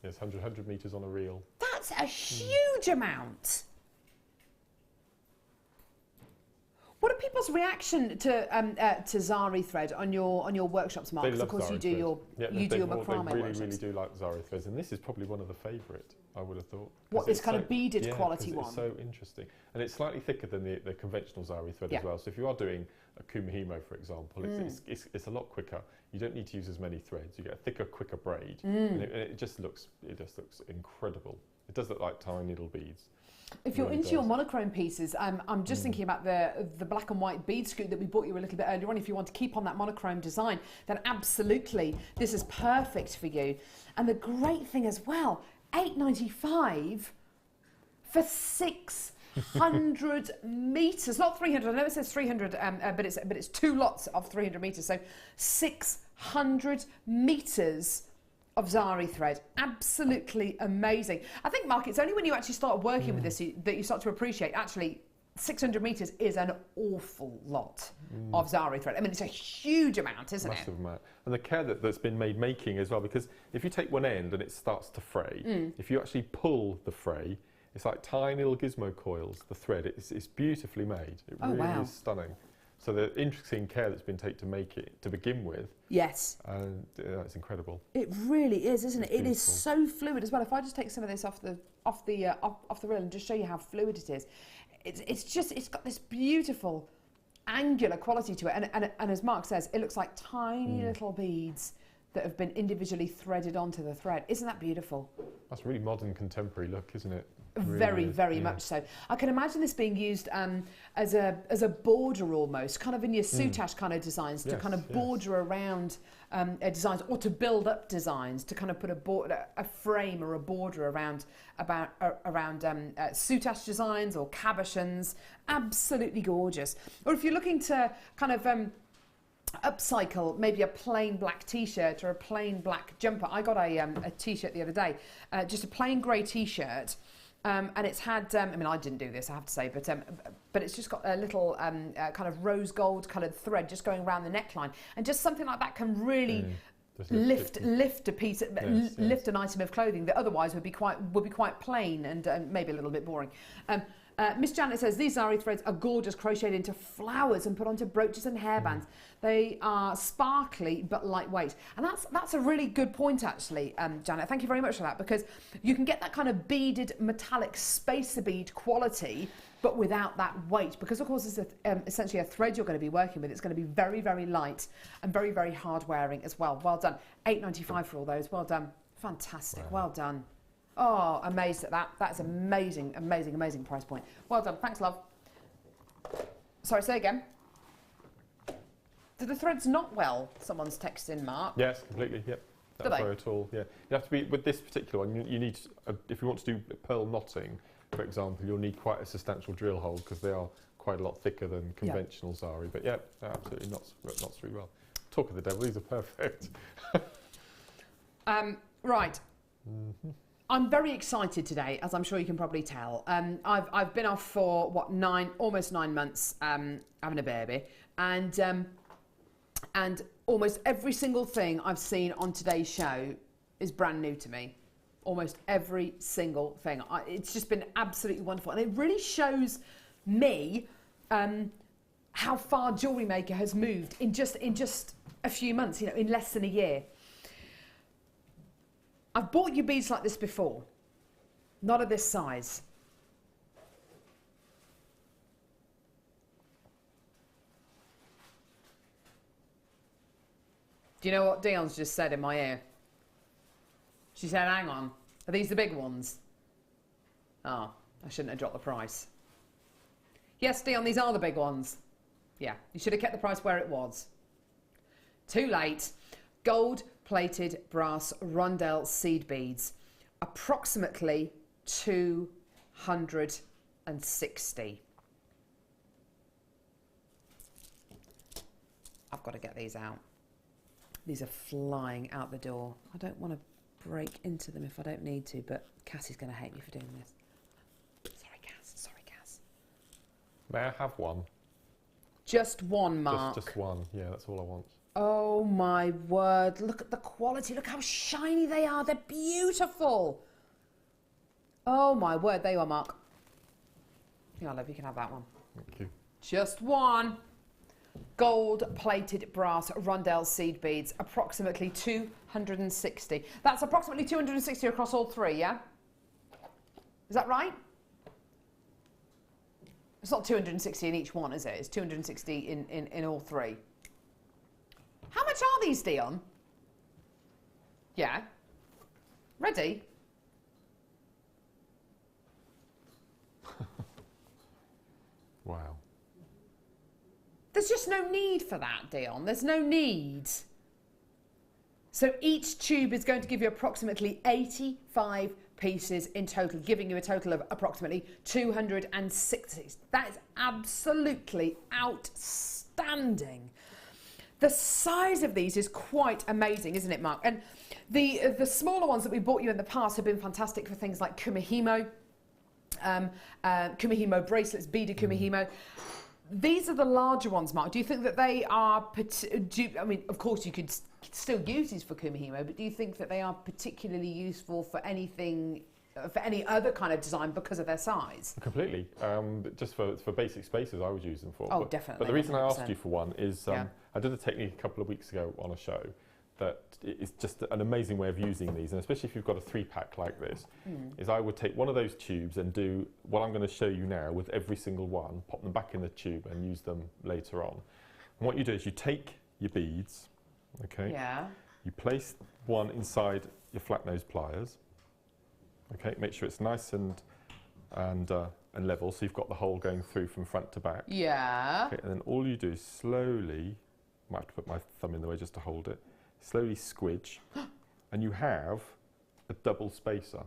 Yes, 100 metres on a reel. That's a huge amount. What are people's reaction to Zari thread on your workshops, Mark? They love of course, Zari you do thread. your macramé They really, workshops. really do like Zari threads, and this is probably one of the favourite, I would have thought. What, this kind of beaded quality one? It's so interesting. And it's slightly thicker than the conventional Zari thread as well. So if you are doing a kumihimo, for example, it's a lot quicker. You don't need to use as many threads. You get a thicker, quicker braid. And it just looks incredible. It does look like tiny little beads. If you're into your monochrome pieces, I'm just thinking about the black and white bead scoop that we bought you a little bit earlier on. If you want to keep on that monochrome design, then absolutely, this is perfect for you. And the great thing as well, $8.95 for 600 metres, not 300. I know it says 300, but it's 2 lots of 300 metres, so 600 metres of Zari thread. Absolutely amazing. I think, Mark, it's only when you actually start working with this that you start to appreciate actually 600 metres is an awful lot of Zari thread. I mean, it's a huge amount, isn't it? Massive amount. And the care that's been making as well, because if you take one end and it starts to fray, if you actually pull the fray, it's like tiny little gizmo coils, the thread. It's beautifully made. It really is stunning. So the interesting care that's been taken to make it to begin with. Yes. And it's incredible. It really is, isn't it? It is so fluid as well. If I just take some of this off the reel and just show you how fluid it is, it's got this beautiful angular quality to it. And as Mark says, it looks like tiny little beads that have been individually threaded onto the thread. Isn't that beautiful? That's a really modern, contemporary look, isn't it? Really very much so. I can imagine this being used as a border almost, kind of in your soutache kind of designs, to kind of border around designs, or to build up designs, to kind of put a frame or a border around soutache designs or cabochons. Absolutely gorgeous. Or if you're looking to kind of upcycle maybe a plain black t-shirt or a plain black jumper. I got a t-shirt the other day, just a plain grey t-shirt. And it's had, I mean, I didn't do this, I have to say, but it's just got a little kind of rose gold coloured thread just going around the neckline, and just something like that can really lift a piece, lift an item of clothing that otherwise would be quite plain and maybe a little bit boring. Miss Janet says these Zari threads are gorgeous, crocheted into flowers and put onto brooches and hairbands. They are sparkly but lightweight, and that's a really good point actually, Janet. Thank you very much for that, because you can get that kind of beaded metallic spacer bead quality, but without that weight, because of course it's essentially a thread you're going to be working with. It's going to be very, very light and very, very hard wearing as well. Well done. £8.95 for all those. Well done. Fantastic. Wow. Well done. Oh, amazed at that. That's amazing, amazing, amazing price point. Well done. Thanks, love. Sorry, say again. Do the threads knot well? Someone's texting, Mark. Yes, completely. Yep. That's not at all. Yeah. You have to be, with this particular one, you need, if you want to do pearl knotting, for example, you'll need quite a substantial drill hole, because they are quite a lot thicker than conventional Zari. But yeah, absolutely knots really well. Talk of the devil, these are perfect. Right. I'm very excited today, as I'm sure you can probably tell. I've been off for what, almost 9 months, having a baby, and almost every single thing I've seen on today's show is brand new to me. Almost every single thing. It's just been absolutely wonderful, and it really shows me how far Jewellery Maker has moved in just a few months. You know, in less than a year. I've bought you beads like this before, not of this size. Do you know what Dion's just said in my ear? She said, hang on, are these the big ones? Oh, I shouldn't have dropped the price. Yes, Dion, these are the big ones. Yeah, you should have kept the price where it was. Too late. Gold plated brass rondelle seed beads, approximately 260. I've got to get these out. These are flying out the door. I don't want to break into them if I don't need to, but Cassie's going to hate me for doing this. Sorry, Cass. Sorry, Cass. May I have one? Just one, Mark. Just one. Yeah, that's all I want. Oh my word, look at the quality, look how shiny they are, they're beautiful. Oh my word, there you are, Mark. Yeah, love, you can have that one. Thank you. Just one. Gold plated brass rondelle seed beads, approximately 260. That's approximately 260 across all three, yeah? Is that right? It's not 260 in each one, is it? It's 260 in all three. How much are these, Dion? Yeah. Ready? Wow. There's just no need for that, Dion. There's no need. So each tube is going to give you approximately 85 pieces in total, giving you a total of approximately 260. That is absolutely outstanding. The size of these is quite amazing, isn't it, Mark? And the smaller ones that we bought you in the past have been fantastic for things like kumihimo, kumihimo bracelets, beaded kumihimo. These are the larger ones, Mark. Do you think that they are, I mean, of course you could still use these for kumihimo, but do you think that they are particularly useful for anything, for any other kind of design because of their size? Completely. Just for basic spaces I would use them for. Oh, definitely. But the reason 100%. I asked you for one is I did a technique a couple of weeks ago on a show that is just an amazing way of using these, and especially if you've got a 3-pack like this, is I would take one of those tubes and do what I'm going to show you now with every single one, pop them back in the tube and use them later on. And what you do is you take your beads, okay? Yeah. You place one inside your flat nose pliers. Okay, make sure it's nice and level, so you've got the hole going through from front to back. Yeah. Okay, and then all you do is slowly, I might have to put my thumb in the way just to hold it, slowly squidge, and you have a double spacer.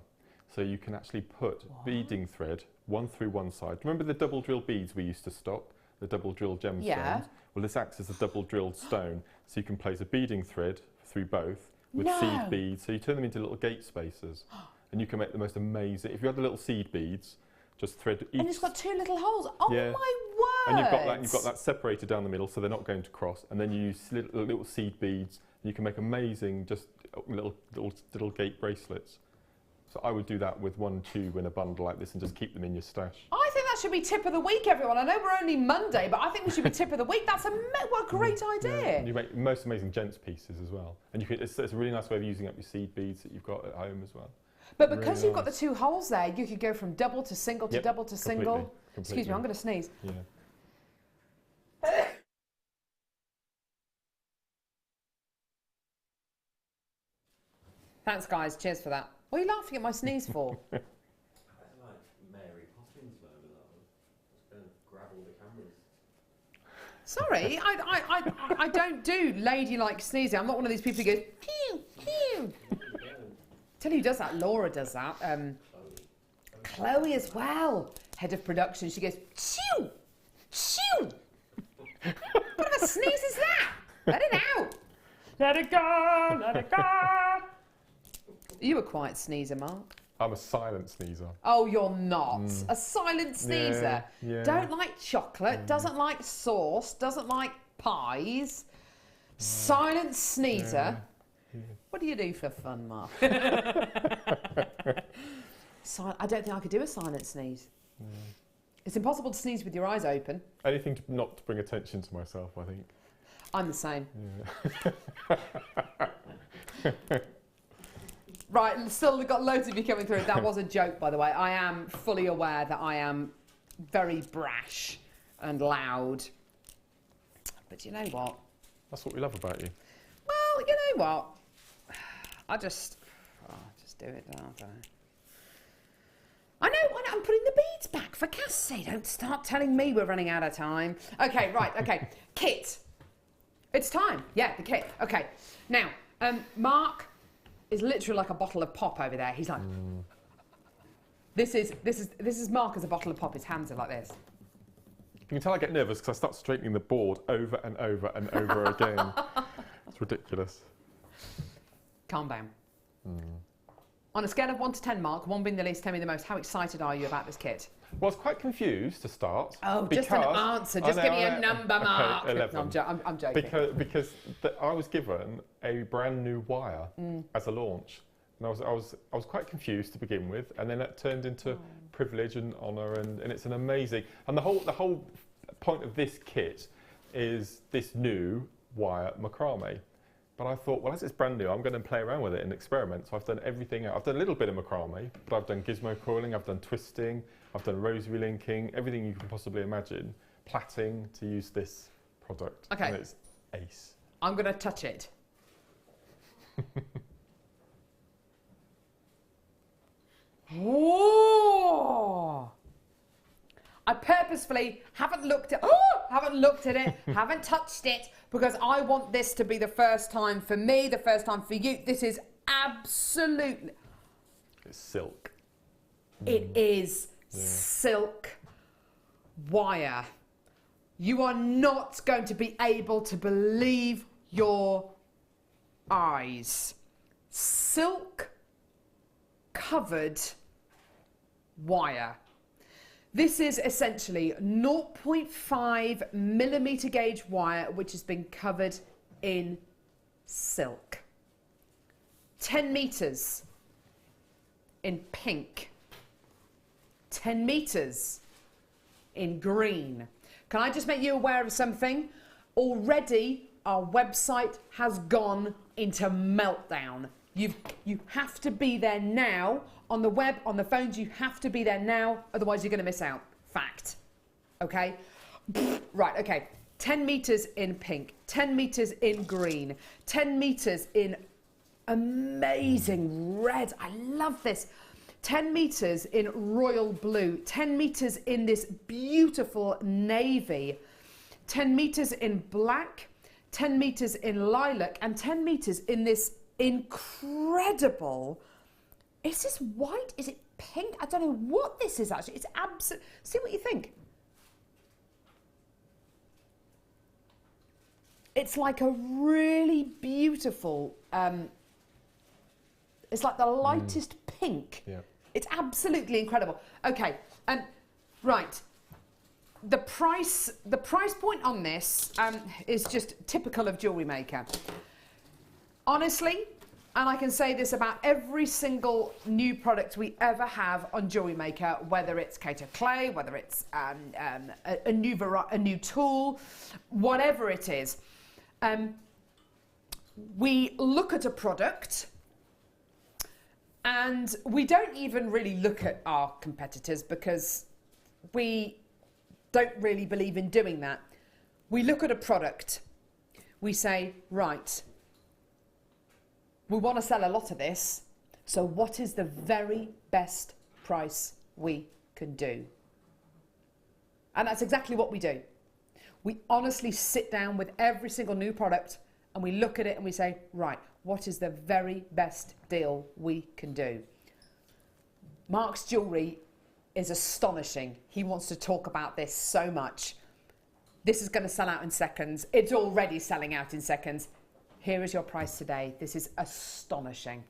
So you can actually put beading thread one through one side. Remember the double drill beads we used to stock? The double drill gemstones? Yeah. Well, this acts as a double drilled stone, so you can place a beading thread through both with No. seed beads. So you turn them into little gate spacers, and you can make the most amazing. If you had the little seed beads, just thread each. And it's got 2 little holes. Oh Yeah. my word! And you've got that separated down the middle, so they're not going to cross. And then you use little seed beads. And you can make amazing, just little gate bracelets. So I would do that with 1 tube in a bundle like this, and just keep them in your stash. I think that should be tip of the week, everyone. I know we're only Monday, but I think we should be tip of the week. That's what a great idea. Yeah. And you make most amazing gents pieces as well. And you can, it's a really nice way of using up your seed beads that you've got at home as well. But because really you've got the 2 holes there, you could go from double to single to double to single. Completely. Excuse me, I'm going to sneeze. Yeah. Thanks, guys. Cheers for that. What are you laughing at my sneeze for? I like Mary Poppins moment. That was going to grab all the cameras. Sorry, I don't do ladylike sneezing. I'm not one of these people who goes pew pew. Tell you who does that. Laura does that. Chloe as well. Head of production. She goes chew chew. What kind of a sneeze is that? Let it out. Let it go. Let it go. Are you a quiet sneezer, Mark? I'm a silent sneezer. Oh, you're not. A silent sneezer. Yeah. Don't like chocolate, doesn't like sauce, doesn't like pies. Silent sneezer. Yeah. What do you do for fun, Mark? I don't think I could do a silent sneeze. It's impossible to sneeze with your eyes open. Anything not to bring attention to myself, I think. I'm the same. Yeah. Right, and still got loads of you coming through. That was a joke, by the way. I am fully aware that I am very brash and loud. But you know what? That's what we love about you. Well, you know what? I just do it, don't I? I know, I'm putting the beads back for Cassie. Don't start telling me we're running out of time. Okay, right, okay. Kit. It's time. Yeah, the kit. Okay. Now, Mark is literally like a bottle of pop over there. He's like, this is Mark as a bottle of pop. His hands are like this. You can tell I get nervous because I start straightening the board over and over and over again. It's ridiculous. Calm down. On a scale of 1 to 10, Mark, 1 being the least, 10 being the most, how excited are you about this kit? Well, I was quite confused to start. Oh, just an answer. Just give me a number, Mark. Okay, 11. No, I'm joking. Because I was given a brand new wire as a launch. And I was quite confused to begin with, and then it turned into privilege and honour, and it's an amazing. And the whole point of this kit is this new wire macramé. But I thought, well, as it's brand new, I'm going to play around with it and experiment. So I've done everything. I've done a little bit of macramé, but I've done gizmo coiling, I've done twisting, I've done rosary linking, everything you can possibly imagine, plaiting to use this product. Okay. And it's ace. I'm going to touch it. Oh! I purposefully haven't looked at it, haven't touched it, because I want this to be the first time for me, the first time for you. This is absolutely... It's silk. It is silk wire. You are not going to be able to believe your eyes. Silk covered wire. This is essentially 0.5 millimetre gauge wire which has been covered in silk. 10 metres in pink. 10 metres in green. Can I just make you aware of something? Already our website has gone into meltdown. You have to be there now. On the web, on the phones, you have to be there now, otherwise you're going to miss out. Fact. Okay? Right, okay. 10 meters in pink, 10 meters in green, 10 meters in amazing red. I love this. 10 meters in royal blue, 10 meters in this beautiful navy, 10 meters in black, 10 meters in lilac, and 10 meters in this incredible, is this white? Is it pink? I don't know what this is actually. It's absolute. See what you think. It's like a really beautiful, it's like the lightest pink. Yeah. It's absolutely incredible. Okay, right. The price point on this is just typical of Jewellery Maker. Honestly, and I can say this about every single new product we ever have on Jewellery Maker, whether it's Kato clay, whether it's a new tool, whatever it is, we look at a product and we don't even really look at our competitors because we don't really believe in doing that. We look at a product, we say, right, we want to sell a lot of this, so what is the very best price we can do? And that's exactly what we do. We honestly sit down with every single new product and we look at it and we say, right, what is the very best deal we can do? Mark's jewellery is astonishing. He wants to talk about this so much. This is going to sell out in seconds. It's already selling out in seconds. Here is your price today. This is astonishing.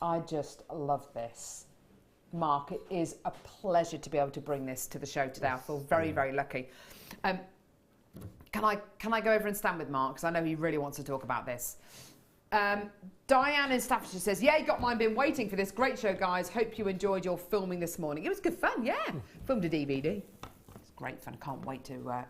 I just love this. Mark, it is a pleasure to be able to bring this to the show today. I feel very, very lucky. Can I go over and stand with Mark? Because I know he really wants to talk about this. Diane in Staffordshire says, yeah, got mine, been waiting for this. Great show, guys. Hope you enjoyed your filming this morning. It was good fun, yeah. Filmed a DVD. It's great fun. Can't wait to...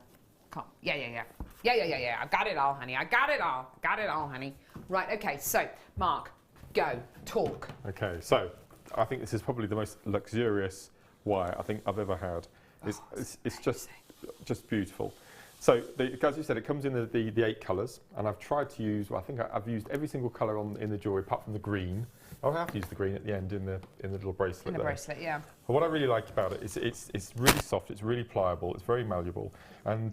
Yeah. I got it all, honey. I got it all, honey. Right, okay, so, Mark, go, talk. Okay, so, I think this is probably the most luxurious wire I think I've ever had. It's just beautiful. So, as you said, it comes in the 8 colours, and I've tried to use, well, I think I've used every single colour in the jewellery, apart from the green. I have to use the green at the end in the little bracelet. In the bracelet, yeah. But what I really like about it is it's really soft, it's really pliable, it's very malleable. And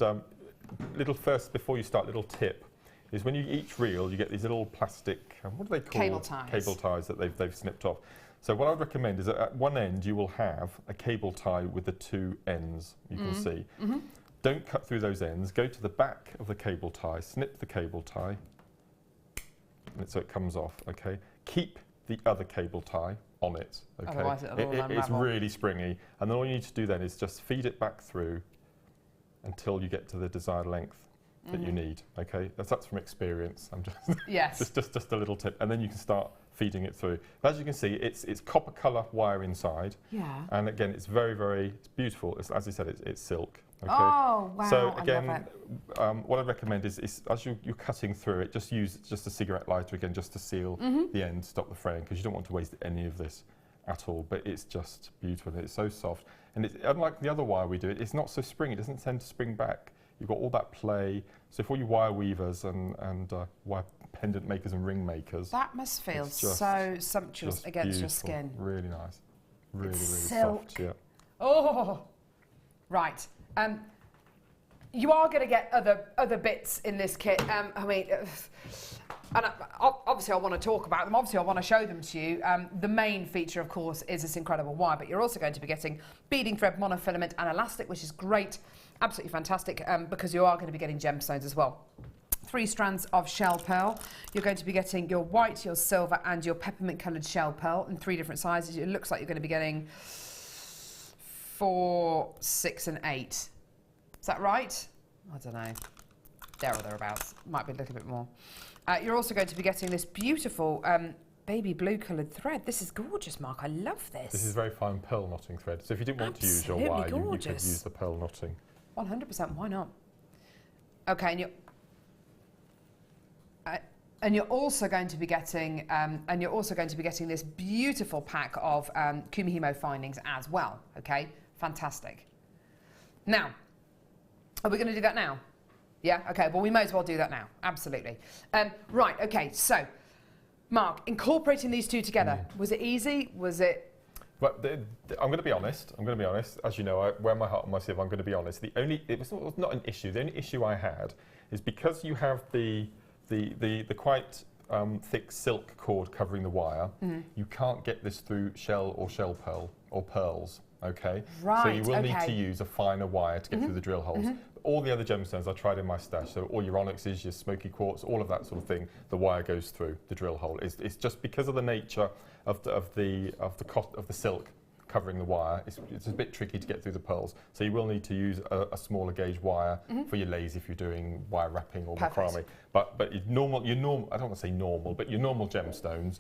before you start, little tip is when you each reel, you get these little plastic, what do they call? Cable ties. Cable ties that they've snipped off. So what I would recommend is that at one end you will have a cable tie with the 2 ends, you can see. Don't cut through those ends, go to the back of the cable tie, snip the cable tie, so it comes off, okay? Keep the other cable tie on it, okay? Otherwise it'll all it's really springy, and then all you need to do then is just feed it back through until you get to the desired length that you need, okay? That's from experience. I'm just just a little tip, and then you can start feeding it through. But as you can see, it's copper colour wire inside. Yeah. And again, it's very beautiful. As you said, it's silk. Okay. Oh wow! So again, I love it. what I recommend is as you're cutting through it, just use a cigarette lighter again, just to seal the end, stop the fraying, because you don't want to waste any of this at all. But it's just beautiful. It's so soft, and it's unlike the other wire we do. It's not so springy. It doesn't tend to spring back. You've got all that play. So for all you wire weavers and wire pendant makers and ring makers, that must feel so sumptuous against your skin. Really nice. Really silk. soft. Yeah. Oh, right. You are going to get other bits in this kit. I mean, and obviously I want to talk about them. Obviously I want to show them to you. The main feature, of course, is this incredible wire, but you're also going to be getting beading thread, monofilament and elastic, which is great, absolutely fantastic, because you are going to be getting gemstones as well. 3 strands of shell pearl. You're going to be getting your white, your silver and your peppermint coloured shell pearl in 3 different sizes. It looks like you're going to be getting 4, 6 and 8. Is that right? I don't know. There or thereabouts. Might be a little bit more. You're also going to be getting this beautiful baby blue coloured thread. This is gorgeous, Mark. I love this. This is very fine pearl knotting thread. So if you didn't want to use your wire, you could use the pearl knotting. 100%. Why not? Okay, and you're also going to be getting this beautiful pack of Kumihimo findings as well. Okay, fantastic. Now, are we going to do that now? Yeah, okay, well, we may as well do that now. Absolutely. Right, okay, so, Mark, incorporating these two together, was it easy? Was it... Well, I'm going to be honest. As you know, I wear my heart on my sleeve. I'm going to be honest. It was not an issue. The only issue I had is because you have the quite thick silk cord covering the wire. You can't get this through shell pearl or pearls. Okay. Right. So you will need to use a finer wire to get through the drill holes. All the other gemstones I tried in my stash, so all your onyxes, your smoky quartz, all of that sort of thing, the wire goes through the drill hole. It's just because of the nature of the silk covering the wire. It's a bit tricky to get through the pearls. So you will need to use a smaller gauge wire for your lace if you're doing wire wrapping or macramé. But your normal, I don't want to say normal, but your normal gemstones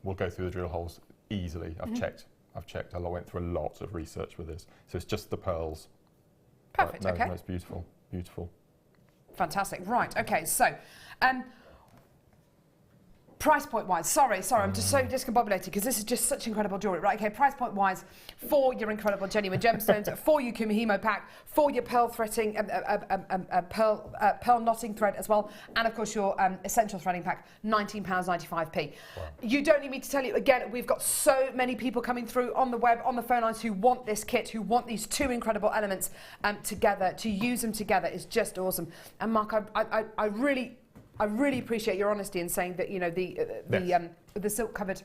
will go through the drill holes easily. I've checked. I went through a lot of research with this. So it's just the pearls. Perfect, right, okay. No, it's beautiful, beautiful. Fantastic, right, okay, so, price point wise, sorry, I'm just so discombobulated because this is just such incredible jewellery. Right, okay, price point wise, for your incredible genuine gemstones, for your Kumihimo pack, for your pearl threading, pearl knotting thread as well, and of course your essential threading pack, £19.95p. Wow. You don't need me to tell you, again, we've got so many people coming through on the web, on the phone lines who want this kit, who want these two incredible elements together. To use them together is just awesome. And Mark, I really appreciate your honesty in saying that, you know, the silk covered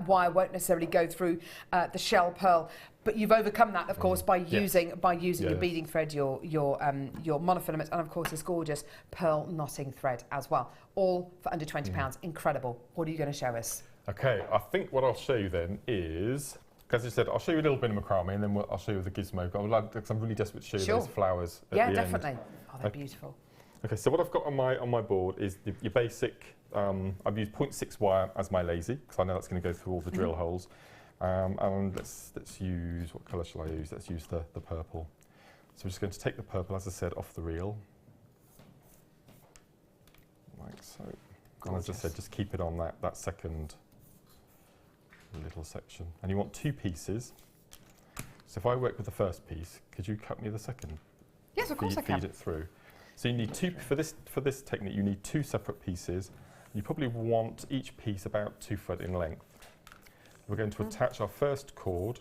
wire won't necessarily go through the shell pearl, but you've overcome that, of course, by using your beading thread, your monofilament, and of course this gorgeous pearl knotting thread as well, all for under £20. Incredible. What are you going to show us? Okay, I think what I'll show you then is, as I said, I'll show you a little bit of macramé, and then I'll show you the gizmo. Because I'm really desperate to show you those flowers at the end. Definitely. Oh, they're beautiful. Okay, so what I've got on my board is your basic. I've used 0.6 wire as my lazy because I know that's going to go through all the drill holes. And let's use, what colour shall I use? Let's use the purple. So we're just going to take the purple, as I said, off the reel, like so. And as I said, just keep it on that second little section. And you want two pieces. So if I work with the first piece, could you cut me the second? Yes, of course I can. Feed it through. So you need two, for this technique, you need two separate pieces. You probably want each piece about 2 foot in length. We're going to attach our first cord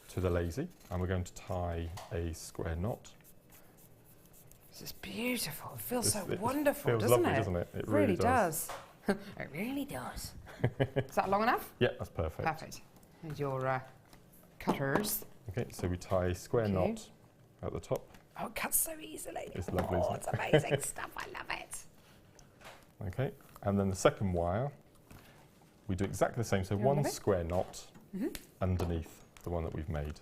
to the lazy, and we're going to tie a square knot. This is beautiful. It feels so wonderful, doesn't it? It feels lovely, doesn't it? It really does. It really does. Is that long enough? Yeah, that's perfect. Perfect. And your cutters. Okay, so we tie a square knot at the top. Oh, it cuts so easily. It's lovely, isn't it? It's amazing stuff. I love it. Okay, and then the second wire, we do exactly the same. So one square knot underneath the one that we've made.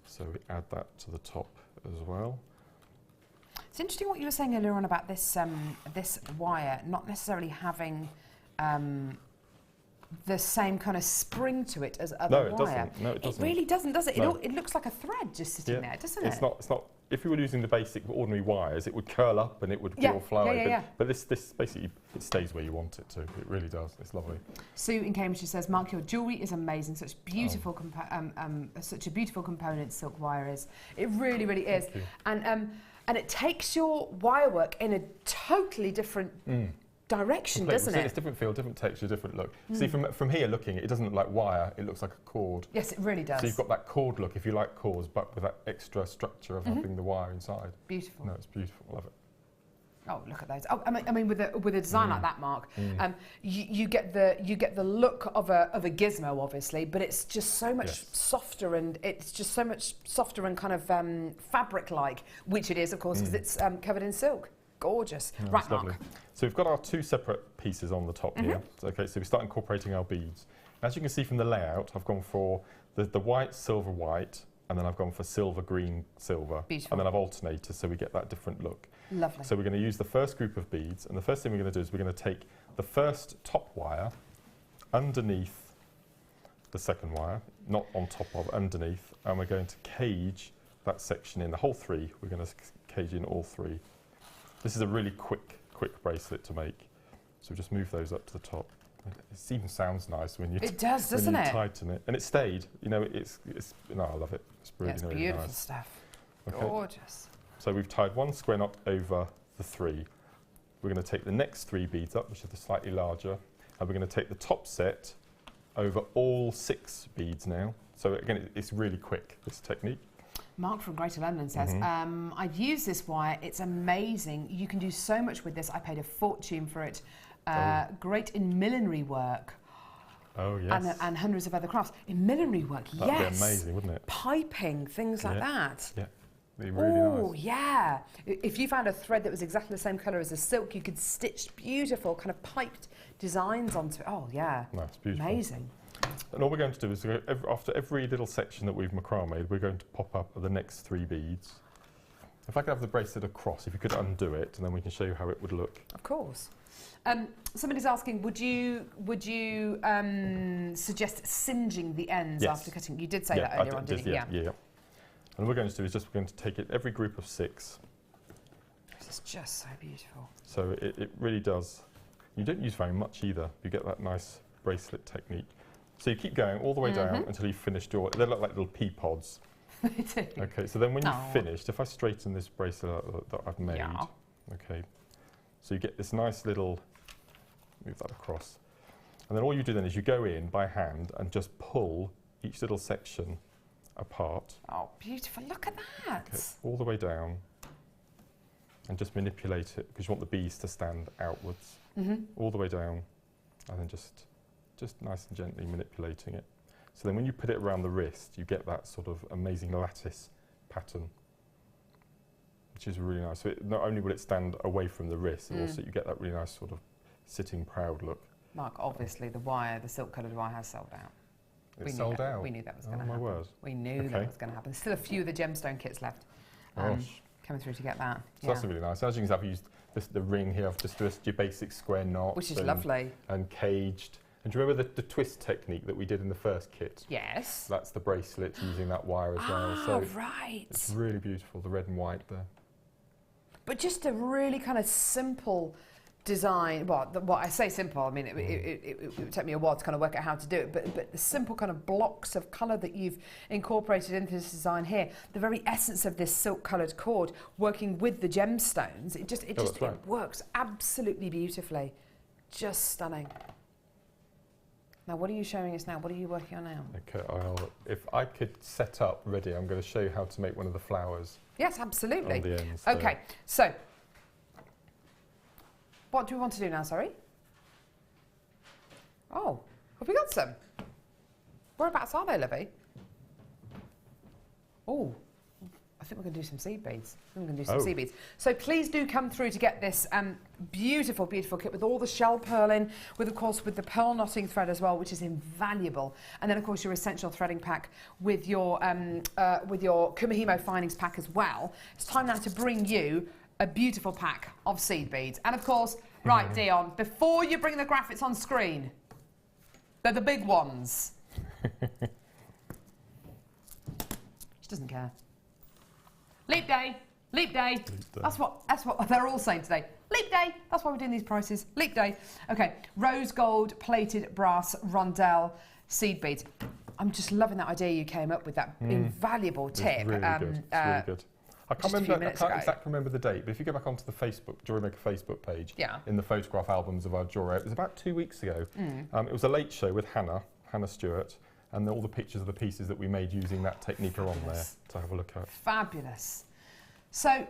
So we add that to the top as well. It's interesting what you were saying earlier on about this this wire not necessarily having the same kind of spring to it as other wire. No, it doesn't. It really doesn't, does it? No. It looks like a thread just sitting there, doesn't it? It's not. If you were using the basic ordinary wires, it would curl up and it would draw flower. But this basically, it stays where you want it to. It really does. It's lovely. Sue in Cambridge says, Mark, your jewellery is amazing. Such beautiful, such a beautiful component silk wire is. It really, really is. And it takes your wire work in a totally different direction, doesn't it? It's different feel, different texture, different look. See, from here looking, it doesn't look like wire, it looks like a cord. Yes, it really does. So you've got that cord look, if you like cords, but with that extra structure of having the wire inside. Beautiful. No, it's beautiful. I love it. Oh, look at those! Oh, I mean, with a design like that, Mark, you get the look of a gizmo, obviously, but it's just so much softer, and it's just so much softer and kind of fabric-like, which it is, of course, because it's covered in silk. Gorgeous. No, right, Mark. Lovely. So we've got our two separate pieces on the top here. Okay, so we start incorporating our beads. As you can see from the layout, I've gone for the white, silver, white, and then I've gone for silver, green, silver. Beautiful. And then I've alternated so we get that different look. Lovely. So we're going to use the first group of beads, and the first thing we're going to do is we're going to take the first top wire underneath the second wire, not on top of, underneath, and we're going to cage that section in, the whole three. We're going to cage in all three. This is a really quick bracelet to make. So just move those up to the top. It even sounds nice when you doesn't it? Tighten it, and it stayed. You know, it's no, I love it. It's really, it's really beautiful nice. stuff. Okay. Gorgeous. So we've tied one square knot over the 3. We're going to take the next 3 beads up, which are the slightly larger, and we're going to take the top set over all 6 beads now. So again, it's really quick, this technique. Mark from Greater London says, I've used this wire, it's amazing. You can do so much with this. I paid a fortune for it. Great in millinery work. Oh, yes. And hundreds of other crafts. In millinery work, That'd be amazing, wouldn't it? Piping, things like that. Yeah, be really nice. Oh, yeah. If you found a thread that was exactly the same colour as the silk, you could stitch beautiful kind of piped designs onto it. Oh, yeah. That's beautiful. Amazing. And all we're going to do is, after every little section that we've macrameed, we're going to pop up the next 3 beads. If I could have the bracelet across, if you could undo it, and then we can show you how it would look. Of course. Somebody's asking, would you suggest singeing the ends after cutting? You did say that earlier on, didn't you? Yeah. And what we're going to do is we're going to take it every group of 6. This is just so beautiful. So it really does. You don't use very much either. You get that nice bracelet technique. So you keep going all the way down until you've finished your. They look like little pea pods. They do. Okay, so then when you've finished, if I straighten this bracelet that I've made, okay, so you get this nice little. Move that across, and then all you do then is you go in by hand and just pull each little section apart. Oh, beautiful! Look at that. Okay, all the way down, and just manipulate it because you want the beads to stand outwards. All the way down, and then just nice and gently manipulating it. So then when you put it around the wrist, you get that sort of amazing lattice pattern, which is really nice. So not only will it stand away from the wrist, but also you get that really nice sort of sitting proud look. Mark, obviously the silk coloured wire has sold out. It's sold out? We knew that was going to happen. Oh my word. We knew that was going to happen. There's still a few of the gemstone kits left coming through to get that. So that's really nice. As you can see, I've used the ring here. I've just your basic square knot. Which is lovely. And caged. And do you remember the twist technique that we did in the first kit? Yes. That's the bracelet using that wire as well. So right. It's really beautiful, the red and white there. But just a really kind of simple design. Well, what I say simple, I mean, it would take me a while to kind of work out how to do it, but the simple kind of blocks of colour that you've incorporated into this design here, the very essence of this silk coloured cord working with the gemstones, it works absolutely beautifully. Just stunning. Now, what are you showing us now? What are you working on now? Okay, if I could set up ready, I'm going to show you how to make one of the flowers. Yes, absolutely. On the ends. Okay, so what do we want to do now, sorry? Oh, have we got some? Whereabouts are they, Livy? Oh, I think we're going to do some seed beads. Seed beads. So please do come through to get this beautiful, beautiful kit with all the shell purling, with the pearl knotting thread as well, which is invaluable. And then, of course, your essential threading pack with your Kumihimo Finings pack as well. It's time now to bring you a beautiful pack of seed beads. And, of course, right, Dion, before you bring the graphics on screen, they're the big ones. She doesn't care. Leap day, leap day. That's what they're all saying today. Leap day. That's why we're doing these prices. Leap day. Okay, rose gold plated brass rondelle seed beads. I'm just loving that idea you came up with. That invaluable tip. It's really good. It's really good. I can't exactly remember the date, but if you go back onto the Jewellery Maker Facebook page, in the photograph albums of our jewellery, it was about 2 weeks ago. It was a late show with Hannah Stewart, and all the pictures of the pieces that we made using that technique are on there to have a look at. Fabulous. So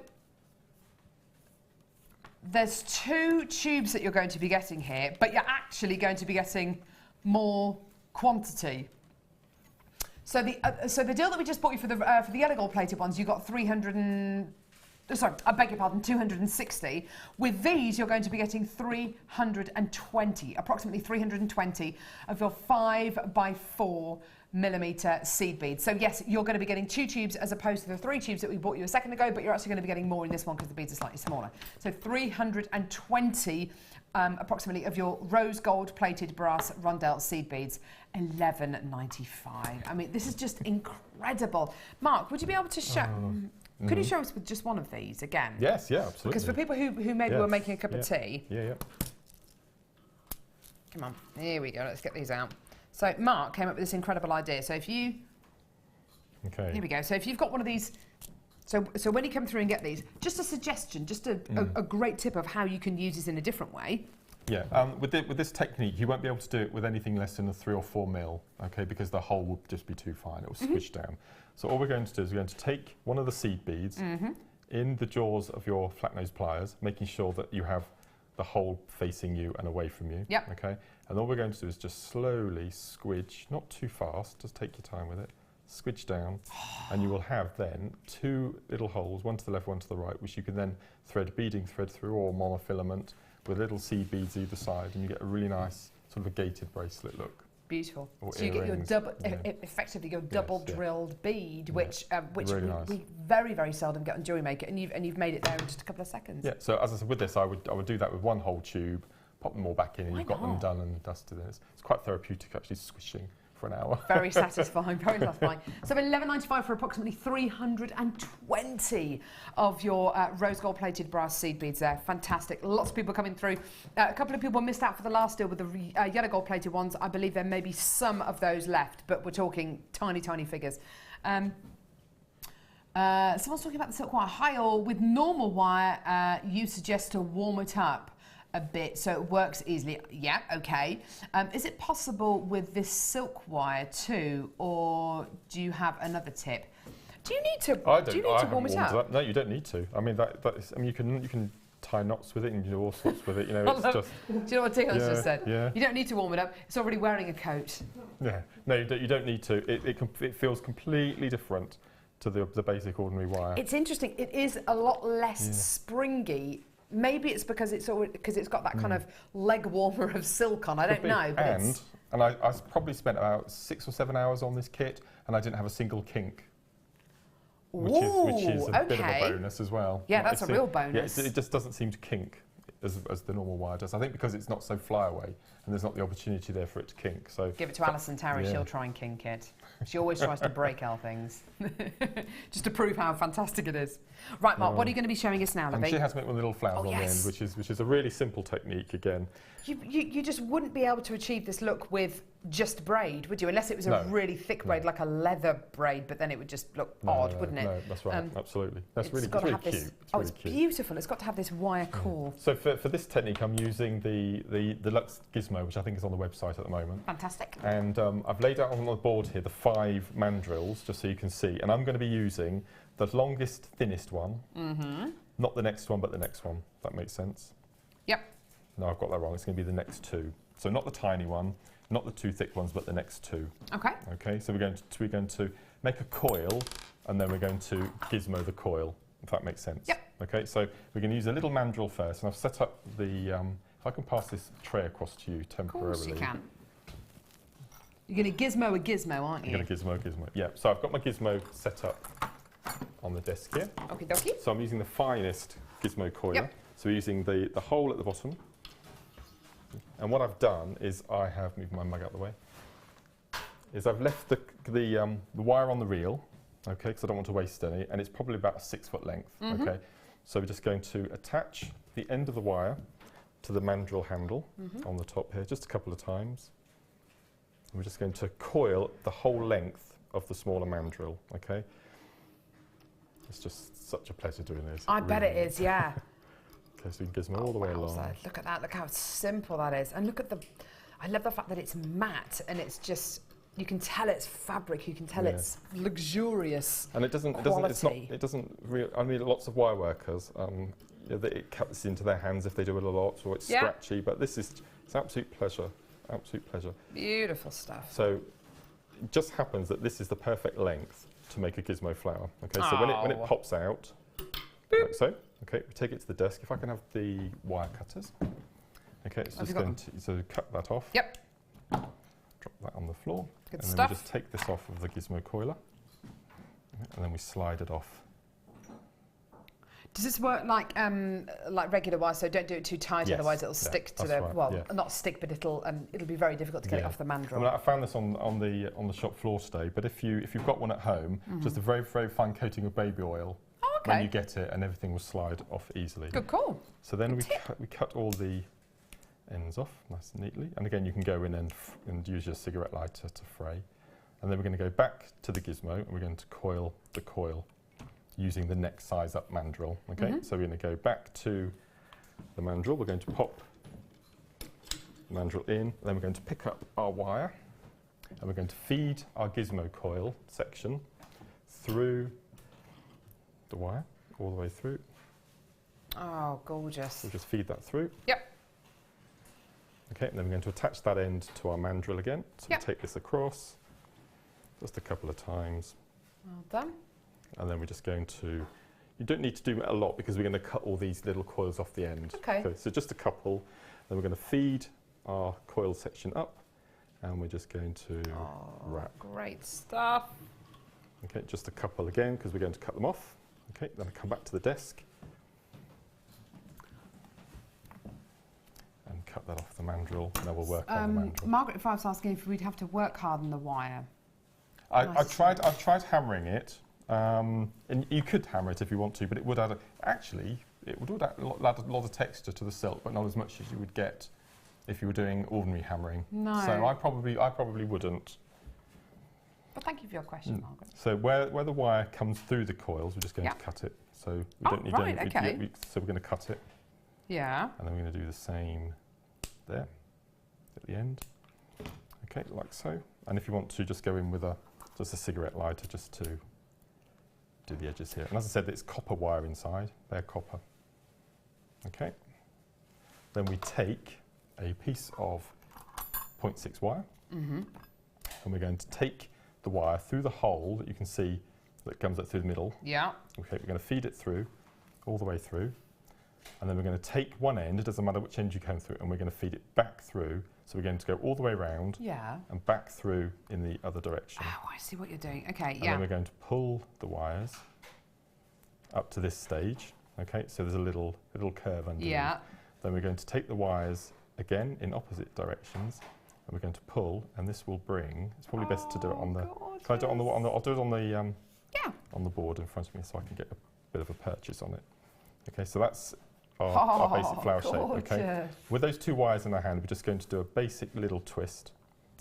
there's 2 tubes that you're going to be getting here, but you're actually going to be getting more quantity. So the deal that we just bought you for the yellow gold plated ones, you got 260. With these, you're going to be getting 320, approximately 320 of your 5x4 millimetre seed beads. So yes, you're going to be getting 2 tubes as opposed to the 3 tubes that we bought you a second ago, but you're actually going to be getting more in this one because the beads are slightly smaller. So 320 approximately of your rose gold plated brass rondelle seed beads, $11.95. I mean, this is just incredible. Mark, would you be able to show? Could you show us with just one of these again? Yes, yeah, absolutely. Because for people who maybe were making a cup of tea. Yeah. Come Come on, here we go. Let's get these out. So Mark came up with this incredible idea. So if you, here we go. So if you've got one of these, so when you come through and get these, just a suggestion, just a great tip of how you can use this in a different way. Yeah, with this technique, you won't be able to do it with anything less than a 3 or 4 mil, okay, because the hole will just be too fine. It will squish down. So all we're going to do is we're going to take one of the seed beads in the jaws of your flat nose pliers, making sure that you have the hole facing you and away from you. Yep. Okay. And all we're going to do is just slowly squidge, not too fast, just take your time with it. Squidge down, and you will have then 2 little holes, one to the left, one to the right, which you can then thread a beading thread through, or monofilament with little seed beads either side, and you get a really nice sort of a gated bracelet look. Beautiful. Or so you get your double, effectively your double drilled bead, which really we very, very seldom get on Jewellery Maker, and you've made it there in just a couple of seconds. Yeah. So as I said, with this, I would do that with one whole tube, pop them all back in, and you've got them done and dusted. It's quite therapeutic actually squishing for an hour. Very satisfying, very satisfying. So $11.95 for approximately 320 of your rose gold plated brass seed beads there. Fantastic. Lots of people coming through. A couple of people missed out for the last deal with the yellow gold plated ones. I believe there may be some of those left, but we're talking tiny, tiny figures. Someone's talking about the silk wire. Hi all, with normal wire, you suggest to warm it up a bit so it works easily. Yeah, okay. Is it possible with this silk wire too, or do you have another tip? Do you need to? Do you need to warm it up? No, you don't need to. I mean, you can tie knots with it and do all sorts with it. You know, it's just. Do you know what Tickle's just said? Yeah. You don't need to warm it up. It's already wearing a coat. Yeah. No, you don't need to. It feels completely different to the basic ordinary wire. It's interesting. It is a lot less springy. Maybe it's because it's got that kind of leg warmer of silk on. I don't know. But and I probably spent about 6 or 7 hours on this kit, and I didn't have a single kink, which is a bit of a bonus as well. Yeah, that's a real bonus. Yeah, it just doesn't seem to kink as the normal wire does. I think because it's not so flyaway, and there's not the opportunity there for it to kink. So give it to Alison Tarry. She'll try and kink it. She always tries to break our things, just to prove how fantastic it is. Right, Mark, what are you going to be showing us now, Libby? And she has made one little flowers on the end, which is a really simple technique again. You just wouldn't be able to achieve this look with just braid, would you? Unless it was a really thick braid, like a leather braid, but then it would just look odd, wouldn't it? No, that's right, absolutely. That's really cute. It's beautiful. It's got to have this wire core. So for this technique, I'm using the Deluxe Gizmo, which I think is on the website at the moment. Fantastic. And I've laid out on the board here the 5 mandrels, just so you can see. And I'm going to be using the longest, thinnest one. Not the next one, but the next one. That makes sense? Yep. No, I've got that wrong. It's going to be the next 2. So not the tiny one, not the 2 thick ones, but the next 2. Okay. Okay, so we're going to make a coil, and then we're going to gizmo the coil, if that makes sense. Yep. Okay, so we're going to use a little mandrel first, and I've set up the, if I can pass this tray across to you temporarily. Of course you can. You're going to gizmo a gizmo, aren't you? I'm going to gizmo. Yeah, so I've got my gizmo set up on the desk here. Okie dokie. So I'm using the finest gizmo coiler. Yep. So we're using the hole at the bottom. And what I've done is I have moved my mug out of the way. Is I've left the wire on the reel, okay, because I don't want to waste any, and it's probably about a 6 foot length, okay. So we're just going to attach the end of the wire to the mandrel handle on the top here, just a couple of times. And we're just going to coil the whole length of the smaller mandrel, okay. It's just such a pleasure doing this. I bet it is, yeah. Okay, so you can gizmo all the way along. Look at that, look how simple that is. And look at I love the fact that it's matte and it's just, you can tell it's fabric, you can tell it's luxurious. And it doesn't I mean, lots of wire workers, it cuts into their hands if they do it a lot, or it's scratchy, but it's absolute pleasure, absolute pleasure. Beautiful stuff. So it just happens that this is the perfect length to make a gizmo flower. Okay, so when it pops out, like so. Okay, we take it to the desk. If I can have the wire cutters. Okay, it's just going to cut that off. Yep. Drop that on the floor. Good and stuff. then we just take this off of the gizmo coiler. And then we slide it off. Does this work like regular wire? So don't do it too tight, otherwise it'll stick to the not stick, but it'll be very difficult to get it off the mandrel. I mean, I found this on the shop floor today. But if you've got one at home, just a very, very fine coating of baby oil. When you get it, and everything will slide off easily. Good call. So then we cut all the ends off nice and neatly. And again, you can go in and use your cigarette lighter to fray. And then we're going to go back to the gizmo and we're going to coil the coil using the next size up mandrel. Okay, so we're going to go back to the mandrel. We're going to pop the mandrel in, then we're going to pick up our wire and we're going to feed our gizmo coil section through the wire, all the way through. Oh, gorgeous. We'll just feed that through. Yep. Okay, and then we're going to attach that end to our mandrel again. So yep. we'll take this across just a couple of times. Well done. And then we're just going to, you don't need to do a lot because we're going to cut all these little coils off the end. Okay. So just a couple. Then we're going to feed our coil section up and we're just going to wrap. Great stuff. Okay, just a couple again because we're going to cut them off. Okay, then I come back to the desk and cut that off the mandrel. Now we'll work on the mandrel. Margaret Five's asking if we'd have to work hard on the wire. I've tried hammering it, and you could hammer it if you want to, but it would add it would add a lot of texture to the silk, but not as much as you would get if you were doing ordinary hammering. No. So I probably wouldn't. But thank you for your question, Margaret. So where the wire comes through the coils, we're just going to cut it. So we don't need any. So we're going to cut it. Yeah. And then we're going to do the same there at the end. Okay, like so. And if you want to, just go in with just a cigarette lighter just to do the edges here. And as I said, it's copper wire inside. They're copper. Okay. Then we take a piece of 0.6 wire. And we're going to take the wire through the hole that you can see that comes up through the middle. Yeah. Okay, we're going to feed it through, all the way through. And then we're going to take one end, it doesn't matter which end you come through, and we're going to feed it back through. So we're going to go all the way around and back through in the other direction. Oh, I see what you're doing. Okay, and then we're going to pull the wires up to this stage. Okay, so there's a little curve underneath. Yeah. Then we're going to take the wires again in opposite directions, and we're going to pull, and this will bring. It's probably best to do it on the. Can I do it on the? I'll do it on the. On the board in front of me, so I can get a bit of a purchase on it. Okay, so that's our basic flower shape. Okay, with those two wires in our hand, we're just going to do a basic little twist,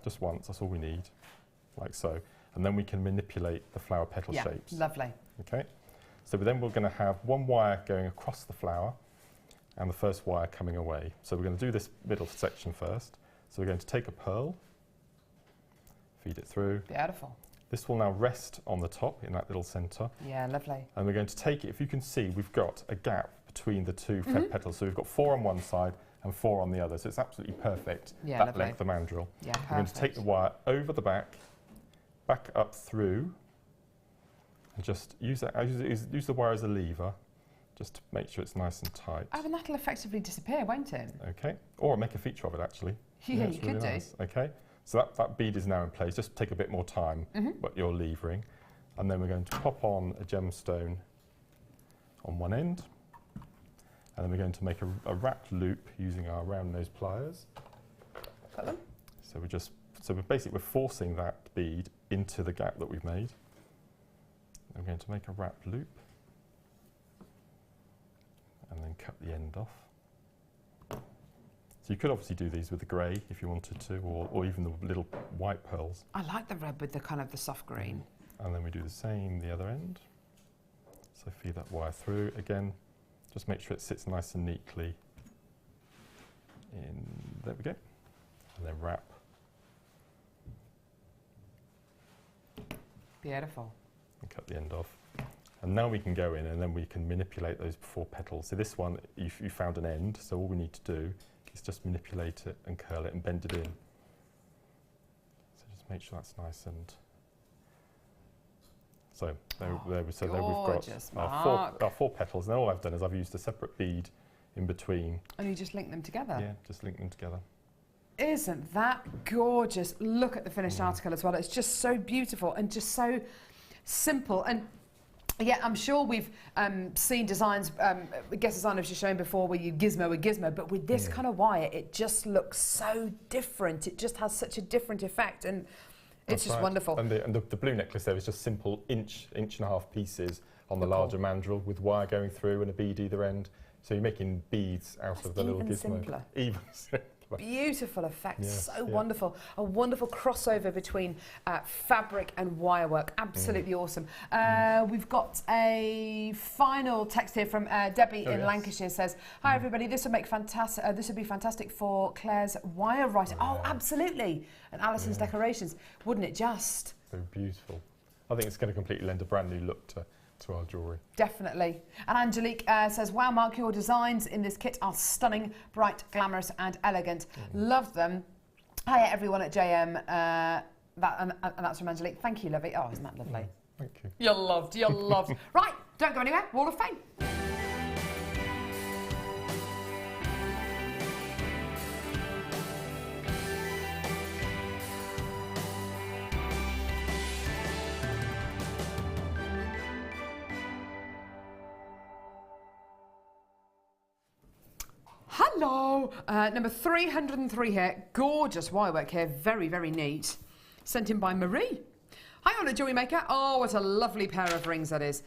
just once. That's all we need, like so, and then we can manipulate the flower petal shapes. Lovely. Okay, so then we're going to have one wire going across the flower, and the first wire coming away. So we're going to do this middle section first. So we're going to take a pearl, feed it through. Beautiful. This will now rest on the top in that little centre. Yeah, lovely. And we're going to take it, if you can see, we've got a gap between the two petals. So we've got 4 on one side and 4 on the other. So it's absolutely perfect, that length of mandrel. Yeah, perfect. We're going to take the wire over the back up through, and just use the wire as a lever, just to make sure it's nice and tight. Oh, and that'll effectively disappear, won't it? Okay, or make a feature of it actually. Yeah, you could do. Okay. So that bead is now in place. Just take a bit more time, but you're levering. And then we're going to pop on a gemstone on one end. And then we're going to make a wrapped loop using our round nose pliers. Got them? So we're forcing that bead into the gap that we've made. And we're going to make a wrapped loop. And then cut the end off. So you could obviously do these with the grey if you wanted to, or even the little white pearls. I like the red with the kind of the soft green. And then we do the same the other end. So feed that wire through again. Just make sure it sits nice and neatly in. There we go. And then wrap. Beautiful. And cut the end off. And now we can go in and then we can manipulate those 4 petals. So this one, you found an end, so all we need to do is just manipulate it and curl it and bend it in. So just make sure that's nice and... So there we've got our 4 petals, and then all I've done is I've used a separate bead in between. And you just link them together? Yeah, just link them together. Isn't that gorgeous? Look at the finished article as well. It's just so beautiful and just so simple. And yeah, I'm sure we've seen designs, guest designers you've shown before where you gizmo a gizmo, but with this kind of wire, it just looks so different. It just has such a different effect, and it's just wonderful. And the blue necklace there is just simple inch and a half pieces on the larger mandrel with wire going through and a bead either end. So you're making beads out of the little gizmo. Simpler. Even simpler. Beautiful effect, Yes, so wonderful. A wonderful crossover between fabric and wirework, absolutely awesome. We've got a final text here from Debbie in Lancashire. Says, "Hi everybody, this would make fantastic. This would be fantastic for Claire's wire writer." Oh, absolutely, and Alison's decorations, wouldn't it just? So beautiful. I think it's going to completely lend a brand new look to our jewellery. Definitely. And Angelique says, "Wow, Mark, your designs in this kit are stunning, bright, glamorous and elegant. Love them. Hi everyone at JM." And that's from Angelique. Thank you, lovely. Oh, isn't that lovely? Thank you. You're loved, you're loved. Right, don't go anywhere. Wall of Fame. Hello! Number 303 here. Gorgeous wirework here. Very, very neat. Sent in by Marie. Hi, on a Jewellery Maker. Oh, what a lovely pair of rings that is.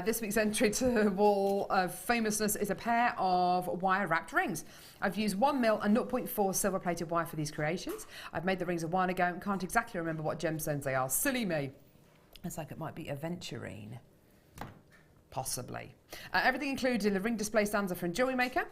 This week's entry to Wall of Famousness is a pair of wire-wrapped rings. I've used 1mm and 0.4 silver-plated wire for these creations. I've made the rings a while ago and can't exactly remember what gemstones they are. Silly me. It's like it might be aventurine. Possibly. Everything included in the ring display stanza from Jewellery Maker.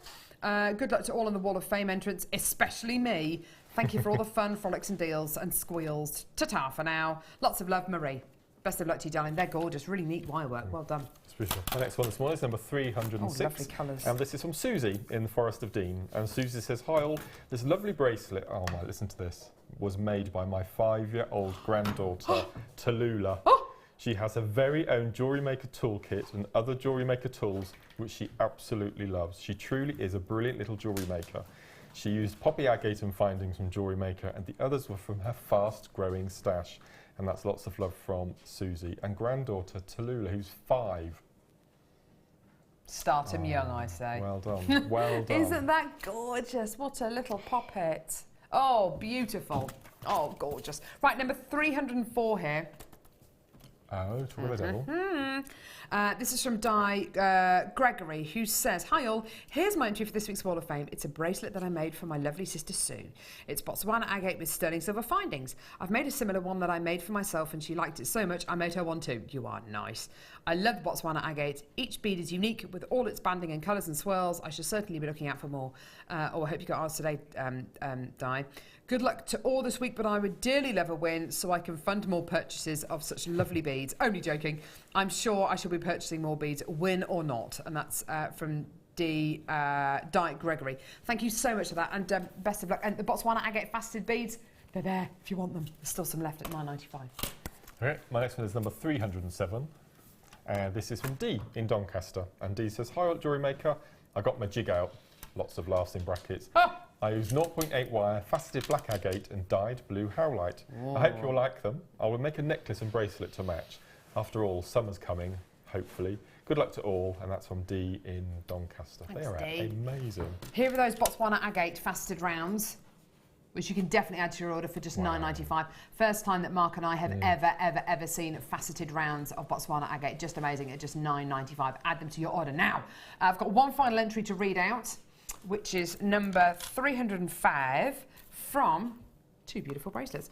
Good luck to all on the Wall of Fame entrance, especially me. Thank you for all the fun, frolics and deals and squeals. Ta-ta for now. Lots of love, Marie. Best of luck to you, darling. They're gorgeous. Really neat wirework. Well done. Special. The next one this morning is number 306. Oh, lovely colours. And this is from Susie in the Forest of Dean. And Susie says, "Hi all, this lovely bracelet," oh my, listen to this, "was made by my 5-year-old granddaughter, Tallulah. She has her very own Jewellery Maker toolkit and other Jewellery Maker tools, which she absolutely loves. She truly is a brilliant little jewellery maker. She used poppy agate and findings from Jewellery Maker, and the others were from her fast-growing stash." And that's lots of love from Susie. And granddaughter Tallulah, who's 5. Start him young, I say. Well done, well done. Isn't that gorgeous? What a little poppet. Oh, beautiful. Oh, gorgeous. Right, number 304 here. Oh, talk about the devil. This is from Di Gregory, who says, "Hi all, here's my entry for this week's Wall of Fame. It's a bracelet that I made for my lovely sister Sue. It's Botswana agate with sterling silver findings. I've made a similar one that I made for myself and she liked it so much I made her one too." You are nice. "I love the Botswana agate. Each bead is unique with all its banding and colours and swirls. I should certainly be looking out for more." I hope you got ours today, Di. "Good luck to all this week, but I would dearly love a win so I can fund more purchases of such lovely beads." Only joking. I'm sure I shall be purchasing more beads, win or not. And that's from Di Gregory. Thank you so much for that, and best of luck. And the Botswana agate faceted beads, they're there if you want them. There's still some left at $9.95. Okay, my next one is number 307. And this is from Dee in Doncaster. And Dee says, "Hi, Jewellery Maker. I got my jig out." Lots of laughs in brackets. "I used 0.8 wire, faceted black agate and dyed blue howlite. I hope you'll like them. I will make a necklace and bracelet to match. After all, summer's coming, hopefully. Good luck to all." And that's from Dee in Doncaster. Thanks, they are Dee. amazing. Here are those Botswana agate faceted rounds, which you can definitely add to your order for just $9.95. First time that Mark and I have ever seen faceted rounds of Botswana agate. Just amazing at just $9.95. Add them to your order now. I've got one final entry to read out, which is number 305 from two beautiful bracelets,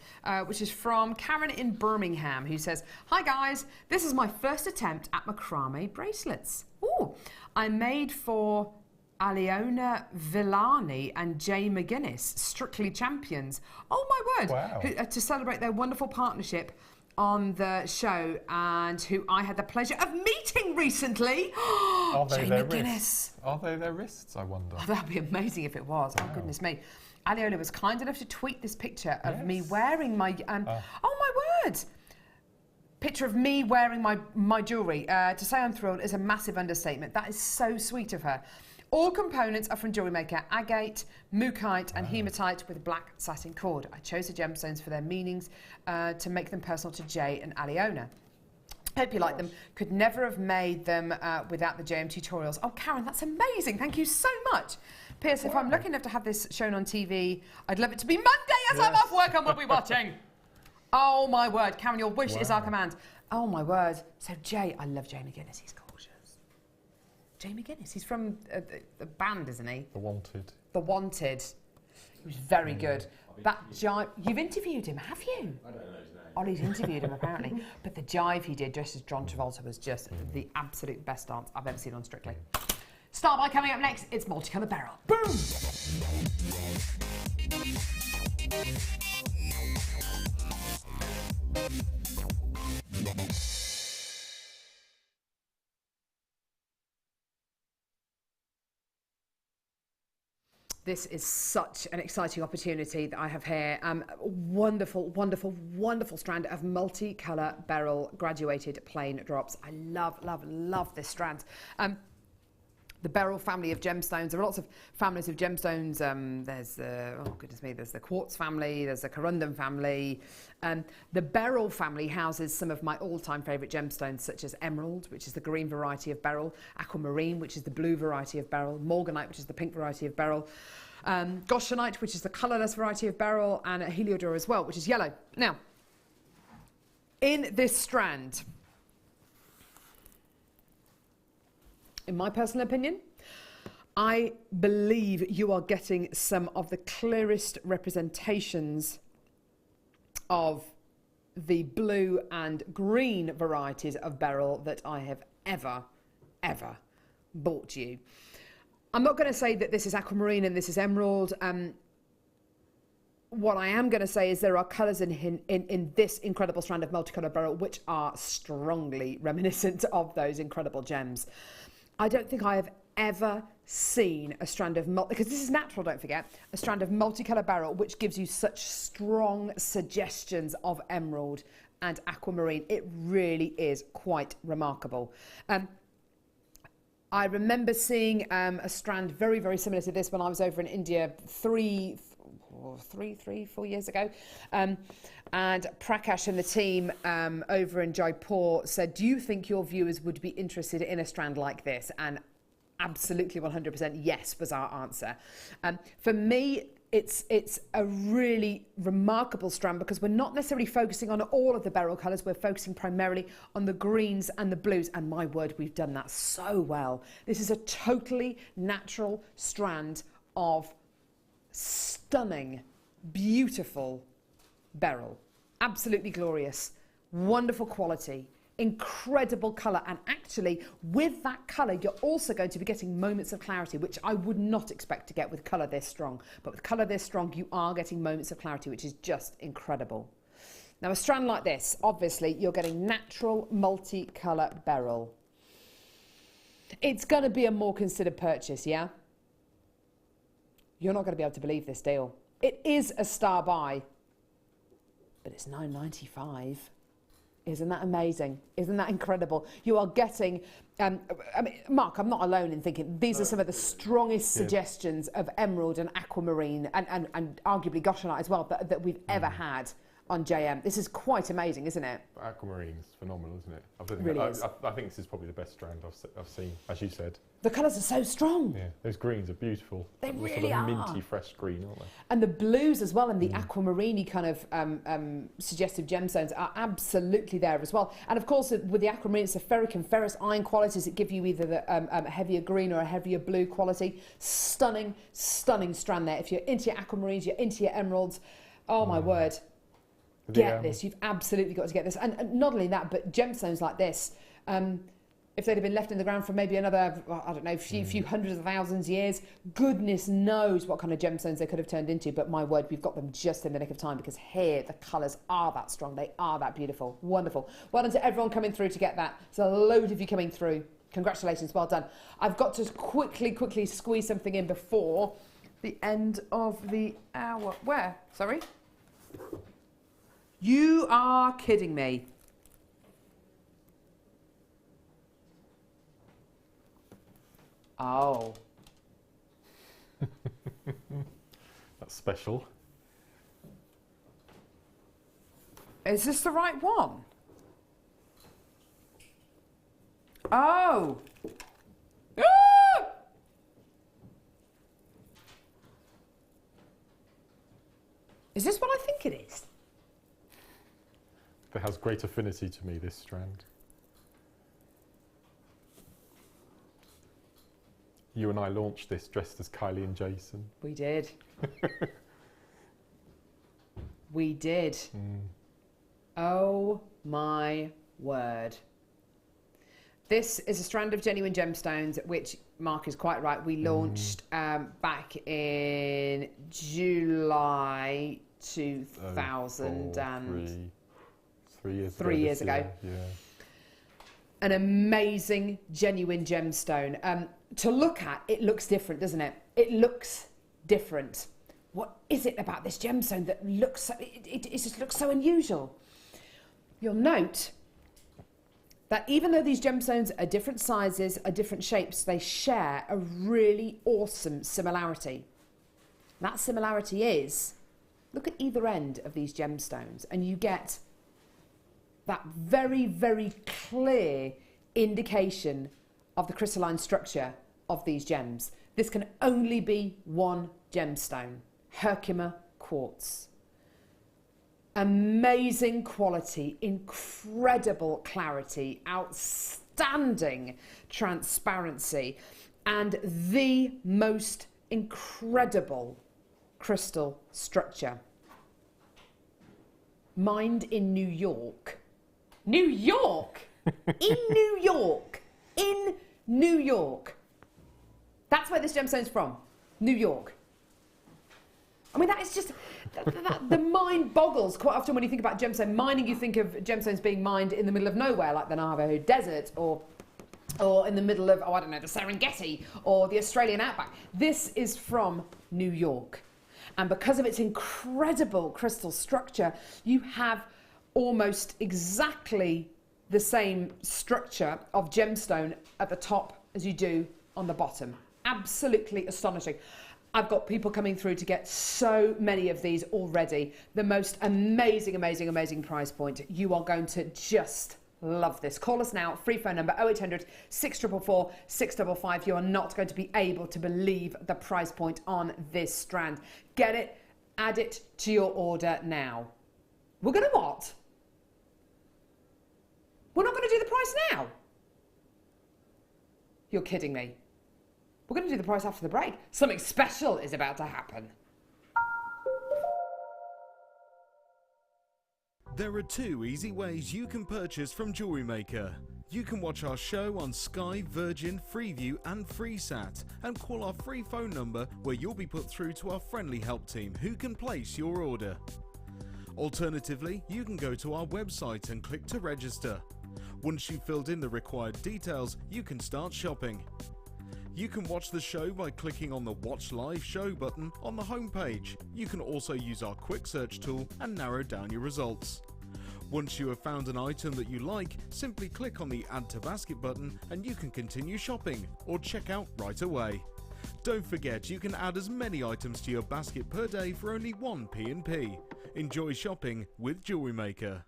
which is from Karen in Birmingham, who says, "Hi guys, this is my first attempt at macramé bracelets. Ooh, I made for Aliona Villani and Jay McGuinness, Strictly Champions. Oh my word!" Wow. Who, to celebrate their wonderful partnership on the show, and who I had the pleasure of meeting recently. Are they Jay their McGuinness. wrists? Are they their wrists, I wonder? Oh, that'd be amazing if it was. Wow. Oh, goodness me. Aliola was kind enough to tweet this picture of me wearing my... Oh, my word! Picture of me wearing my jewellery. To say I'm thrilled is a massive understatement. That is so sweet of her. All components are from Jewellery Maker: agate, mookaite and hematite with black satin cord. I chose the gemstones for their meanings to make them personal to Jay and Aliona. Hope you like them. Could never have made them without the JM tutorials. Oh, Karen, that's amazing. Thank you so much. Pierce, if I'm lucky enough to have this shown on TV, I'd love it to be Monday as I'm off work and we'll be watching. Oh, my word. Karen, your wish is our command. Oh, my word. So, Jay, I love Jay McGuinness. He's gorgeous. Jamie Guinness. He's from the band, isn't he? The Wanted. The Wanted. He was very good. That jive. You've interviewed him, have you? I don't know his name. Ollie's interviewed him apparently. But the jive he did dressed as John Travolta was just the absolute best dance I've ever seen on Strictly. Start by coming up next. It's multicolour barrel. Boom! This is such an exciting opportunity that I have here. Wonderful, wonderful, wonderful strand of multicolour beryl graduated plain drops. I love, love, love this strand. The beryl family of gemstones. There are lots of families of gemstones. There's the, oh goodness me, there's the quartz family, there's the corundum family. The beryl family houses some of my all-time favourite gemstones, such as emerald, which is the green variety of beryl, aquamarine, which is the blue variety of beryl, morganite, which is the pink variety of beryl, goshenite, which is the colourless variety of beryl, and heliodor as well, which is yellow. Now, in this strand, in my personal opinion, I believe you are getting some of the clearest representations of the blue and green varieties of beryl that I have ever bought you. I'm not going to say that this is aquamarine and this is emerald. What I am going to say is there are colours in this incredible strand of multicolour beryl which are strongly reminiscent of those incredible gems. I don't think I have ever seen a strand of, because this is natural, don't forget, a strand of multicolour beryl which gives you such strong suggestions of emerald and aquamarine. It really is quite remarkable. I remember seeing a strand very, very similar to this when I was over in India 4 years ago. And Prakash and the team over in Jaipur said, do you think your viewers would be interested in a strand like this? And absolutely 100% yes was our answer. For me, it's a really remarkable strand because we're not necessarily focusing on all of the beryl colours, we're focusing primarily on the greens and the blues, and my word, we've done that so well. This is a totally natural strand of stunning, beautiful beryl. Absolutely glorious, wonderful quality, incredible colour, and actually with that colour you're also going to be getting moments of clarity, which I would not expect to get with colour this strong, but with colour this strong you are getting moments of clarity, which is just incredible. Now a strand like this, obviously you're getting natural multicolour beryl. It's going to be a more considered purchase, yeah? You're not going to be able to believe this deal. It is a star buy, but it's $9.95. Isn't that amazing? Isn't that incredible? You are getting, I mean, Mark, I'm not alone in thinking these are some of the strongest suggestions of emerald and aquamarine and arguably goshenite as well that we've ever had on JM. This is quite amazing, isn't it? Aquamarine's phenomenal, isn't it? I think this is probably the best strand I've seen, as you said. The colours are so strong. Yeah, those greens are beautiful. They really really are. are. Minty, fresh green, aren't they? And the blues as well, and the aquamarine kind of suggestive gemstones are absolutely there as well. And of course, with the aquamarine, it's the ferric and ferrous iron qualities that give you either the heavier green or a heavier blue quality. Stunning, stunning strand there. If you're into your aquamarines, you're into your emeralds, oh my word. Get this, you've absolutely got to get this. And not only that, but gemstones like this, if they'd have been left in the ground for maybe another, I don't know, few hundreds of thousands of years, goodness knows what kind of gemstones they could have turned into. But my word, we've got them just in the nick of time because here the colours are that strong, they are that beautiful. Wonderful. Well done to everyone coming through to get that. There's a load of you coming through. Congratulations, well done. I've got to quickly squeeze something in before the end of the hour. Where? Sorry? You are kidding me. Oh. That's special. Is this the right one? Oh. Ah! Is this what I think it is? It has great affinity to me, this strand. You and I launched this dressed as Kylie and Jason. We did. We did. Oh my word. This is a strand of genuine gemstones, which Mark is quite right. We launched back in July 2003. 3 years ago. Yeah. An amazing, genuine gemstone. To look at, it looks different, doesn't it? It looks different. What is it about this gemstone that looks so, it just looks so unusual? You'll note that even though these gemstones are different sizes, are different shapes, they share a really awesome similarity. That similarity is, look at either end of these gemstones and you get that very, very clear indication of the crystalline structure of these gems. This can only be one gemstone, Herkimer quartz. Amazing quality, incredible clarity, outstanding transparency, and the most incredible crystal structure. Mined in New York. New York! In New York! In New York! That's where this gemstone's from. New York. I mean, that is just... the mind boggles quite often when you think about gemstone mining. You think of gemstones being mined in the middle of nowhere, like the Navajo Desert, or in the middle of, I don't know, the Serengeti, or the Australian outback. This is from New York. And because of its incredible crystal structure, you have almost exactly the same structure of gemstone at the top as you do on the bottom. Absolutely astonishing. I've got people coming through to get so many of these already. The most amazing, amazing, amazing price point. You are going to just love this. Call us now, free phone number 0800 644 655. You are not going to be able to believe the price point on this strand. Get it, add it to your order now. We're going to what? We're not going to do the price now? You're kidding me. We're going to do the price after the break. Something special is about to happen. There are 2 easy ways you can purchase from Jewellery Maker. You can watch our show on Sky, Virgin, Freeview and FreeSat and call our free phone number where you'll be put through to our friendly help team who can place your order. Alternatively, you can go to our website and click to register. Once you've filled in the required details, you can start shopping. You can watch the show by clicking on the Watch Live Show button on the homepage. You can also use our quick search tool and narrow down your results. Once you have found an item that you like, simply click on the Add to Basket button and you can continue shopping or check out right away. Don't forget you can add as many items to your basket per day for only 1 P&P. Enjoy shopping with Jewellery Maker.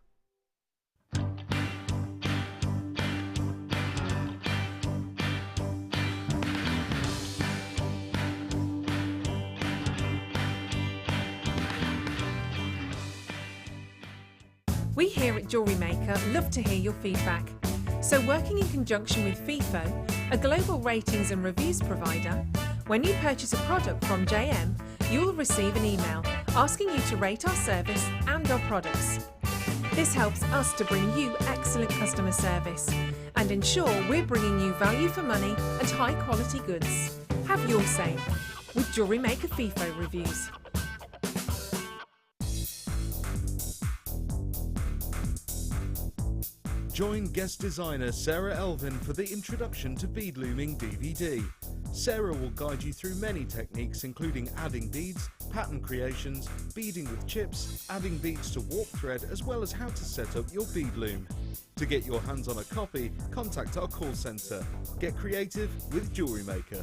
We here at Jewellery Maker love to hear your feedback. So working in conjunction with FIFO, a global ratings and reviews provider, when you purchase a product from JM, you will receive an email asking you to rate our service and our products. This helps us to bring you excellent customer service and ensure we're bringing you value for money and high quality goods. Have your say with Jewellery Maker FIFO reviews. Join guest designer Sarah Elvin for the Introduction to Bead Looming DVD. Sarah will guide you through many techniques including adding beads, pattern creations, beading with chips, adding beads to warp thread, as well as how to set up your bead loom. To get your hands on a copy, contact our call centre. Get creative with Jewellery Maker.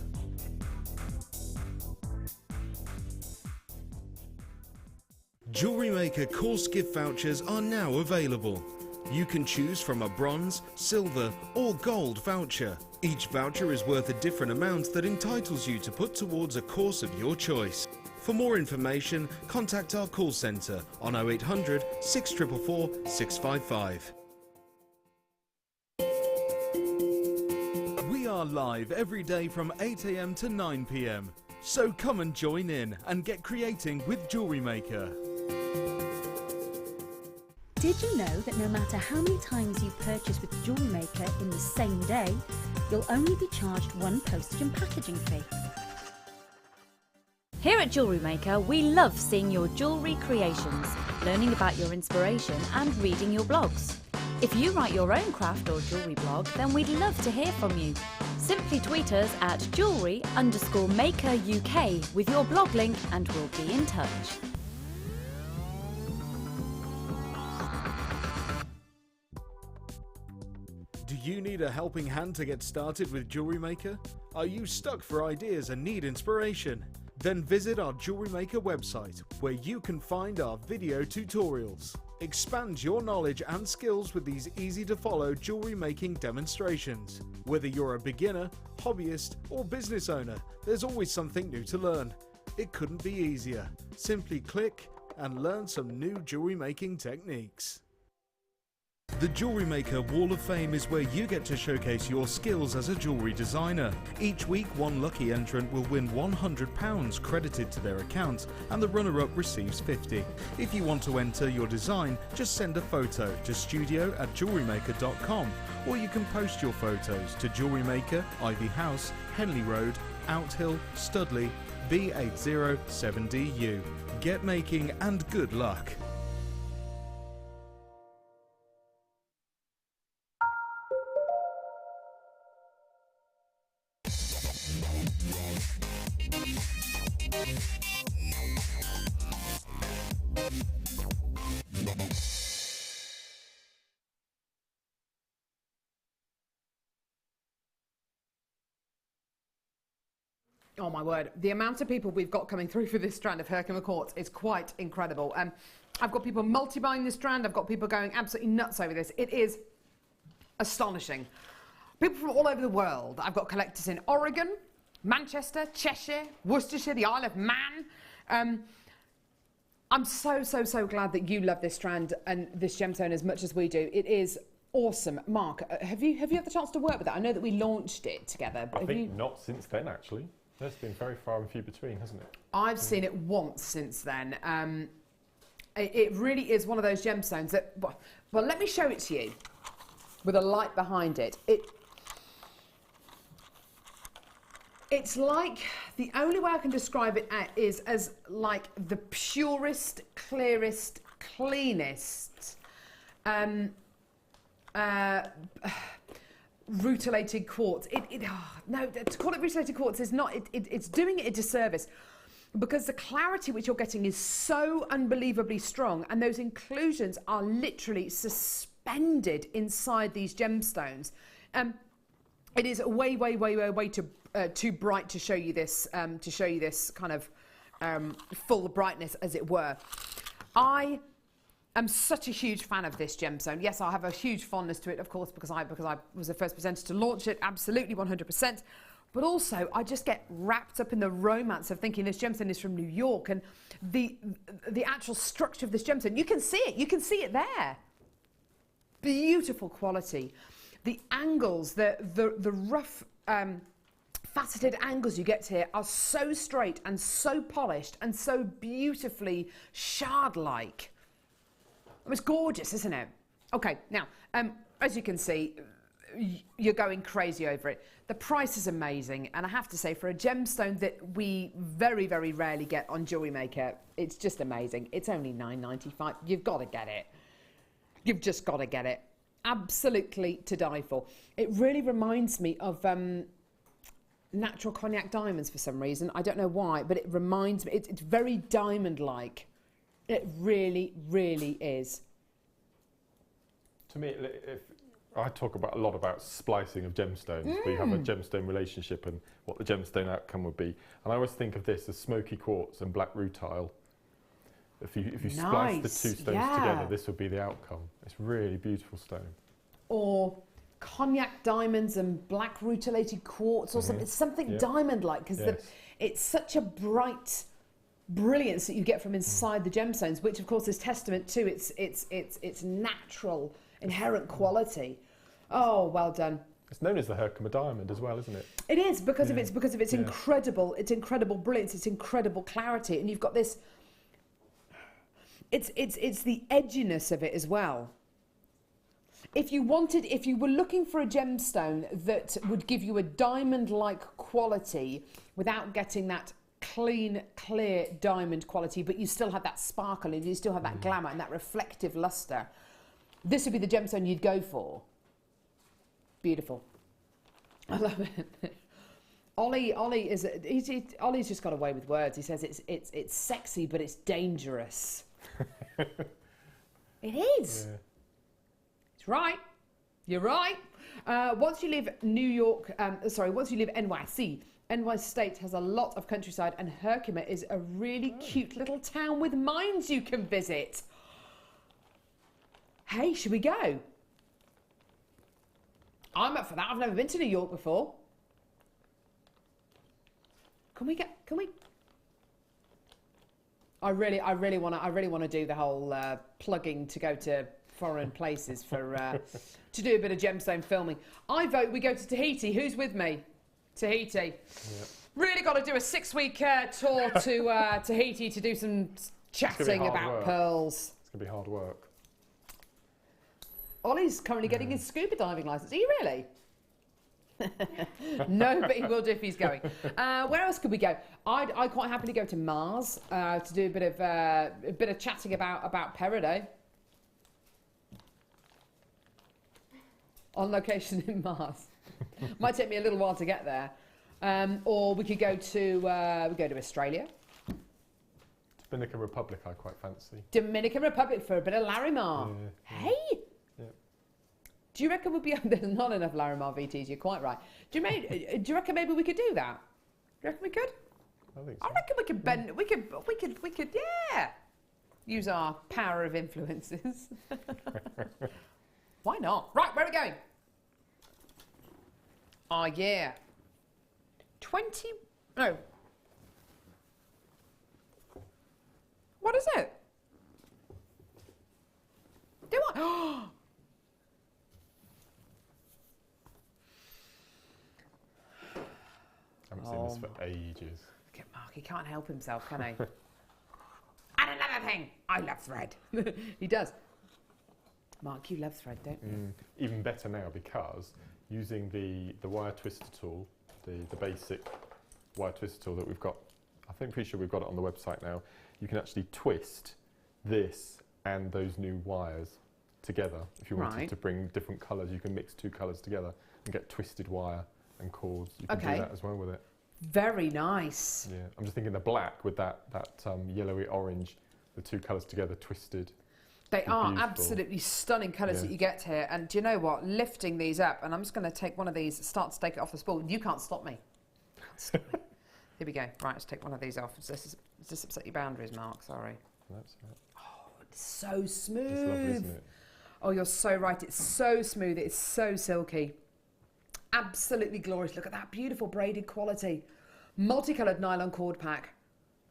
Jewellery Maker course gift vouchers are now available. You can choose from a bronze, silver or gold voucher. Each voucher is worth a different amount that entitles you to put towards a course of your choice. For more information, contact our call centre on 0800 644 655. We are are live every day from 8 AM to 9 PM. So come and join in and get creating with Jewellery Maker. Did you know that no matter how many times you purchase with Jewellery Maker in the same day, you'll only be charged one postage and packaging fee? Here at Jewellery Maker, we love seeing your jewellery creations, learning about your inspiration and reading your blogs. If you write your own craft or jewellery blog, then we'd love to hear from you. Simply tweet us at jewellery_maker UK with your blog link and we'll be in touch. Do you need a helping hand to get started with Jewellery Maker? Are you stuck for ideas and need inspiration? Then visit our Jewellery Maker website where you can find our video tutorials. Expand your knowledge and skills with these easy to follow jewellery making demonstrations. Whether you're a beginner, hobbyist or business owner, there's always something new to learn. It couldn't be easier. Simply click and learn some new jewellery making techniques. The Jewellery Maker Wall of Fame is where you get to showcase your skills as a jewellery designer. Each week, one lucky entrant will win £100 credited to their account and the runner-up receives £50. If you want to enter your design, just send a photo to studio@jewellerymaker.com or you can post your photos to Jewellery Maker, Ivy House, Henley Road, Outhill, Studley, B807DU. Get making and good luck. Oh my word, the amount of people we've got coming through for this strand of Herkimer quartz is quite incredible. I've got people multi-buying this strand, I've got people going absolutely nuts over this. It is astonishing. People from all over the world. I've got collectors in Oregon, Manchester, Cheshire, Worcestershire, the Isle of Man. I'm so glad that you love this strand and this gemstone as much as we do. It is awesome. Mark, have you had the chance to work with it? I know that we launched it together. But I think not since then, actually. It's been very far and few between, hasn't it? I've seen it once since then. It really is one of those gemstones that... Well, let me show it to you with a light behind it. It's like... The only way I can describe it is as like the purest, clearest, cleanest... rutilated quartz. No, to call it rutilated quartz is not. It's doing it a disservice because the clarity which you're getting is so unbelievably strong, and those inclusions are literally suspended inside these gemstones. It is way too bright to show you this. To show you this kind of full brightness, as it were. I'm such a huge fan of this gemstone. Yes, I have a huge fondness to it, of course, because I was the first presenter to launch it, absolutely 100%. But also, I just get wrapped up in the romance of thinking this gemstone is from New York, and the actual structure of this gemstone. You can see it there. Beautiful quality. The angles, the rough faceted angles you get here are so straight and so polished and so beautifully shard-like. It's gorgeous, isn't it? Okay, now, as you can see, you're going crazy over it. The price is amazing, and I have to say, for a gemstone that we very, very rarely get on Jewellery Maker, it's just amazing. It's only £9.95. You've got to get it. You've just got to get it. Absolutely to die for. It really reminds me of natural cognac diamonds for some reason. I don't know why, but it reminds me. It's very diamond-like. It really, really is. To me, I talk a lot about splicing of gemstones. We have a gemstone relationship and what the gemstone outcome would be. And I always think of this as smoky quartz and black rutile. If you splice the two stones together, this would be the outcome. It's a really beautiful stone. Or cognac diamonds and black rutilated quartz or something. It's something diamond-like, because it's such a bright brilliance that you get from inside the gemstones, which of course is testament to its natural inherent quality. Oh, well done. It's known as the Herkimer diamond as well, isn't it? It is because of its incredible brilliance, its incredible clarity, and you've got this. It's the edginess of it as well. If you were looking for a gemstone that would give you a diamond-like quality without getting that clean, clear diamond quality, but you still have that sparkle and you still have that glamour and that reflective luster, this would be the gemstone you'd go for. Beautiful. I love it. Ollie's just got away with words. He says it's sexy, but it's dangerous. It is. Yeah. It's right. You're right. Once you leave once you leave NYC, NY State has a lot of countryside, and Herkimer is a really cute little town with mines you can visit. Hey, should we go? I'm up for that. I've never been to New York before. Can we? I really want to do the whole plugging to go to foreign places for to do a bit of gemstone filming. I vote we go to Tahiti. Who's with me? Tahiti. Yep. Really got to do a 6-week tour to Tahiti to do some chatting about pearls. It's going to be hard work. Ollie's currently getting his scuba diving licence. Are you really? No, but he will do if he's going. Where else could we go? I'd quite happily go to Mars to do a bit of chatting about Peridot. On location in Mars. Might take me a little while to get there. Or we could go to Australia. Dominican Republic, I quite fancy. Dominican Republic for a bit of Larimar. Yeah. Hey. Do you reckon we'll be? There's not enough Larimar VTs. You're quite right. Do you reckon maybe we could do that? Do you reckon we could? I think so. I reckon we could bend. We could. Yeah. Use our power of influences. Why not? Right, where are we going? Oh yeah. 20. No. What is it? Do I? I haven't seen this for ages. Look at Mark, he can't help himself, can he? And another thing, I love thread. He does. Mark, you love thread, don't you? Even better now, because using the wire twister tool, the basic wire twister tool that we've got, pretty sure we've got it on the website now, you can actually twist this and those new wires together. If you wanted to bring different colours, you can mix 2 colours together and get twisted wire and cords. You can do that as well with it. Very nice. Yeah, I'm just thinking the black with that yellowy orange, the 2 colours together twisted. They are absolutely stunning colours that you get here. And do you know what? Lifting these up, and I'm just going to take one of these, start to take it off the spool. You can't stop me. Here we go. Right, let's take one of these off. Does this upset your boundaries, Mark? Sorry. That's right. Oh, it's so smooth. It's lovely, isn't it? Oh, you're so right. It's so smooth. It's so silky. Absolutely glorious. Look at that beautiful braided quality. Multicoloured nylon cord pack.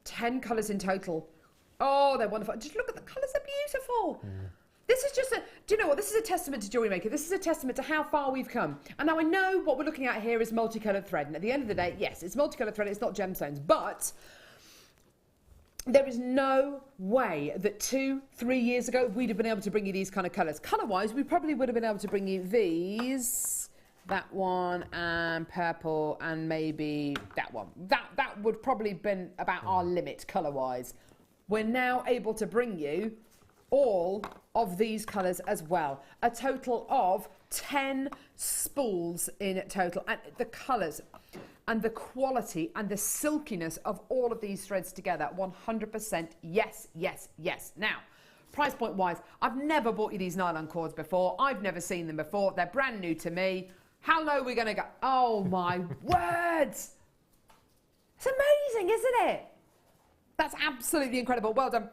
10 colours in total. Oh, they're wonderful. Just look at the colours. They're beautiful. This is just do you know what? This is a testament to Jewellery Maker. This is a testament to how far we've come. And now I know what we're looking at here is multicoloured thread. And at the end of the day, yes, it's multicoloured thread. It's not gemstones. But there is no way that 2-3 years ago we'd have been able to bring you these kind of colours. Colour-wise, we probably would have been able to bring you these, that one, and purple, and maybe that one. That would probably have been about our limit colour-wise. We're now able to bring you all of these colours as well. A total of 10 spools in total. And the colours and the quality and the silkiness of all of these threads together, 100% yes, yes, yes. Now, price point wise, I've never bought you these nylon cords before. I've never seen them before. They're brand new to me. How low are we going to go? Oh my words! It's amazing, isn't it? That's absolutely incredible. Well done.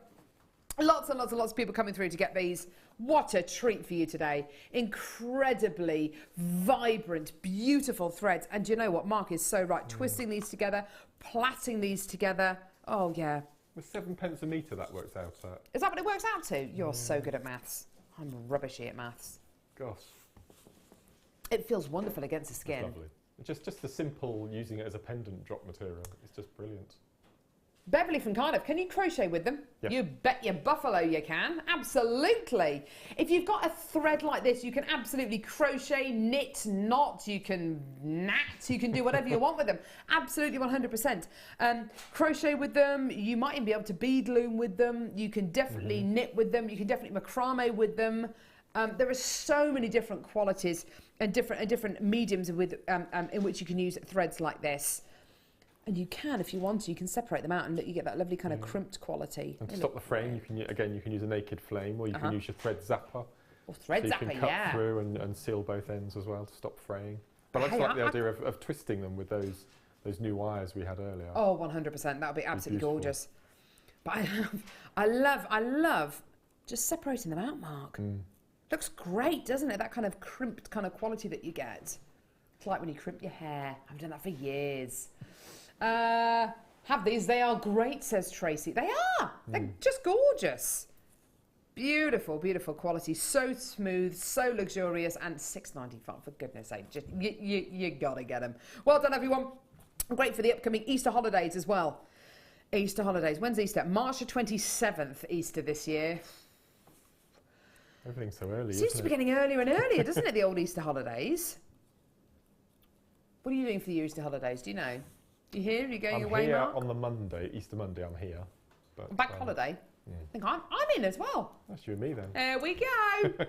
Lots and lots and lots of people coming through to get these. What a treat for you today. Incredibly vibrant, beautiful threads. And do you know what? Mark is so right. Twisting these together, plaiting these together. Oh, yeah. With 7 pence a metre that works out at. Is that what it works out to? You're so good at maths. I'm rubbishy at maths. Gosh. It feels wonderful against the skin. It's lovely. Just the simple using it as a pendant drop material. It's just brilliant. Beverly from Cardiff, can you crochet with them? Yep. You bet your buffalo you can. Absolutely. If you've got a thread like this, you can absolutely crochet, knit, knot, you can gnat, you can do whatever you want with them. Absolutely 100%. Crochet with them, you might even be able to bead loom with them. You can definitely knit with them. You can definitely macrame with them. There are so many different qualities and different mediums with in which you can use threads like this. And you can, if you want to, you can separate them out and you get that lovely kind of crimped quality. And to stop the fraying, you can use a naked flame, or you can use your thread zapper. Or thread zapper, you can cut through and seal both ends as well to stop fraying. But I just like the idea of twisting them with those new wires we had earlier. Oh, 100%. That would be absolutely gorgeous. But I love just separating them out, Mark. Looks great, doesn't it? That kind of crimped kind of quality that you get. It's like when you crimp your hair. I've done that for years. Have these. They are great, says Tracy. They are. They're just gorgeous. Beautiful, beautiful quality. So smooth, so luxurious, and $6.95 for goodness sake. Just you gotta get them. Well done, everyone. Great for the upcoming Easter holidays as well. Easter holidays. When's Easter? March the 27th. Easter this year. Everything's so early. Seems to be getting earlier and earlier, doesn't it? The old Easter holidays. What are you doing for the Easter holidays? Do you know? You here? Are you going away, here Mark? on the Monday, Easter Monday. I'm here. But, Bank holiday. I think I'm in as well. That's you and me then. There we go.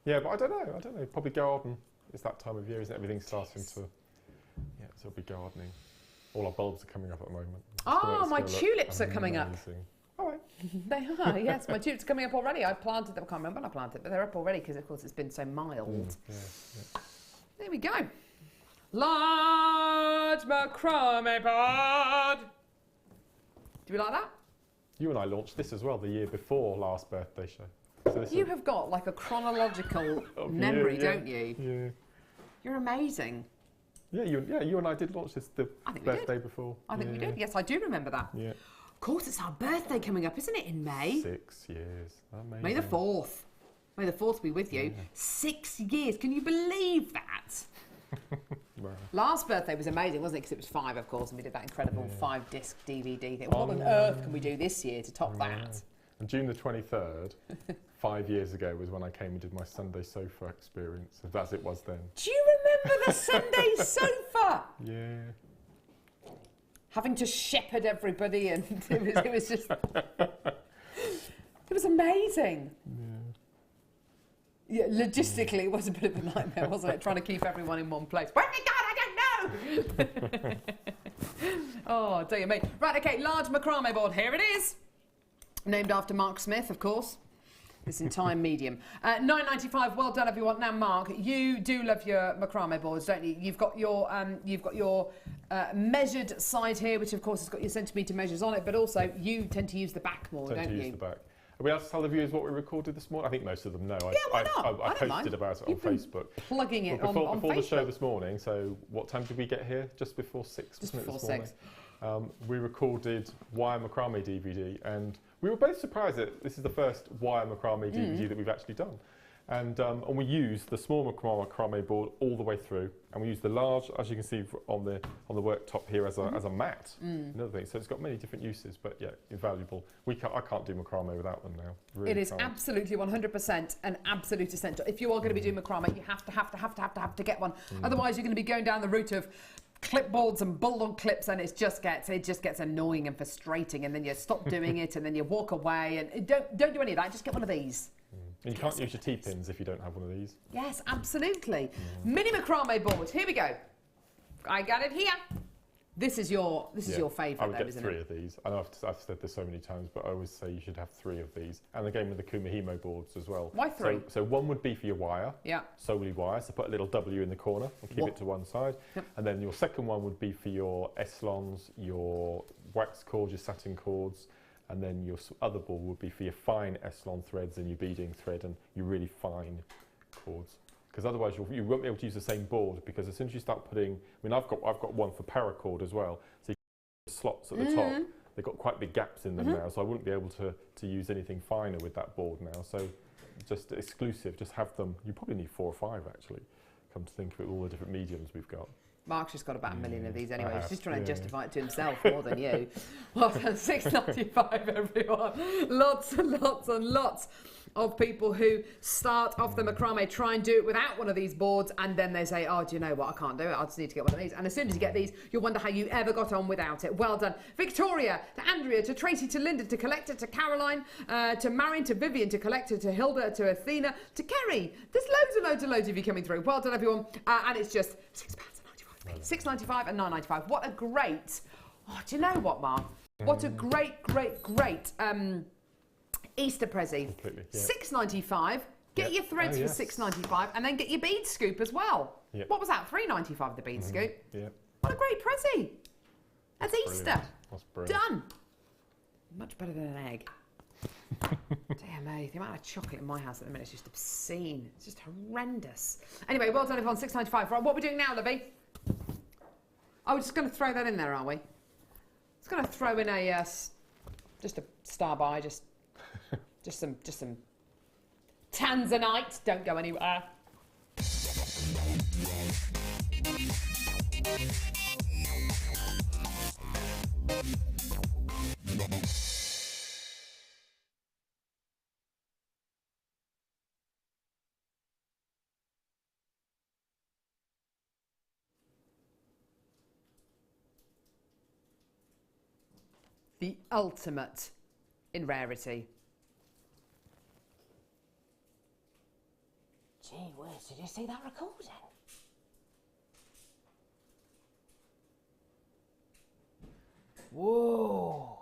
Yeah, but I don't know. Probably garden. It's that time of year, isn't it? Everything's starting to. Yeah, so it'll be gardening. All our bulbs are coming up at the moment. Oh, my tulips are coming up. All right. They are, yes. My tulips are coming up already. I planted them. I can't remember when I planted, but they're up already because, of course, it's been so mild. There we go. Large macrame board. Do we like that? You and I launched this as well the year before last birthday show. So you have got like a chronological memory, don't you? Yeah. You're amazing. Yeah, you and I did launch this the birthday before. I think we did. Yes, I do remember that. Yeah. Of course, it's our birthday coming up, isn't it, in May? 6 years. Amazing. May the 4th. May the 4th be with you. Yeah. 6 years. Can you believe that? Wow. Last birthday was amazing, wasn't it? Because it was 5, of course, and we did that incredible 5-disc DVD thing. What on earth can we do this year to top that? And June the 23rd, 5 years ago, was when I came and did my Sunday sofa experience, as it was then. Do you remember the Sunday sofa? Yeah. Having to shepherd everybody, and it was just... It was amazing. Yeah, logistically, it was a bit of a nightmare, wasn't it? Trying to keep everyone in one place. Where have you gone? I don't know! Oh, dear me. Right, okay, large macrame board. Here it is. Named after Mark Smith, of course. This in time medium. $9.95. Well done, everyone. Now, Mark, you do love your macrame boards, don't you? You've got your measured side here, which of course has got your centimetre measures on it, but also you tend to use the back more, don't you? Use the back. Are we able to tell the viewers what we recorded this morning? I think most of them know. Yeah, why not? I posted about it on Facebook. Plugging it on Facebook. Before the show this morning, so what time did we get here? Just before 6, Just wasn't it, before this morning? We recorded Wire Macrame DVD, and we were both surprised that this is the first Wire Macrame DVD that we've actually done. And we used the small macrame board all the way through, and we used the large, as you can see on the worktop here, as a mat. Another thing, so it's got many different uses, but yeah, invaluable. I can't do macrame without them now. Really it is absolutely 100% an absolute essential. If you are going to be doing macrame, you have to get one. Otherwise, you're going to be going down the route of clipboards and bulldog clips, and it just gets annoying and frustrating, and then you stop doing it, and then you walk away, and don't do any of that. Just get one of these. And you can't use your T-pins if you don't have one of these. Yes, absolutely. Mini macrame board. Here we go. I got it here. This is your favourite. I would get 3 of these. I know I've said this so many times, but I always say you should have 3 of these. And again with the Kumihimo boards as well. Why 3? So one would be for your wire. Yeah. Solely wire. So put a little W in the corner and keep it to one side. Yep. And then your second one would be for your eslons, your wax cords, your satin cords. And then your other board would be for your fine eslon threads and your beading thread and your really fine cords. Because otherwise you won't be able to use the same board, because as soon as you start putting, I mean I've got one for paracord as well, so you can slots at the top, they've got quite big gaps in them now, so I wouldn't be able to use anything finer with that board now. So just exclusive, just have them. You probably need 4 or 5 actually. come to think of it, all the different mediums we've got. Mark's just got about 1 million of these anyway. He's just trying to justify it to himself more than you. Well done, £6.95 everyone. Lots and lots and lots of people who start off the macrame, try and do it without one of these boards, and then they say, oh, do you know what, I can't do it, I just need to get one of these. And as soon as you get these, you'll wonder how you ever got on without it. Well done. Victoria, to Andrea, to Tracy, to Linda, to Collector, to Caroline, to Marion, to Vivian, to Collector, to Hilda, to Athena, to Kerry. There's loads of you coming through. Well done, everyone. And it's just £6.95. £6.95 and £9.95. What a great... Oh, do you know what, Mark? What a great Easter Prezi. Completely, yeah. £6.95. Get your threads for £6.95 and then get your bead scoop as well. Yep. What was that? £3.95 the bead scoop. Yeah. What a great Prezi. That's Easter. Brilliant. That's brilliant. Done. Much better than an egg. Dear me, the amount of chocolate in my house at the minute is just obscene. It's just horrendous. Anyway, well done everyone, £6.95. Right, what are we doing now, Livy? Oh, we're just going to throw that in there, are we? Just going to throw in a just a star by, just some tanzanite. Don't go anywhere. The ultimate in rarity. Gee whiz, did you see that recording? Whoa.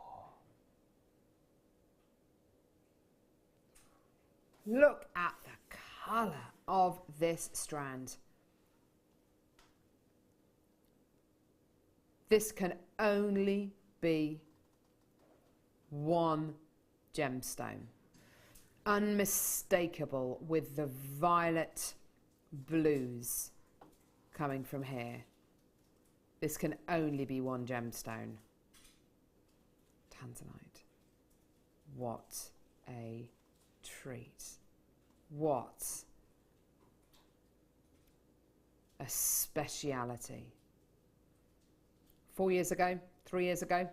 Look at the colour of this strand. This can only be one gemstone. Unmistakable with the violet blues coming from here. This can only be one gemstone. Tanzanite. What a treat. What a speciality. 4 years ago, 3 years ago,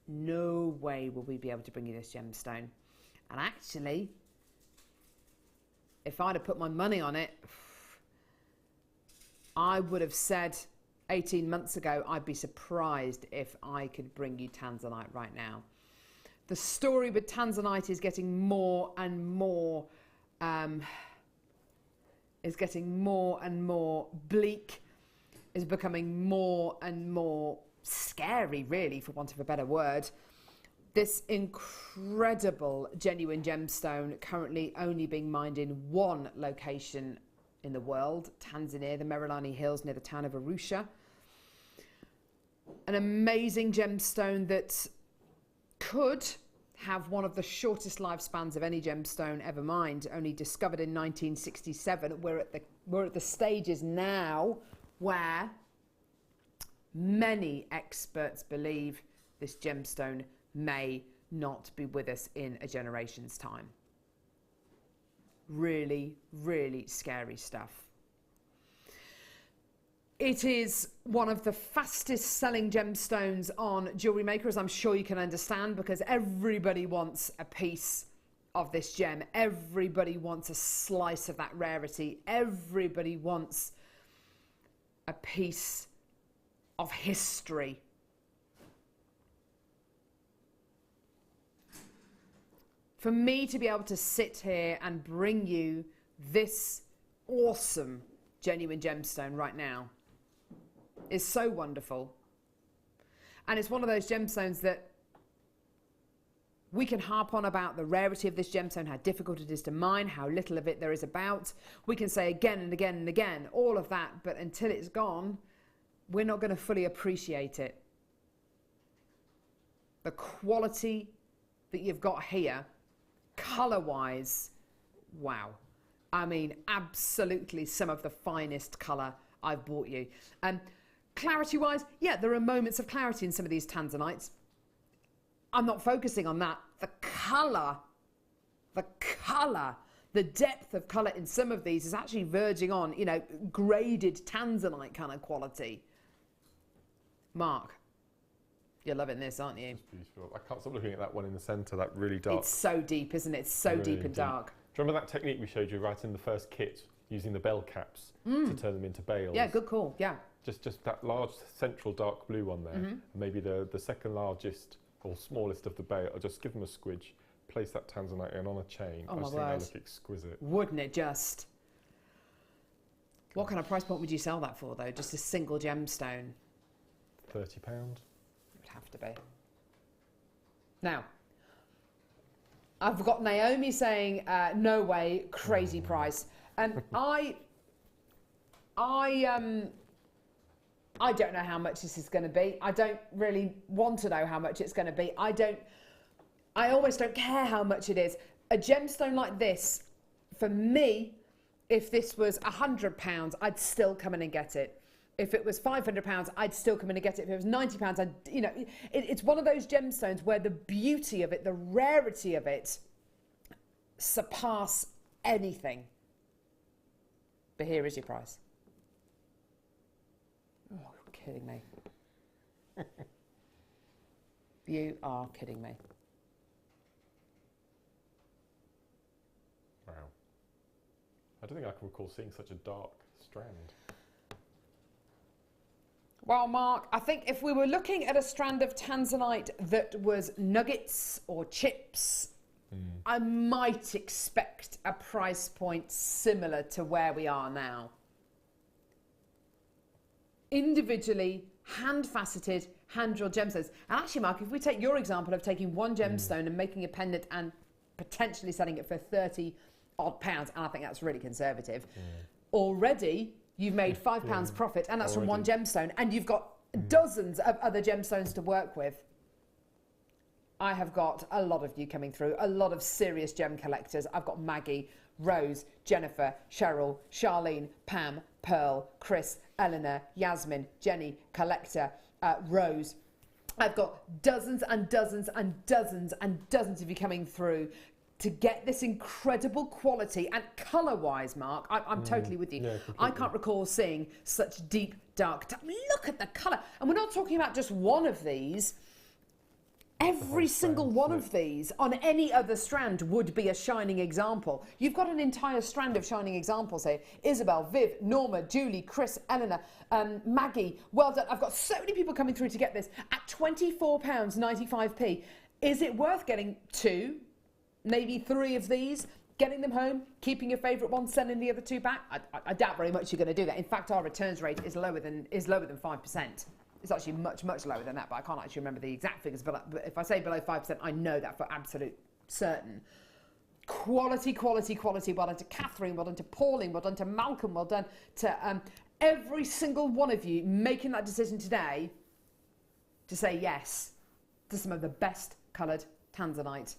no way will we be able to bring you this gemstone. And actually, if I'd have put my money on it, I would have said 18 months ago, I'd be surprised if I could bring you tanzanite right now. The story with tanzanite is getting more and more, bleak, is becoming more and more scary, really, for want of a better word. This incredible genuine gemstone currently only being mined in one location in the world, Tanzania, the Merelani Hills near the town of Arusha. An amazing gemstone that could have one of the shortest lifespans of any gemstone ever mined, only discovered in 1967. We're at the stages now where many experts believe this gemstone may not be with us in a generation's time. Really, really scary stuff. It is one of the fastest selling gemstones on Jewellery Maker, as I'm sure you can understand, because everybody wants a piece of this gem. Everybody wants a slice of that rarity. Everybody wants a piece of history. For me to be able to sit here and bring you this awesome genuine gemstone right now is so wonderful. And it's one of those gemstones that we can harp on about the rarity of this gemstone, how difficult it is to mine, how little of it there is about. We can say again and again and again, all of that, but until it's gone, we're not going to fully appreciate it. The quality that you've got here, colour-wise, wow. I mean, absolutely some of the finest colour I've bought you. Clarity-wise, yeah, there are moments of clarity in some of these tanzanites. I'm not focusing on that. The colour The depth of colour in some of these is actually verging on, you know, graded tanzanite kind of quality. Mark, you're loving this, aren't you? It's beautiful. I can't stop looking at that one in the centre, that really dark. It's so deep, isn't it? It's so really deep and dark. Do you remember that technique we showed you right in the first kit, using the bell caps to turn them into bales? Yeah, good call, yeah. Just that large central dark blue one there, and maybe the second largest or smallest of the bale, I'll just give them a squidge, place that tanzanite in on a chain. Oh, I just my think word. they look exquisite. Wouldn't it just? What kind of price point would you sell that for, though? Just a single gemstone? £30. It would have to be. Now, I've got Naomi saying, no way, crazy price. And I don't know how much this is going to be. I don't really want to know how much it's going to be. I almost don't care how much it is. A gemstone like this, for me, if this was £100, I'd still come in and get it. If it was £500, I'd still come in and get it. If it was £90, it's one of those gemstones where the beauty of it, the rarity of it, surpass anything. But here is your price. Oh, you're kidding me. You are kidding me. Wow. I don't think I can recall seeing such a dark strand. Well, Mark, I think if we were looking at a strand of tanzanite that was nuggets or chips, I might expect a price point similar to where we are now. Individually, hand-faceted, hand-drilled gemstones. And actually, Mark, if we take your example of taking one gemstone and making a pendant and potentially selling it for £30 odd, and I think that's really conservative, already you've made £5 profit, and that's from one gemstone, and you've got dozens of other gemstones to work with. I have got a lot of you coming through, a lot of serious gem collectors. I've got Maggie, Rose, Jennifer, Cheryl, Charlene, Pam, Pearl, Chris, Eleanor, Yasmin, Jenny, Collector, Rose. I've got dozens and dozens and dozens and dozens of you coming through to get this incredible quality. And colour-wise, Mark, I'm totally with you. Yeah, I can't recall seeing such deep, dark... Look at the colour. And we're not talking about just one of these. Every single one of these on any other strand would be a shining example. You've got an entire strand of shining examples here. Isabel, Viv, Norma, Julie, Chris, Eleanor, Maggie. Well done. I've got so many people coming through to get this at £24.95p. Is it worth getting 2, maybe 3 of these, getting them home, keeping your favourite one, sending the other 2 back? I doubt very much you're going to do that. In fact, our returns rate is lower than 5%. It's actually much, much lower than that, but I can't actually remember the exact figures. But if I say below 5%, I know that for absolute certain. Quality, quality, quality. Well done to Catherine, well done to Pauline, well done to Malcolm, well done to every single one of you making that decision today to say yes to some of the best coloured tanzanite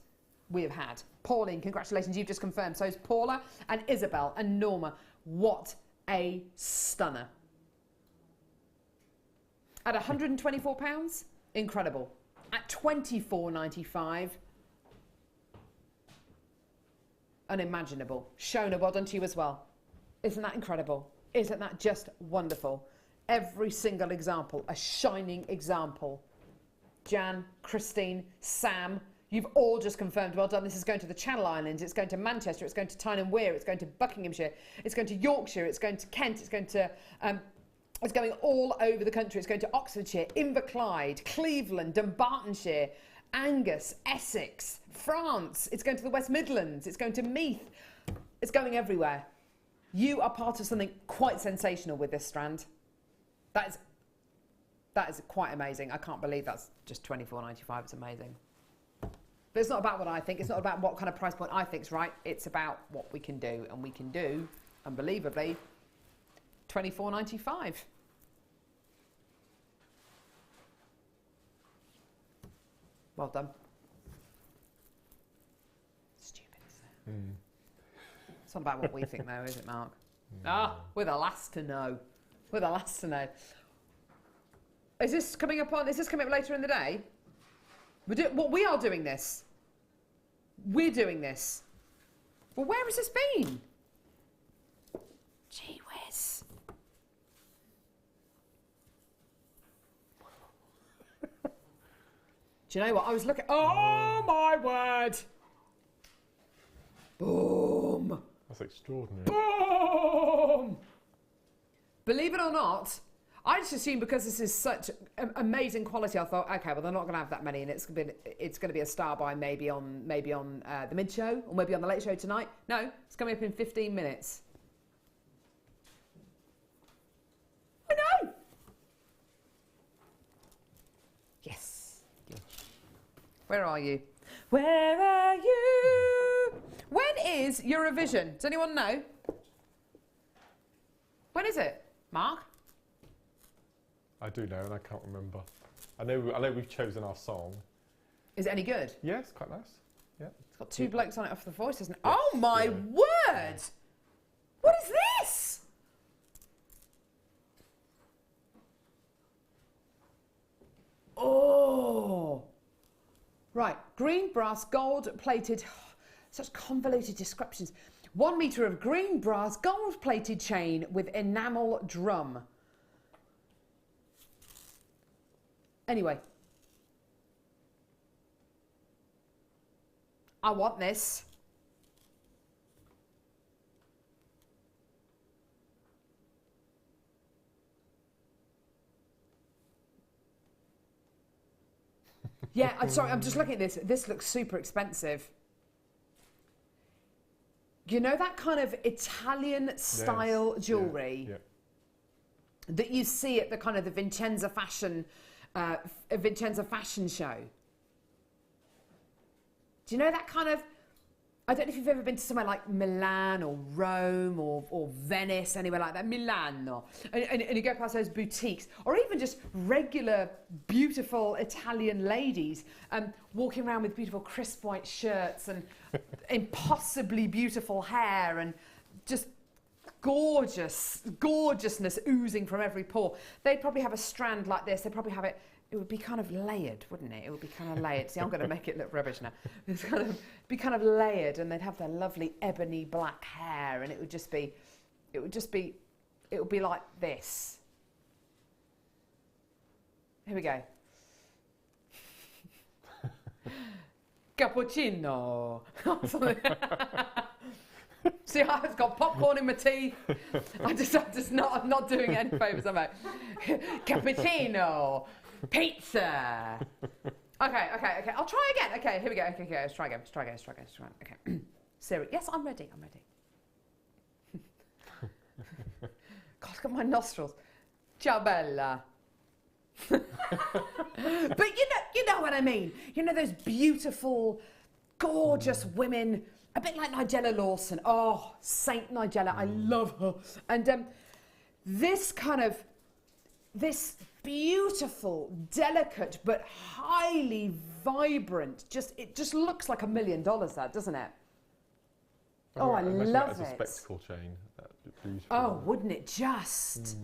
we have had. Pauline, congratulations, you've just confirmed. So is Paula and Isabel and Norma. What a stunner. At £124, incredible. At £24.95, unimaginable. Shona, well done to you as well. Isn't that incredible? Isn't that just wonderful? Every single example, a shining example. Jan, Christine, Sam, you've all just confirmed, well done. This is going to the Channel Islands, it's going to Manchester, it's going to Tyne and Wear, it's going to Buckinghamshire, it's going to Yorkshire, it's going to Kent, it's going to... It's going all over the country. It's going to Oxfordshire, Inverclyde, Cleveland, Dunbartonshire, Angus, Essex, France. It's going to the West Midlands. It's going to Meath. It's going everywhere. You are part of something quite sensational with this strand. That is quite amazing. I can't believe that's just £24.95. It's amazing. But it's not about what I think. It's not about what kind of price point I think is right. It's about what we can do. And we can do, unbelievably, £24.95. Well done. Stupid, isn't it? It's not about what we think, though, is it, Mark? We're the last to know. We're the last to know. Is this coming up later in the day? We are doing this. We're doing this. Well, where has this been? Gee whiz. Do you know what? I was looking... Oh, my word. Boom. That's extraordinary. Boom. Believe it or not, I just assumed because this is such amazing quality, I thought, okay, well, they're not going to have that many, and it's going to be a star by maybe on the mid show or maybe on the late show tonight. No, it's coming up in 15 minutes. I know. Yes. Where are you? Where are you? When is Eurovision? Does anyone know? When is it, Mark? I do know, and I can't remember. I know we've chosen our song. Is it any good? Yeah, it's quite nice. Yeah. It's got two blokes on it off The Voice, hasn't it? Yes. Oh my word! What is this? Oh! Right, green brass, gold plated, such convoluted descriptions. 1 metre of green brass, gold plated chain with enamel drum. Anyway. I want this. Yeah, I'm sorry, I'm just looking at this. This looks super expensive. You know that kind of Italian style jewellery that you see at the kind of the Vincenza fashion show? Do you know that kind of... I don't know if you've ever been to somewhere like Milan or Rome or Venice, anywhere like that, Milano, and you go past those boutiques, or even just regular, beautiful Italian ladies walking around with beautiful crisp white shirts and impossibly beautiful hair and just gorgeousness oozing from every pore. They'd probably have a strand like this. They'd probably have it... It would be kind of layered, wouldn't it? It would be kind of layered. See, I'm going to make it look rubbish now. It's be kind of layered, and they'd have their lovely ebony black hair, and it would be like this. Here we go. Cappuccino. See, I've got popcorn in my teeth. I'm not doing any favours, am I? Cappuccino. Pizza. Okay. I'll try again. Okay, here we go. Okay, let's try again. Okay. Siri. Yes, I'm ready. God, look at my nostrils. Ciao, bella. But you know what I mean. You know those beautiful, gorgeous women, a bit like Nigella Lawson. Oh, Saint Nigella, I love her. And this beautiful, delicate, but highly vibrant. It just looks like $1 million, that, doesn't it? Oh, I love it. As a spectacle chain. That'd be beautiful. Oh, wouldn't it just?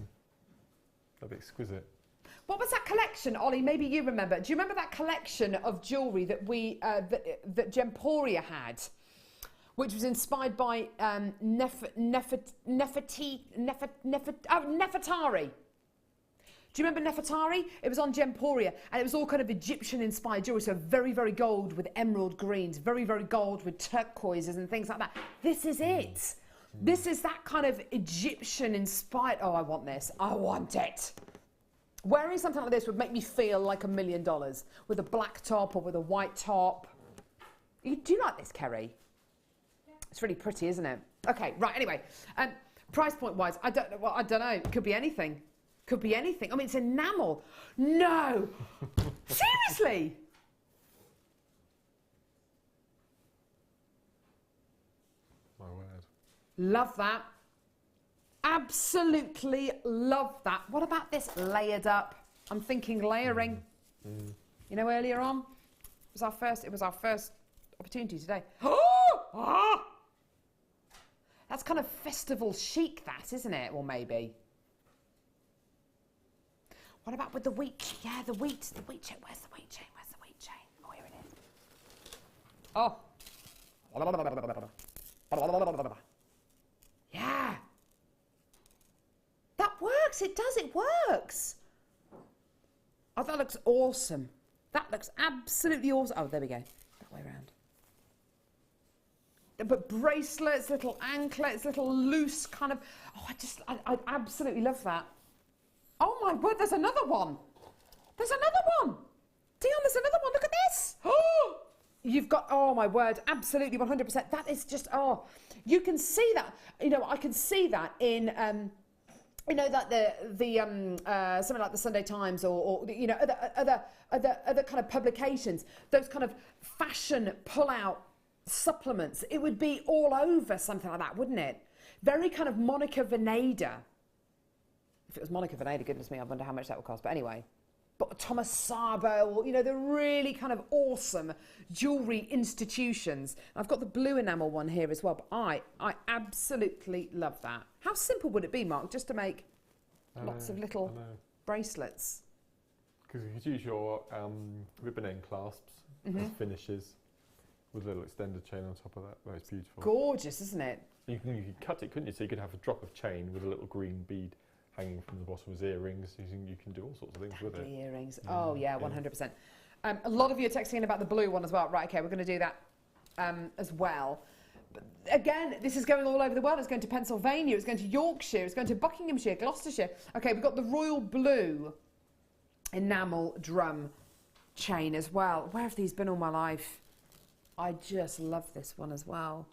That'd be exquisite. What was that collection, Ollie? Maybe you remember. Do you remember that collection of jewellery that that Gemporia had, which was inspired by Nefertari? Do you remember Nefertari? It was on Gemporia, and it was all kind of Egyptian-inspired jewellery, so very, very gold with emerald greens, very, very gold with turquoises and things like that. This is it. This is that kind of Egyptian-inspired... Oh, I want this. I want it. Wearing something like this would make me feel like $1 million, with a black top or with a white top. Do you like this, Kerry? Yeah. It's really pretty, isn't it? Okay, right, anyway. Price point-wise, I don't know. It could be anything. Could be anything. I mean, it's enamel. No! Seriously? My word. Love that. Absolutely love that. What about this layered up? I'm thinking layering. You know, earlier on, it was our first opportunity today. Oh! That's kind of festival chic, that, isn't it? Or maybe. What about with the wheat? Yeah, the wheat chain. Where's the wheat chain? Oh, here it is. Oh. Yeah. That works. It does. It works. Oh, that looks awesome. That looks absolutely awesome. Oh, there we go. That way around. But bracelets, little anklets, little loose kind of... Oh, I absolutely love that. Oh, my word, there's another one. There's another one. Dion, there's another one. Look at this. Oh, you've got... Oh, my word, absolutely 100%. That is just... Oh, you can see that. You know, I can see that in... you know, that something like the Sunday Times or you know, other kind of publications, those kind of fashion pull-out supplements, it would be all over something like that, wouldn't it? Very kind of Monica Vinader. If it was Monica Vinader, goodness me, I wonder how much that would cost. But anyway, but Thomas Sabo, or, you know, the really kind of awesome jewellery institutions. I've got the blue enamel one here as well, but I absolutely love that. How simple would it be, Mark, just to make lots of little bracelets? Because you could use your ribbon end clasps as finishes with a little extended chain on top of that. That's beautiful. Gorgeous, isn't it? You could cut it, couldn't you? So you could have a drop of chain with a little green bead hanging from the bottom as earrings. You can do all sorts of things with it. Earrings. Oh, yeah, 100%. A lot of you are texting in about the blue one as well. Right, okay, we're going to do that as well. But again, this is going all over the world. It's going to Pennsylvania, it's going to Yorkshire, it's going to Buckinghamshire, Gloucestershire. Okay, we've got the royal blue enamel drum chain as well. Where have these been all my life? I just love this one as well.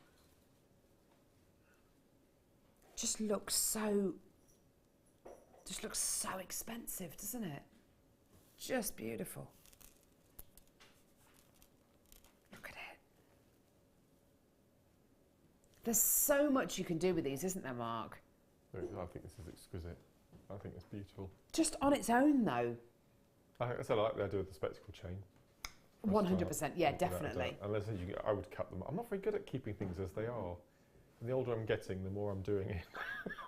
Just looks so expensive, doesn't it? Just beautiful. Look at it. There's so much you can do with these, isn't there, Mark? I think this is exquisite. I think it's beautiful. Just on its own, though. I like the idea of the spectacle chain. 100%, yeah, definitely. Unless I would cut them. I'm not very good at keeping things as they are. And the older I'm getting, the more I'm doing it.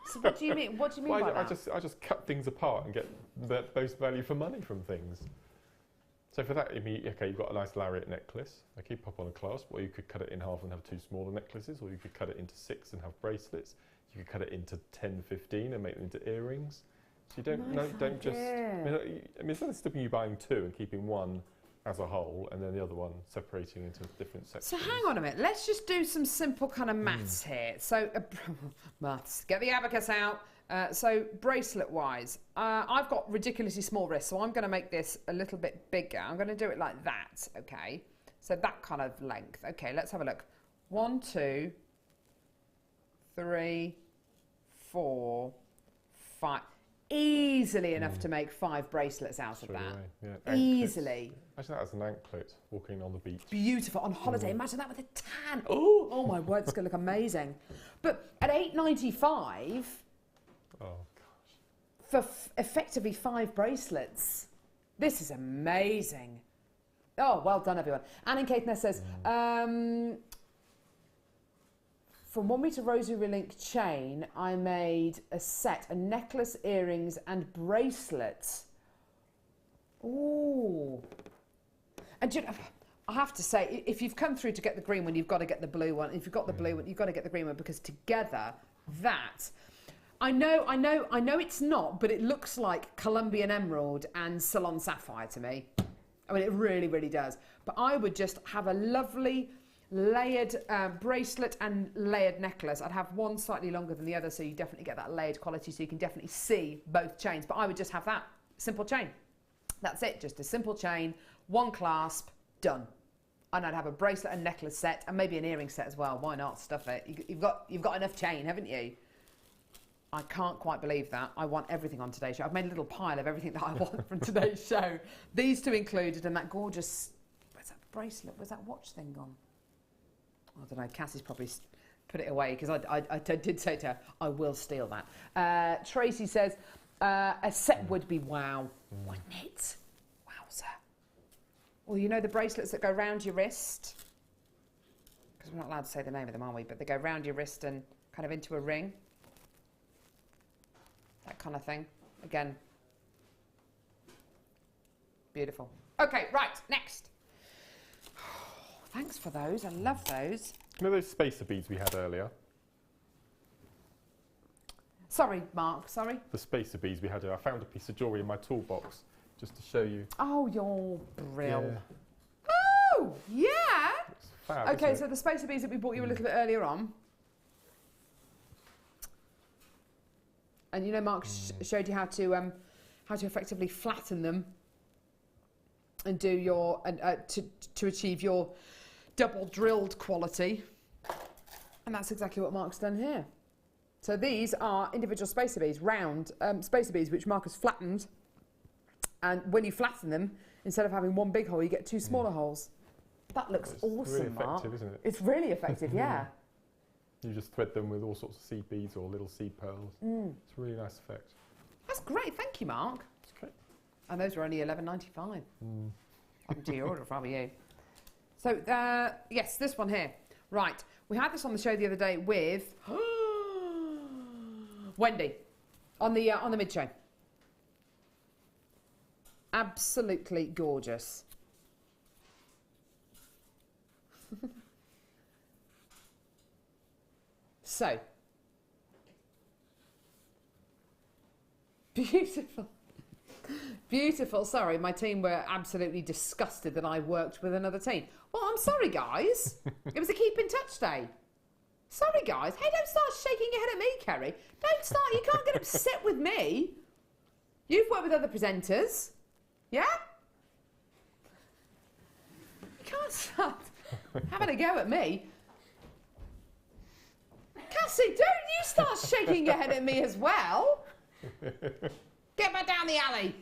So what do you mean? What do you mean by that? I just cut things apart and get the most value for money from things. So for that, okay, you've got a nice lariat necklace. Okay, pop on a clasp, or you could cut it in half and have two smaller necklaces, or you could cut it into 6 and have bracelets. You could cut it into 10, 15 and make them into earrings. So you don't just. I mean, it's not stopping you buying 2 and keeping one as a whole, and then the other one separating into different sections. So hang on a minute, let's just do some simple kind of maths here. So, maths, get the abacus out. So bracelet-wise, I've got ridiculously small wrists, so I'm going to make this a little bit bigger. I'm going to do it like that, okay? So that kind of length. Okay, let's have a look. 1, 2, 3, 4, 5. Easily enough to make 5 bracelets out of that. Yeah. Easily. Imagine that as an anklet walking on the beach. Beautiful on holiday. Imagine that with a tan. Oh my word, it's going to look amazing. But at $8.95, oh gosh, for effectively 5 bracelets, this is amazing. Oh, well done, everyone. Anne in Caithness says, from 1 metre rosary link chain, I made a set, a necklace, earrings and bracelets. Ooh. And you know, I have to say, if you've come through to get the green one, you've got to get the blue one. If you've got the blue one, you've got to get the green one, because together, that... I know it's not, but it looks like Colombian emerald and Ceylon sapphire to me. I mean, it really, really does. But I would just have a lovely... layered bracelet and layered necklace. I'd have one slightly longer than the other, so you definitely get that layered quality, so you can definitely see both chains. But I would just have that simple chain. That's it, just a simple chain, 1 clasp, done. And I'd have a bracelet and necklace set, and maybe an earring set as well. Why not? Stuff it. You've got enough chain, haven't you? I can't quite believe that. I want everything on today's show. I've made a little pile of everything that I want from today's show. These 2 included, and that gorgeous, where's that bracelet? Where's that watch thing gone? I don't know, Cassie's probably put it away, because I did say to her, I will steal that. Tracy says, a set would be wow, wouldn't it? Wowzer. Well, you know the bracelets that go round your wrist? Because we're not allowed to say the name of them, are we? But they go round your wrist and kind of into a ring. That kind of thing. Again, beautiful. Okay, right, next. Thanks for those. I love those. You know those spacer beads we had earlier? Sorry, Mark, sorry. The spacer beads we had earlier. I found a piece of jewellery in my toolbox just to show you. Oh, you're brilliant. Yeah. Oh, yeah. It's fab, okay, so the spacer beads that we bought you a little bit earlier on. And you know, Mark showed you how to effectively flatten them and do your to achieve your double drilled quality. And that's exactly what Mark's done here. So these are individual spacer beads, round spacer beads, which Mark has flattened. And when you flatten them, instead of having one big hole, you get two smaller holes. That looks awesome, really Mark. effective, isn't it? It's really effective, yeah. You just thread them with all sorts of seed beads or little seed pearls. It's a really nice effect. That's great, thank you, Mark. It's okay. And those were only $11.95. I can do your order if I were you. So, yes, this one here. Right, we had this on the show the other day with Wendy on the mid-show. Absolutely gorgeous. So, beautiful. Beautiful. Sorry, my team were absolutely disgusted that I worked with another team. Well, I'm sorry, guys. It was a keep in touch day. Sorry, guys. Hey, don't start shaking your head at me, Kerry. Don't start. You can't get upset with me. You've worked with other presenters. Yeah? You can't start having a go at me. Cassie, don't you start shaking your head at me as well. Get back down the alley.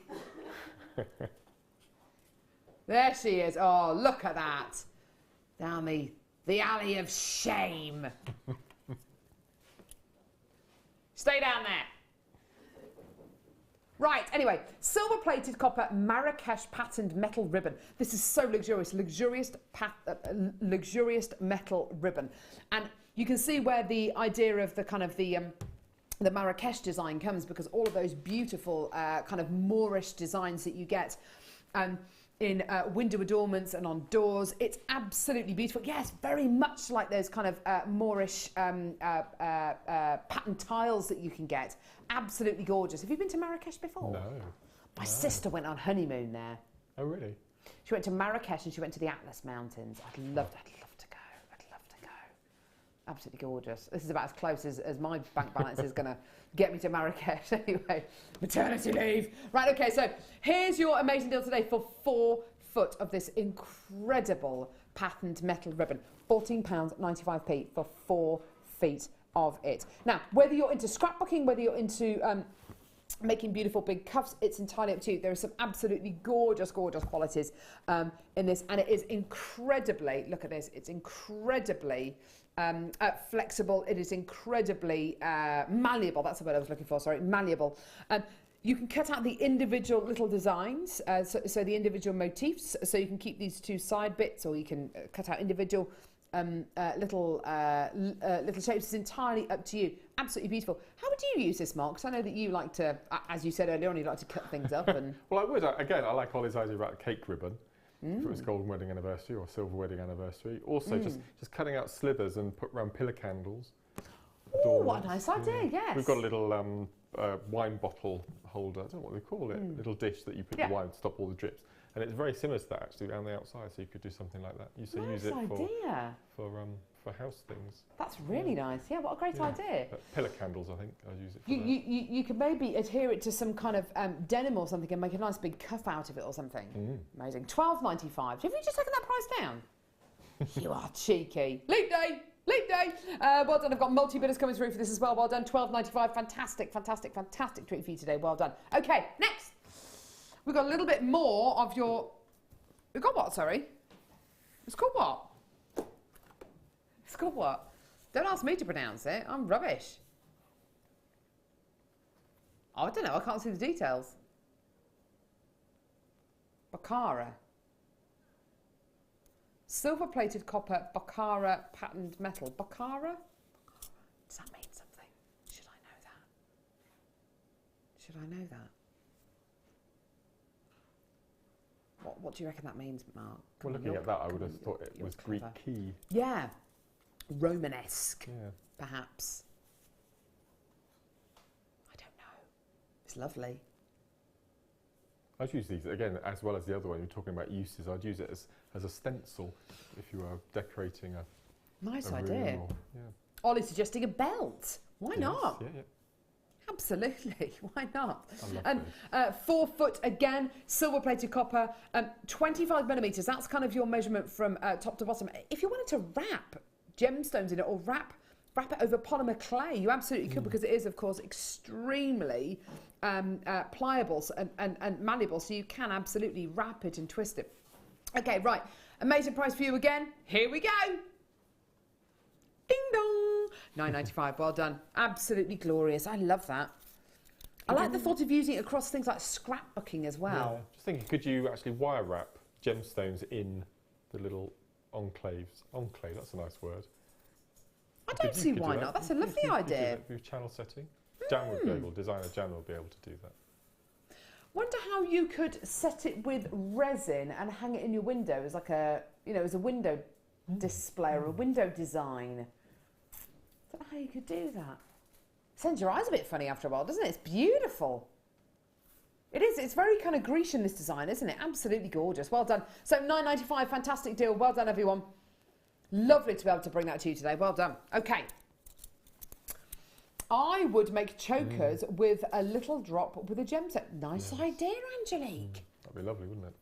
There she is. Oh, look at that. Down the alley of shame. Stay down there. Right, anyway, silver-plated copper Marrakesh patterned metal ribbon. This is so luxurious, luxurious metal ribbon. And you can see where the idea of the kind of the Marrakesh design comes, because all of those beautiful kind of Moorish designs that you get in window adornments and on doors. It's absolutely beautiful. Yes, very much like those kind of Moorish pattern tiles that you can get. Absolutely gorgeous. Have you been to Marrakesh before? No. My sister went on honeymoon there. Oh, really? She went to Marrakesh and she went to the Atlas Mountains. I'd love to go. I'd love to go. Absolutely gorgeous. This is about as close as my bank balance is going to get me to Marrakesh. Anyway, maternity leave. Right, okay, so here's your amazing deal today for 4 foot of this incredible patterned metal ribbon. £14.95p for 4 feet of it. Now, whether you're into scrapbooking, whether you're into making beautiful big cuffs, it's entirely up to you. There are some absolutely gorgeous, gorgeous qualities in this, and it is incredibly, look at this, it's incredibly flexible, it is incredibly malleable, that's the word I was looking for, sorry, malleable. You can cut out the individual little designs, so the individual motifs, so you can keep these 2 side bits, or you can cut out individual little shapes. It's entirely up to you. Absolutely beautiful. How would you use this, Mark? Because I know that you like to, as you said earlier on, you like to cut things up. And well, I would. Again, I like Ollie's idea about a cake ribbon. If it was golden wedding anniversary or silver wedding anniversary. Also, just cutting out slithers and put around pillar candles. Oh, what a nice idea, yes. We've got a little wine bottle holder, I don't know what they call it, little dish that you put your wine to stop all the drips. And it's very similar to that actually around the outside, so you could do something like that. You use it for house things. That's really nice. Yeah, what a great idea. Pillar candles, I think I'd use it for you could maybe adhere it to some kind of denim or something and make a nice big cuff out of it or something. Amazing. £12.95. Have you just taken that price down? You are cheeky. Leap day! Leap day! Well done. I've got multi-bidders coming through for this as well. Well done. £12.95. Fantastic, fantastic, fantastic treat for you today. Well done. Okay, next. We've got a little bit more of your... We've got what, sorry? It's called what? It's called what? Don't ask me to pronounce it. I'm rubbish. Oh, I don't know. I can't see the details. Baccara. Silver-plated copper Baccara patterned metal. Baccara? Does that mean something? Should I know that? Should I know that? What do you reckon that means, Mark? Well, looking at that, I would have thought it was Greek key. Yeah. Romanesque, perhaps. I don't know. It's lovely. I'd use these, again, as well as the other one, you're talking about uses, I'd use it as a stencil if you were decorating a nice a idea. room Ollie's suggesting a belt. Why not? Yeah. Absolutely, why not? I love 4 foot again, silver plated copper, 25 millimetres. That's kind of your measurement from top to bottom. If you wanted to wrap gemstones in it or wrap it over polymer clay, you absolutely could, because it is, of course, extremely pliable and malleable, so you can absolutely wrap it and twist it. Okay, right, amazing price for you again. Here we go. Ding dong. £9.95. Well done. Absolutely glorious. I love that. I like the thought of using it across things like scrapbooking as well. Yeah. Just thinking, could you actually wire wrap gemstones in the little enclaves? Enclave, that's a nice word. I don't see why not. That's a lovely idea. With channel setting. Jan would be able, designer Jan will be able to do that. Wonder how you could set it with resin and hang it in your window as like a, as a window display or a window design. I don't know how you could do that. Sends your eyes a bit funny after a while, doesn't it? It's beautiful. It is. It's very kind of Grecian, this design, isn't it? Absolutely gorgeous. Well done. So £9.95, fantastic deal. Well done, everyone. Lovely to be able to bring that to you today. Well done. Okay. I would make chokers with a little drop with a gemstone. Nice idea, Angelique. That'd be lovely, wouldn't it?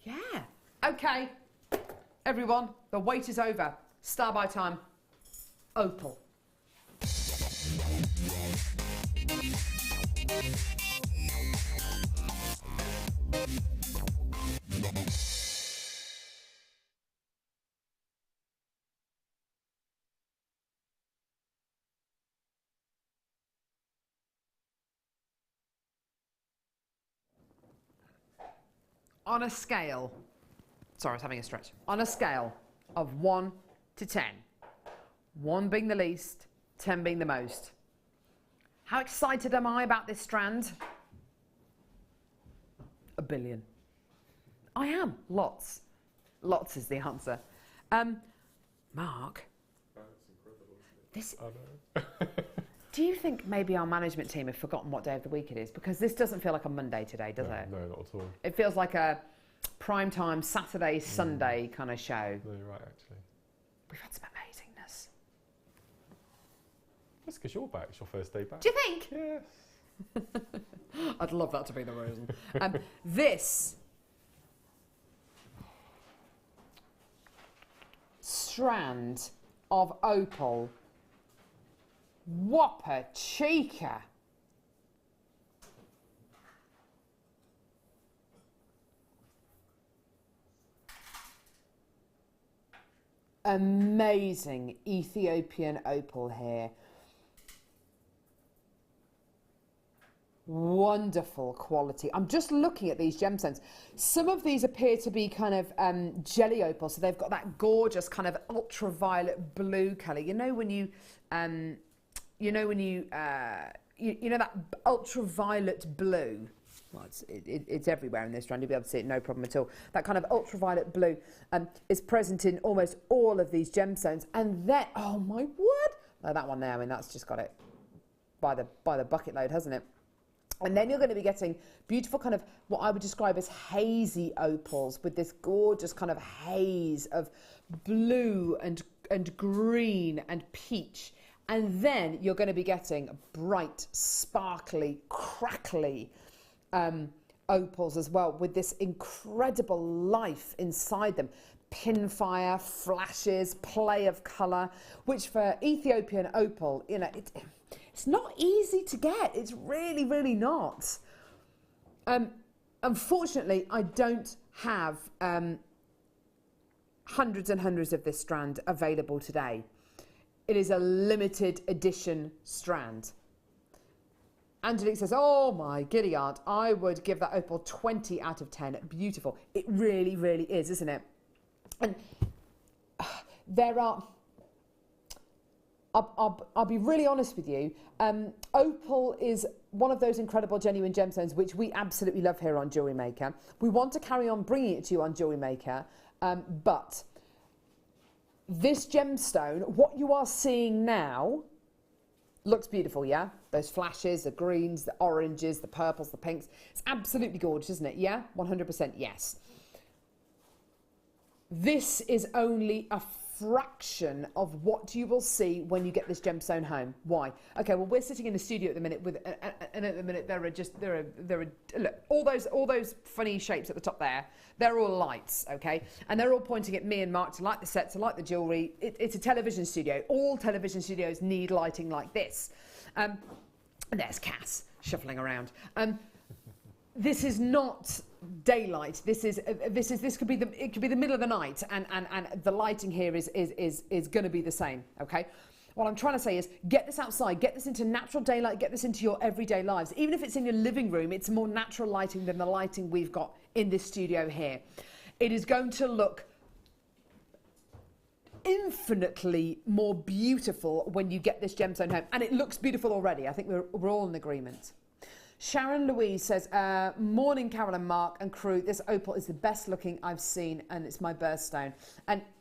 Yeah. Okay. Everyone, the wait is over. Star by time. Opal. On a scale, sorry, I was having a stretch. On a scale of 1 to 10, 1 being the least, 10 being the most, how excited am I about this strand? 1 billion. I am. Lots. Lots is the answer. Mark, this. Do you think maybe our management team have forgotten what day of the week it is? Because this doesn't feel like a Monday today, does it? No, not at all. It feels like a prime time Saturday, Sunday kind of show. No, you're right, actually. We've had some amazingness. That's because you're back. It's your first day back. Do you think? Yes. I'd love that to be the reason. This strand of opal, whopper chica. Amazing Ethiopian opal here. Wonderful quality. I'm just looking at these gemstones. Some of these appear to be kind of jelly opal, so they've got that gorgeous kind of ultraviolet blue colour. You know when you that ultraviolet blue. Well, it's everywhere in this strand. You'll be able to see it, no problem at all. That kind of ultraviolet blue is present in almost all of these gemstones. And then, oh my word, oh, that one there. I mean, that's just got it by the bucket load, hasn't it? And then you're going to be getting beautiful kind of what I would describe as hazy opals with this gorgeous kind of haze of blue and green and peach. And then you're going to be getting bright, sparkly, crackly opals as well with this incredible life inside them. Pinfire, flashes, play of colour, which for Ethiopian opal, it's not easy to get. It's really, really not. Unfortunately, I don't have hundreds and hundreds of this strand available today. It is a limited edition strand. Angelique says, oh my giddy aunt, I would give that opal 20 out of 10. Beautiful. It really, really is, isn't it? And there are... I'll be really honest with you. Opal is one of those incredible genuine gemstones which we absolutely love here on Jewellery Maker. We want to carry on bringing it to you on Jewellery Maker, but this gemstone, what you are seeing now, looks beautiful, yeah? Those flashes, the greens, the oranges, the purples, the pinks. It's absolutely gorgeous, isn't it? Yeah? 100% yes. This is only a fraction of what you will see when you get this gemstone home. Why? Okay, well, we're sitting in the studio at the minute with, and at the minute there are look, all those funny shapes at the top there. They're all lights, okay, and they're all pointing at me and Mark to light the set, to light the jewellery. It's a television studio. All television studios need lighting like this. And there's Cass shuffling around. This is not daylight. This could be the middle of the night, and the lighting here is going to be the same. Okay. What I'm trying to say is get this outside, get this into natural daylight, get this into your everyday lives. Even if it's in your living room, it's more natural lighting than the lighting we've got in this studio here. It is going to look infinitely more beautiful when you get this gemstone home, and it looks beautiful already. I think we're all in agreement. Sharon Louise says, morning Carol and Mark and crew, this opal is the best looking I've seen, and it's my birthstone.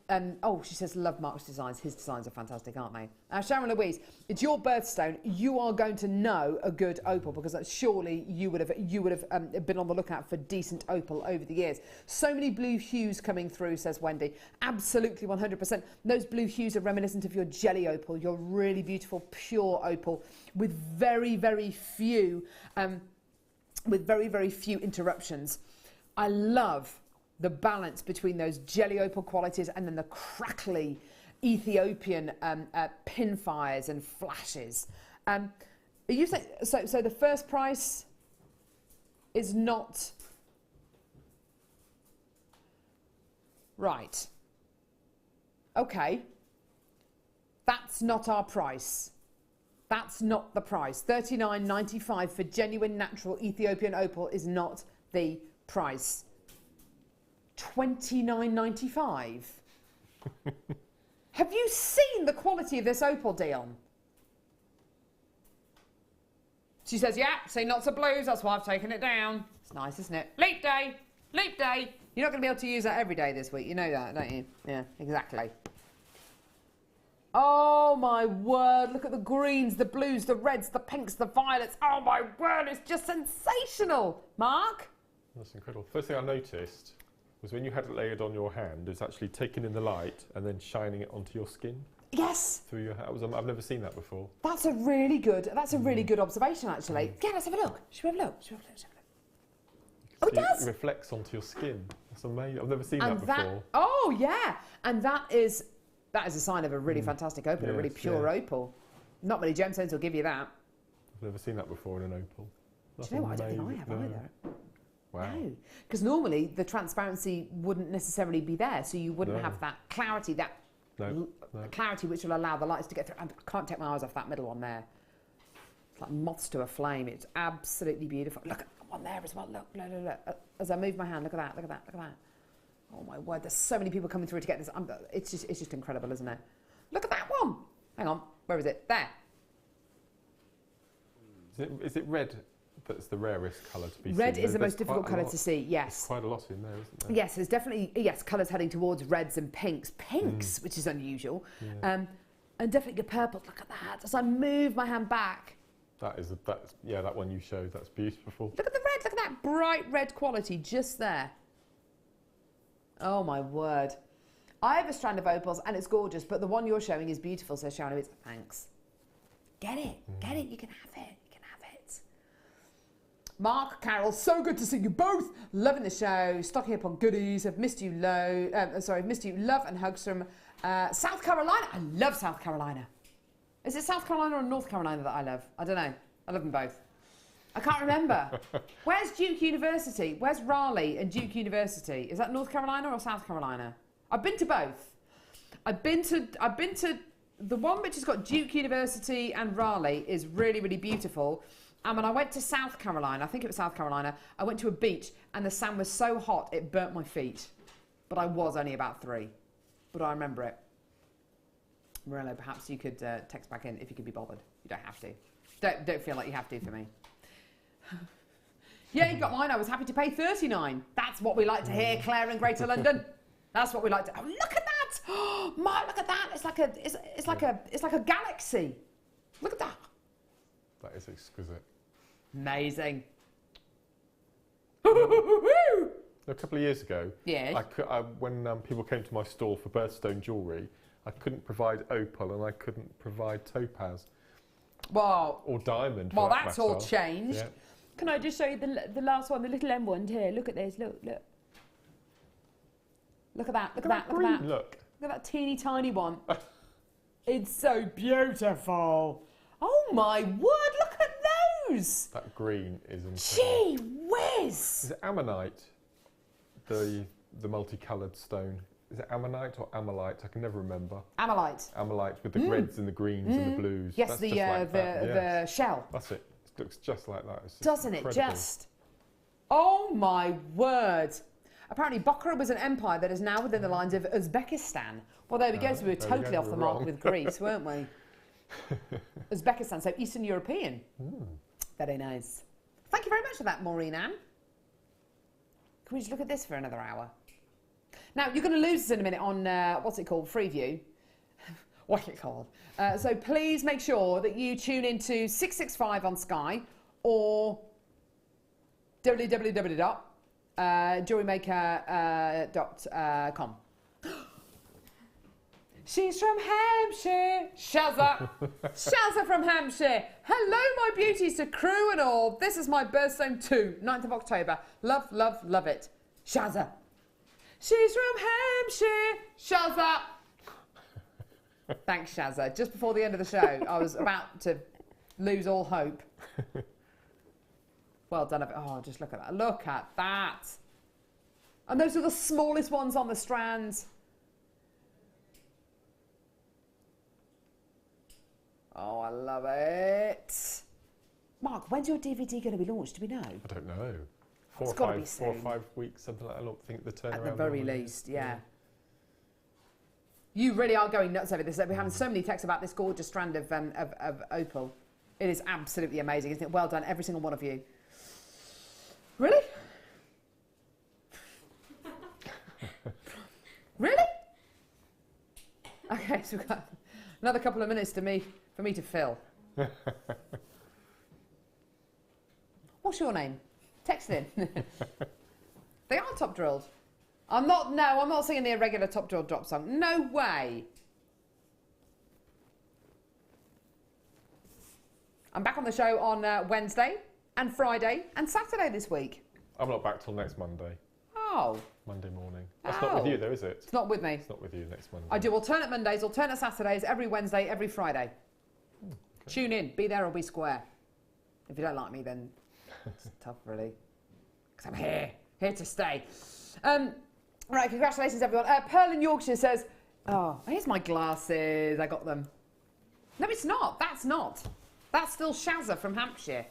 And oh, she says, love Mark's designs. His designs are fantastic, aren't they? Sharon Louise, it's your birthstone. You are going to know a good opal, because surely you would have been on the lookout for decent opal over the years. So many blue hues coming through, says Wendy. Absolutely, 100%. Those blue hues are reminiscent of your jelly opal, your really beautiful pure opal, with very, very few interruptions. I love the balance between those jelly opal qualities and then the crackly Ethiopian pin fires and flashes. Are you saying so the first price is not right? Okay, that's not our price. That's not the price. $39.95 for genuine natural Ethiopian opal is not the price. $29.95. Have you seen the quality of this opal, Dion? She says, yeah, seen lots of blues, that's why I've taken it down. It's nice, isn't it? Leap day, leap day. You're not going to be able to use that every day this week. You know that, don't you? Yeah, exactly. Oh my word, look at the greens, the blues, the reds, the pinks, the violets. Oh my word, it's just sensational. Mark? That's incredible. First thing I noticed was when you had it layered on your hand, it's actually taking in the light and then shining it onto your skin. Yes. Through your hair. I've never seen that before. That's a really good observation, actually. Yeah, let's have a look. Should we have a look? Oh, it does. It reflects onto your skin. That's amazing. I've never seen that before. Oh, yeah. And that is a sign of a really fantastic opal, yes, a really pure opal. Not many gemstones will give you that. I've never seen that before in an opal. Do you know what? I don't think I have either. Wow. No, because normally the transparency wouldn't necessarily be there, so you wouldn't have that clarity, clarity which will allow the lights to get through. I can't take my eyes off that middle one there. It's like moths to a flame. It's absolutely beautiful. Look at the one there as well. Look. As I move my hand, look at that. Oh my word, there's so many people coming through to get this. It's just incredible, isn't it? Look at that one. Hang on, where is it? There. Is it red? That's the rarest colour to be seen. Red is the most difficult colour to see, yes. There's quite a lot in there, isn't there? Yes, there's definitely, colours heading towards reds and pinks. Pinks, which is unusual. Yeah. And definitely purples. Look at that. As I move my hand back. That's that one you showed. That's beautiful. Look at the red. Look at that bright red quality just there. Oh, my word. I have a strand of opals, and it's gorgeous, but the one you're showing is beautiful, says Sharon. Thanks. Get it. Get it. You can have it. Mark, Carol, so good to see you both. Loving the show. Stocking up on goodies. I've missed you missed you. Love and hugs from South Carolina. I love South Carolina. Is it South Carolina or North Carolina that I love? I don't know. I love them both. I can't remember. Where's Duke University? Where's Raleigh and Duke University? Is that North Carolina or South Carolina? I've been to both. I've been to the one which has got Duke University and Raleigh is really, really beautiful. And when I went to South Carolina, I think it was South Carolina, I went to a beach and the sand was so hot it burnt my feet. But I was only about 3. But I remember it. Morello, perhaps you could text back in if you could be bothered. You don't have to. Don't feel like you have to for me. Yeah, you got mine. I was happy to pay $39. That's what we like to hear, Claire in Greater London. That's what we like to... Oh, look at that! My, look at that! It's like a it's like a galaxy. Look at that. That is exquisite. Amazing. A couple of years ago, when people came to my stall for birthstone jewellery, I couldn't provide opal and I couldn't provide topaz. Well, or diamond. Well, that's all changed. Yeah. Can I just show you the last one, the little M one here? Look at this. Look. Look at that. Look at that. Look at that. Look at that teeny tiny one. It's so beautiful. Oh my word! Look at those. That green is incredible. Gee whiz! Is it ammonite? The multicoloured stone. Is it ammonite or amylite? I can never remember. Amylite. Amylite with the reds and the greens and the blues. Yes, that's the shell. That's it. It looks just like that. Doesn't incredible. it just? Oh my word! Apparently, Bukhara was an empire that is now within the lines of Uzbekistan. Well, there we go. So we were totally off the mark with Greece, weren't we? Uzbekistan, so Eastern European. Very nice. Thank you very much for that, Maureen Ann. Can we just look at this for another hour? Now, you're going to lose this in a minute on, what's it called, Freeview. What's it called? So please make sure that you tune into 665 on Sky or www.jewellerymaker.com. She's from Hampshire. Shazza. Shazza from Hampshire. Hello, my beauties to crew and all. This is my birthstone too, 9th of October. Love, love, love it. Shazza. She's from Hampshire. Shazza. Thanks, Shazza. Just before the end of the show, I was about to lose all hope. Well done. Oh, just look at that. Look at that. And those are the smallest ones on the strands. Oh, I love it. Mark, when's your DVD going to be launched? Do we know? I don't know. It's got to be soon. 4 or 5 weeks, something like that. I don't think the turnaround. At the very least, yeah. You really are going nuts over this. We're having so many texts about this gorgeous strand of opal. It is absolutely amazing, isn't it? Well done, every single one of you. Really? Really? Okay, so we've got another couple of minutes for me to fill. What's your name? Text in. They are top drilled. I'm not singing the irregular top drill drop song. No way. I'm back on the show on Wednesday and Friday and Saturday this week. I'm not back till next Monday. Oh. Monday morning. That's not with you though, is it? It's not with me. It's not with you next Monday. I do alternate Mondays, alternate Saturdays, every Wednesday, every Friday. Okay. Tune in, be there or be square. If you don't like me, then it's tough, really. Because I'm here to stay. Right, congratulations, everyone. Pearl in Yorkshire says, oh, here's my glasses. I got them. No, it's not. That's not. That's still Shazza from Hampshire.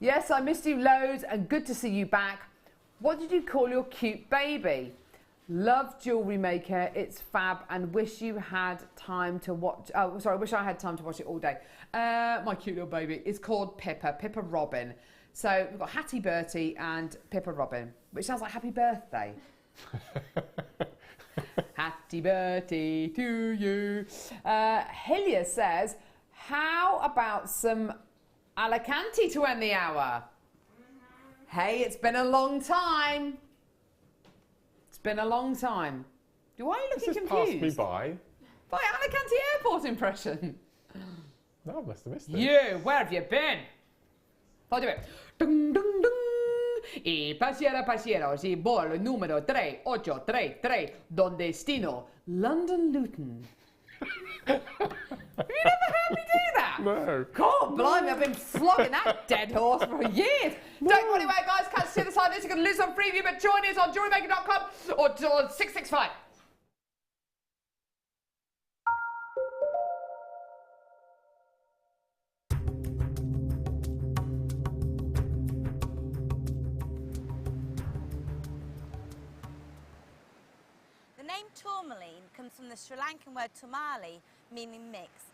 Yes, I missed you loads and good to see you back. What did you call your cute baby? Love Jewellery Maker. It's fab and wish you had time to watch. Oh, sorry, wish I had time to watch it all day. My cute little baby is called Pippa Robin. So we've got Hattie Bertie and Pippa Robin, which sounds like happy birthday. Hattie Bertie to you. Hillier says, how about some Alicante to end the hour? Hey, it's been a long time. It's been a long time. Why are you looking confused? Passed me by. By Alicante Airport impression. No, I must have missed it. You, where have you been? I'll do it. Dung, dung, dung. Y passeggero, si volo numero 3833, don destino, London Luton. Have you never heard me do that? No. God, blimey, I've been flogging that dead horse for years. No. Don't go anywhere, guys. Catch us the other side of this. You're going to lose on Freeview, but join us on JewelleryMaker.com or 665. The name tourmaline comes from the Sri Lankan word tomali, meaning mix,